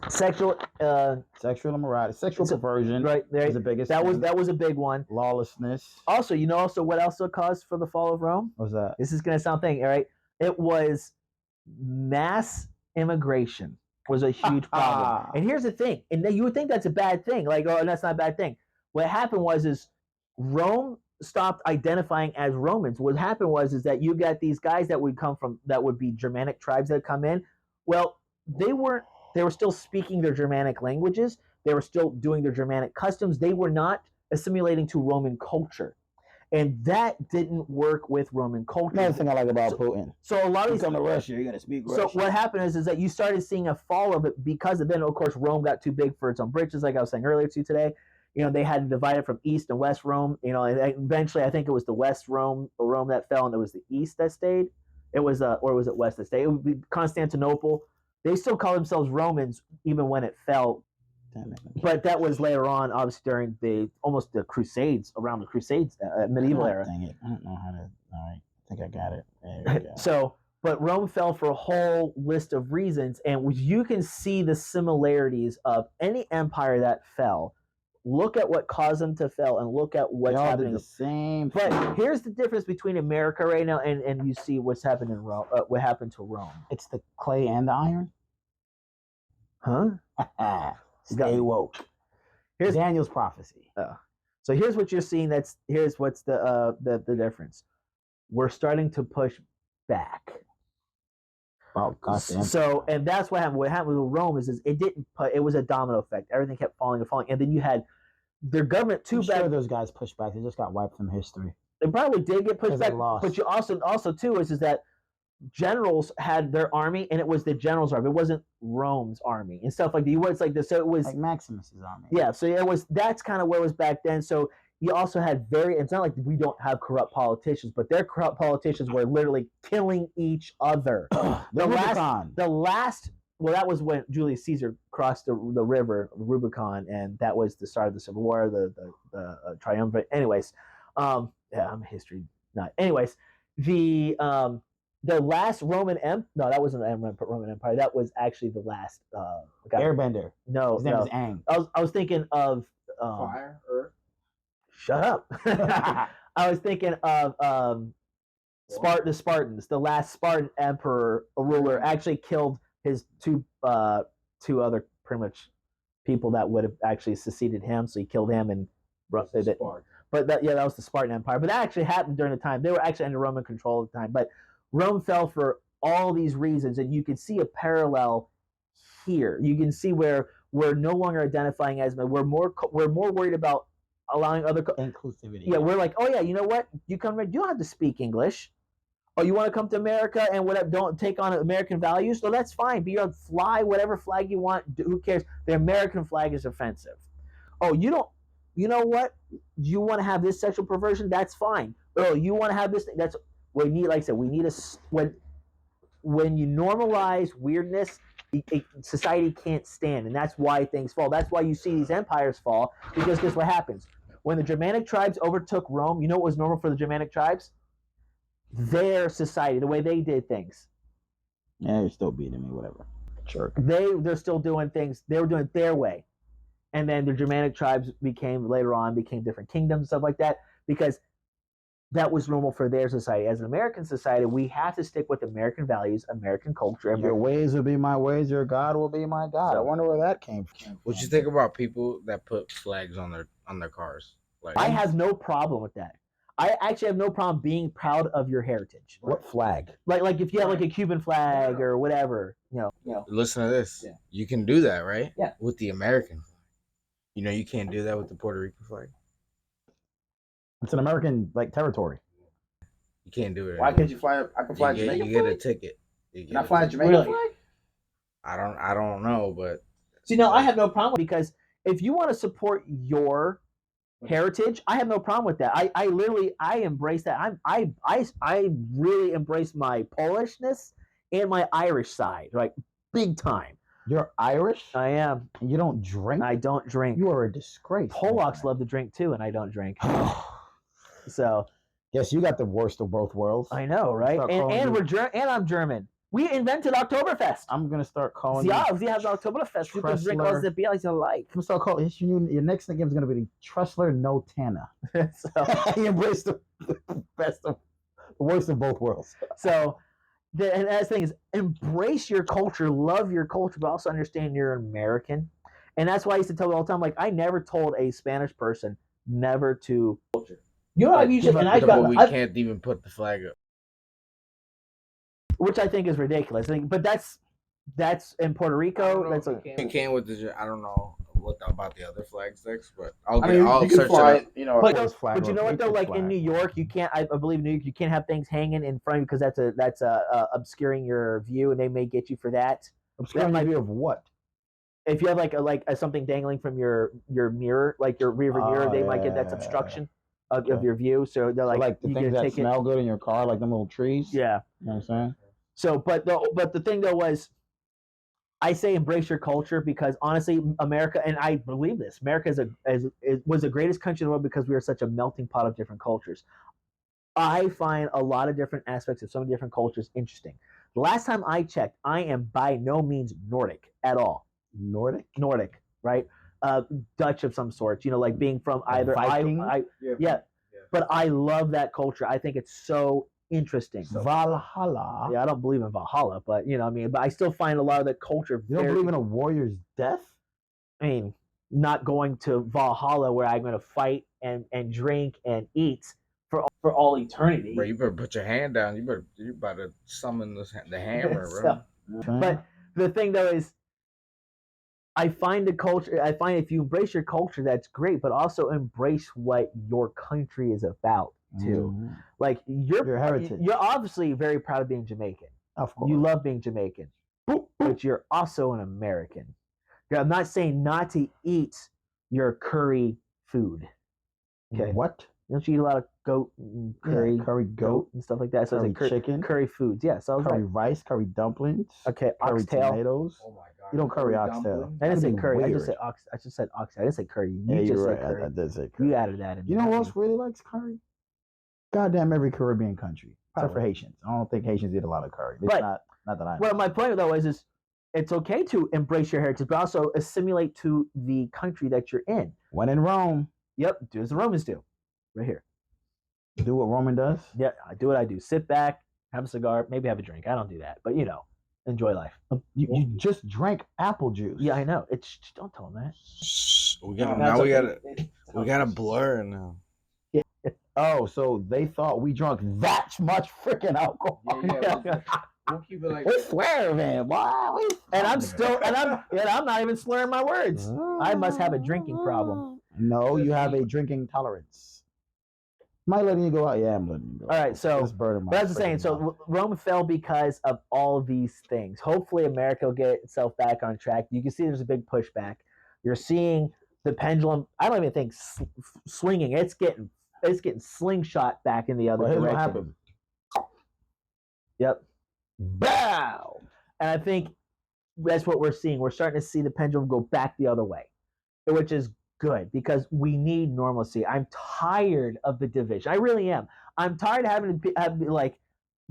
sexual immorality, sexual perversion. Right there is the biggest. That was a big one. Lawlessness. Also, what else caused for the fall of Rome? What's that? This is going to sound thing, all right? It was mass immigration was a huge problem. And here's the thing, and you would think that's a bad thing, like, oh, that's not a bad thing. What happened is Rome stopped identifying as Romans. What happened is that you got these guys that would come from, that would be Germanic tribes that come in. Well, they were still speaking their Germanic languages. They were still doing their Germanic customs. They were not assimilating to Roman culture. And that didn't work with Roman culture. Another thing I like about Putin. So a lot of You these, come to Russia, you're gonna speak so Russian. what happened is that you started seeing a fall of it, because then of course Rome got too big for its own britches, like I was saying earlier to today. They had to divide it from East and West Rome. And eventually I think it was the West Rome that fell, and it was the East that stayed. Or was it West that stayed? It would be Constantinople. They still call themselves Romans even when it fell. But that was later on, obviously during the Crusades, around the Crusades, medieval era. Dang it, I don't know how to. All right, I think I got it. There we go. So, but Rome fell for a whole list of reasons, and you can see the similarities of any empire that fell. Look at what caused them to fail, and look at what's happening. The same. But here's the difference between America right now, and you see what's happened in Rome. What happened to Rome? It's the clay and the iron. Huh? Stay woke. Here's Daniel's prophecy. So here's what you're seeing. Here's what's the difference. We're starting to push back. Oh, goddamn. So, and that's what happened. What happened with Rome is it didn't put. It was a domino effect. Everything kept falling and falling, and then you had their government too bad. Sure, those guys pushed back. They just got wiped from history. They probably did get pushed back, but you also too is that generals had their army, and it was the generals' army. It wasn't Rome's army and stuff like that. It's like this. So it was like Maximus's army. Yeah. So it was. That's kind of where it was back then. So you also had it's not like we don't have corrupt politicians, but their corrupt politicians were literally killing each other. the last. Well, that was when Julius Caesar crossed the river Rubicon, and that was the start of the Civil War, the triumvirate. Anyways, yeah, I'm a history nut. Anyways, the last Roman that wasn't the Roman Empire. That was actually the last Airbender. No, his name is Aang. I was thinking of Fire, Earth. Shut up. I was thinking of the Spartans. The last Spartan emperor, a ruler, actually killed his two other pretty much people that would have actually succeeded him. So he killed him and but that was the Spartan Empire. But that actually happened during the time they were actually under Roman control at the time. But Rome fell for all these reasons, and you can see a parallel here. You can see where we're no longer identifying as we're more worried about allowing other inclusivity. Yeah, we're like, oh yeah, you know what? You come here, you don't have to speak English. Oh, you want to come to America and whatever? Don't take on American values. So that's fine. Be on fly whatever flag you want. Who cares? The American flag is offensive. Oh, you don't. You know what? You want to have this sexual perversion? That's fine. Oh, you want to have this thing? That's we need. Like I said, we need when you normalize weirdness, society can't stand, and that's why things fall. That's why you see these empires fall, because guess what happens? When the Germanic tribes overtook Rome, you know what was normal for the Germanic tribes? Their society, the way they did things. Yeah, you're still beating me, whatever. Sure. They're still doing things. They were doing it their way. And then the Germanic tribes became different kingdoms and stuff like that, because that was normal for their society. As an American society, we have to stick with American values, American culture. Your ways will be my ways, your God will be my God. I wonder where that came from. What you think about people that put flags on their cars? Like, I have no problem with that. I actually have no problem being proud of your heritage. What flag? Like if you have like a Cuban flag or whatever, you know. Listen to this. Yeah. You can do that, right? Yeah. With the American flag. You can't do that with the Puerto Rican flag. It's an American territory. You can't do it. Why can't you fly? I can fly Jamaican. You get a ticket. Can I fly a Jamaican flag? I don't know, but see, no, I have no problem, because if you want to support your heritage, I have no problem with that. I embrace that. I really embrace my Polishness and my Irish side, like big time. You're Irish? I am. And you don't drink? I don't drink. You are a disgrace. Polacks love to drink too, and I don't drink. So, yes, you got the worst of both worlds. I know, right? And I'm German. We invented Oktoberfest. I'm gonna start calling you. Yeah, we have Oktoberfest. You can drink all the beers you like. I'm gonna start calling your next nickname is gonna be Tressler No Tana. So you embrace the worst of both worlds. So, and that's the thing is embrace your culture, love your culture, but also understand you're American. And that's why I used to tell them all the time, like I never told a Spanish person never to. You know, I've usually, and I've But got, we can't even put the flag up. which I think is ridiculous. But that's in Puerto Rico. That's You can with the. I don't know what about the other flag sticks, but I'll I get. mean, I'll you can search fly it up. it, you know, but, a flag but you or know a what though? patriot Like in flag. New York, you can't. I believe in New York, you can't have things hanging in front of you because that's obscuring your view, and they may get you for that. Obscuring That the might- view of what? If you have like something dangling from your mirror, like your rearview mirror, they might get that's obstruction of your view. So they're So like, like the you things get a that ticket. smell good in your car, like them little trees. Yeah. You know what I'm saying? So, but the thing though was, I say embrace your culture because honestly, America, and I believe this, America was the greatest country in the world because we are such a melting pot of different cultures. I find a lot of different aspects of some different cultures interesting. The last time I checked, I am by no means Nordic at all. Nordic, right? Dutch of some sort, you know, like being from either Viking? yeah. But I love that culture. I think it's so interesting. Valhalla. Yeah, I don't believe in Valhalla, but you know, what I mean, but I still find a lot of the culture. You don't believe in a warrior's death? I mean, not going to Valhalla where I'm going to fight and drink and eat for all eternity. Bro, you better put your hand down. You better summon the hammer, bro. So, but the thing though is, I find the culture. I find if you embrace your culture, that's great, but also embrace what your country is about too. Mhm. Like Your heritage. You're obviously very proud of being Jamaican. Of course. You love being Jamaican, but you're also an American. I'm not saying not to eat your curry food. Okay. What? Don't you eat a lot of goat and curry, Yeah, curry goat and stuff like that? So curry it's like chicken, curry foods. Yeah. So I was curry like, rice, curry dumplings, okay, curry oxtail. tomatoes. Oh my god. You don't curry oxtail. dumplings? I didn't That'd say be curry. I weird. just said ox. I just said oxtail. I didn't say curry. You Yeah, just you're said right. curry. I did say curry. You added that in. You know who else really likes curry? Goddamn every Caribbean country, except for Haitians. I don't think Haitians eat a lot of curry. It's Right. not that I know. Well, my point though is it's okay to embrace your heritage, but also assimilate to the country that you're in. When in Rome, Yep, do as the Romans do, right here. do what Roman does. Yeah, I do what I do. Sit back, have a cigar, maybe have a drink. I don't do that, but you know, enjoy life. You just drank apple juice. Yeah, I know. It's don't tell them that. Shh, we gotta No, now. it's We gotta blur now. Oh, so they thought we drunk that much freaking alcohol. Yeah. We'll keep it like We swear, man. Why? And I'm still, and I'm not even slurring my words. I must have a drinking problem. No, you have a drinking tolerance. Am I letting you go out? Yeah, I'm letting you go. All right, so Just burning my but that's the saying. freaking So mouth. Rome fell because of all of these things. Hopefully, America will get itself back on track. You can see there's a big pushback. You're seeing the pendulum. I don't even think swinging. It's getting slingshot back in the other Well, here's what direction. happened. Yep. Bow. And I think that's what we're seeing. We're starting to see the pendulum go back the other way, which is good because we need normalcy. I'm tired of the division. I really am. I'm tired of having to like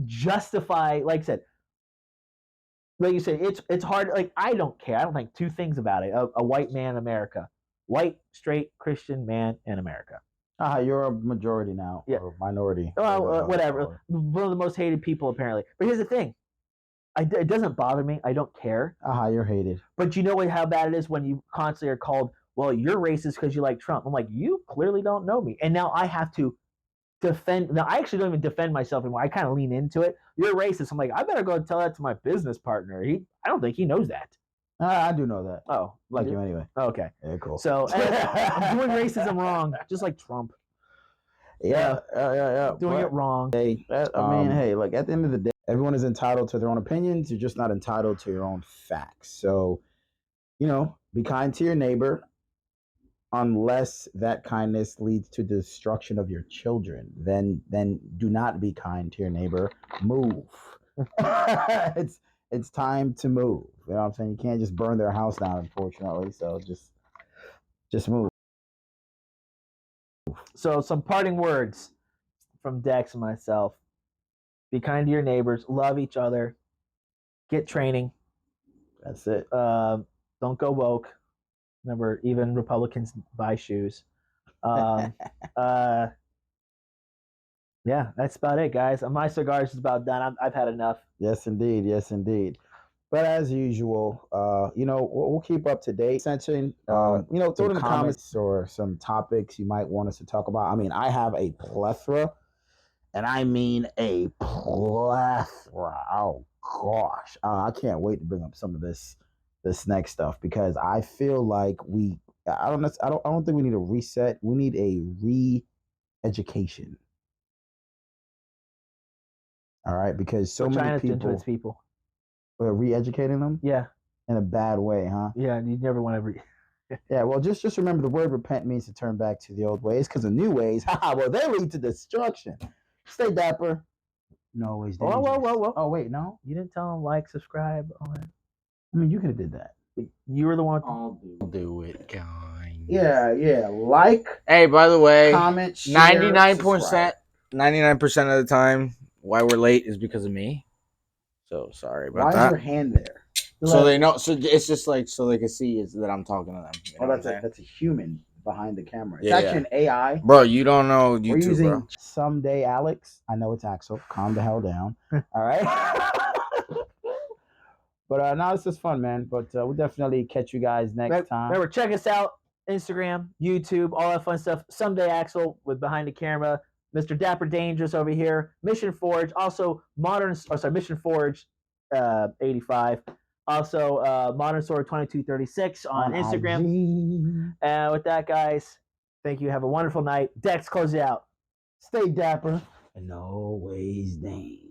justify. Like you said, it's hard. Like I don't care. I don't think two things about it. A white man in America, white straight Christian man in America. You're a majority now. Yeah. Or minority. Well, whatever. One of the most hated people apparently. But here's the thing. It doesn't bother me. I don't care. You're hated. But you know how bad it is when you constantly are called, well, you're racist because you like Trump. I'm like, you clearly don't know me. And now I have to defend. Now, I actually don't even defend myself anymore. I kind of lean into it. You're racist. I'm like, I better go tell that to my business partner. I don't think he knows that. I do know that. Oh. Like you anyway. Okay. Yeah, cool. So I'm doing racism wrong, just like Trump. Yeah. Doing it wrong. I mean, hey, like at the end of the day, everyone is entitled to their own opinions. You're just not entitled to your own facts. So, be kind to your neighbor unless that kindness leads to the destruction of your children. Then do not be kind to your neighbor. Move. It's time to move. You know what I'm saying? You can't just burn their house down, unfortunately. So just move. So some parting words from Dex and myself. Be kind to your neighbors. Love each other. Get training. That's it. Don't go woke. Remember, even Republicans buy shoes. Yeah, that's about it, guys. My cigars is about done. I've had enough. Yes, indeed. Yes, indeed. But as usual, we'll keep up to date. Sensing, throw it in the comments or some topics you might want us to talk about. I mean, I have a plethora, and I mean a plethora. Oh gosh, I can't wait to bring up some of this next stuff because I feel like I don't think we need a reset. We need a re-education. All right, because so What many China's doing to its people people. are re-educating them Yeah, in a bad way, huh? yeah. You never want to. Yeah, well, just remember the word repent means to turn back to the old ways because the new ways, well, they lead to destruction. Stay dapper. No, always dangerous. Whoa. Oh, wait, no? You didn't tell them like, subscribe, all that. I mean, you could have did that. You were the one. I'll Do it, guys. Yeah. Like, Hey, by the way, comment, share, 99%, 99% of the time, why we're late is because of me. So sorry about Why is that. your hand there? So they know. So it's just like so they can see is that I'm talking to them. You know what I'm saying? That's a human behind the camera. It's Yeah, actually an AI. Bro, you don't know We're YouTube, using bro. someday Alex. I know it's Axel. Calm the hell down. All right. But now it's just fun, man. But we'll definitely catch you guys next time. Remember, check us out. Instagram, YouTube, all that fun stuff. Someday Axel with behind the camera. Mr. Dapper Dangerous over here. Mission Forge. Also Mission Forge 85. Also Modern Sword 2236 on Instagram. And with that, guys, thank you. Have a wonderful night. Dex, close it out. Stay dapper and always dangerous.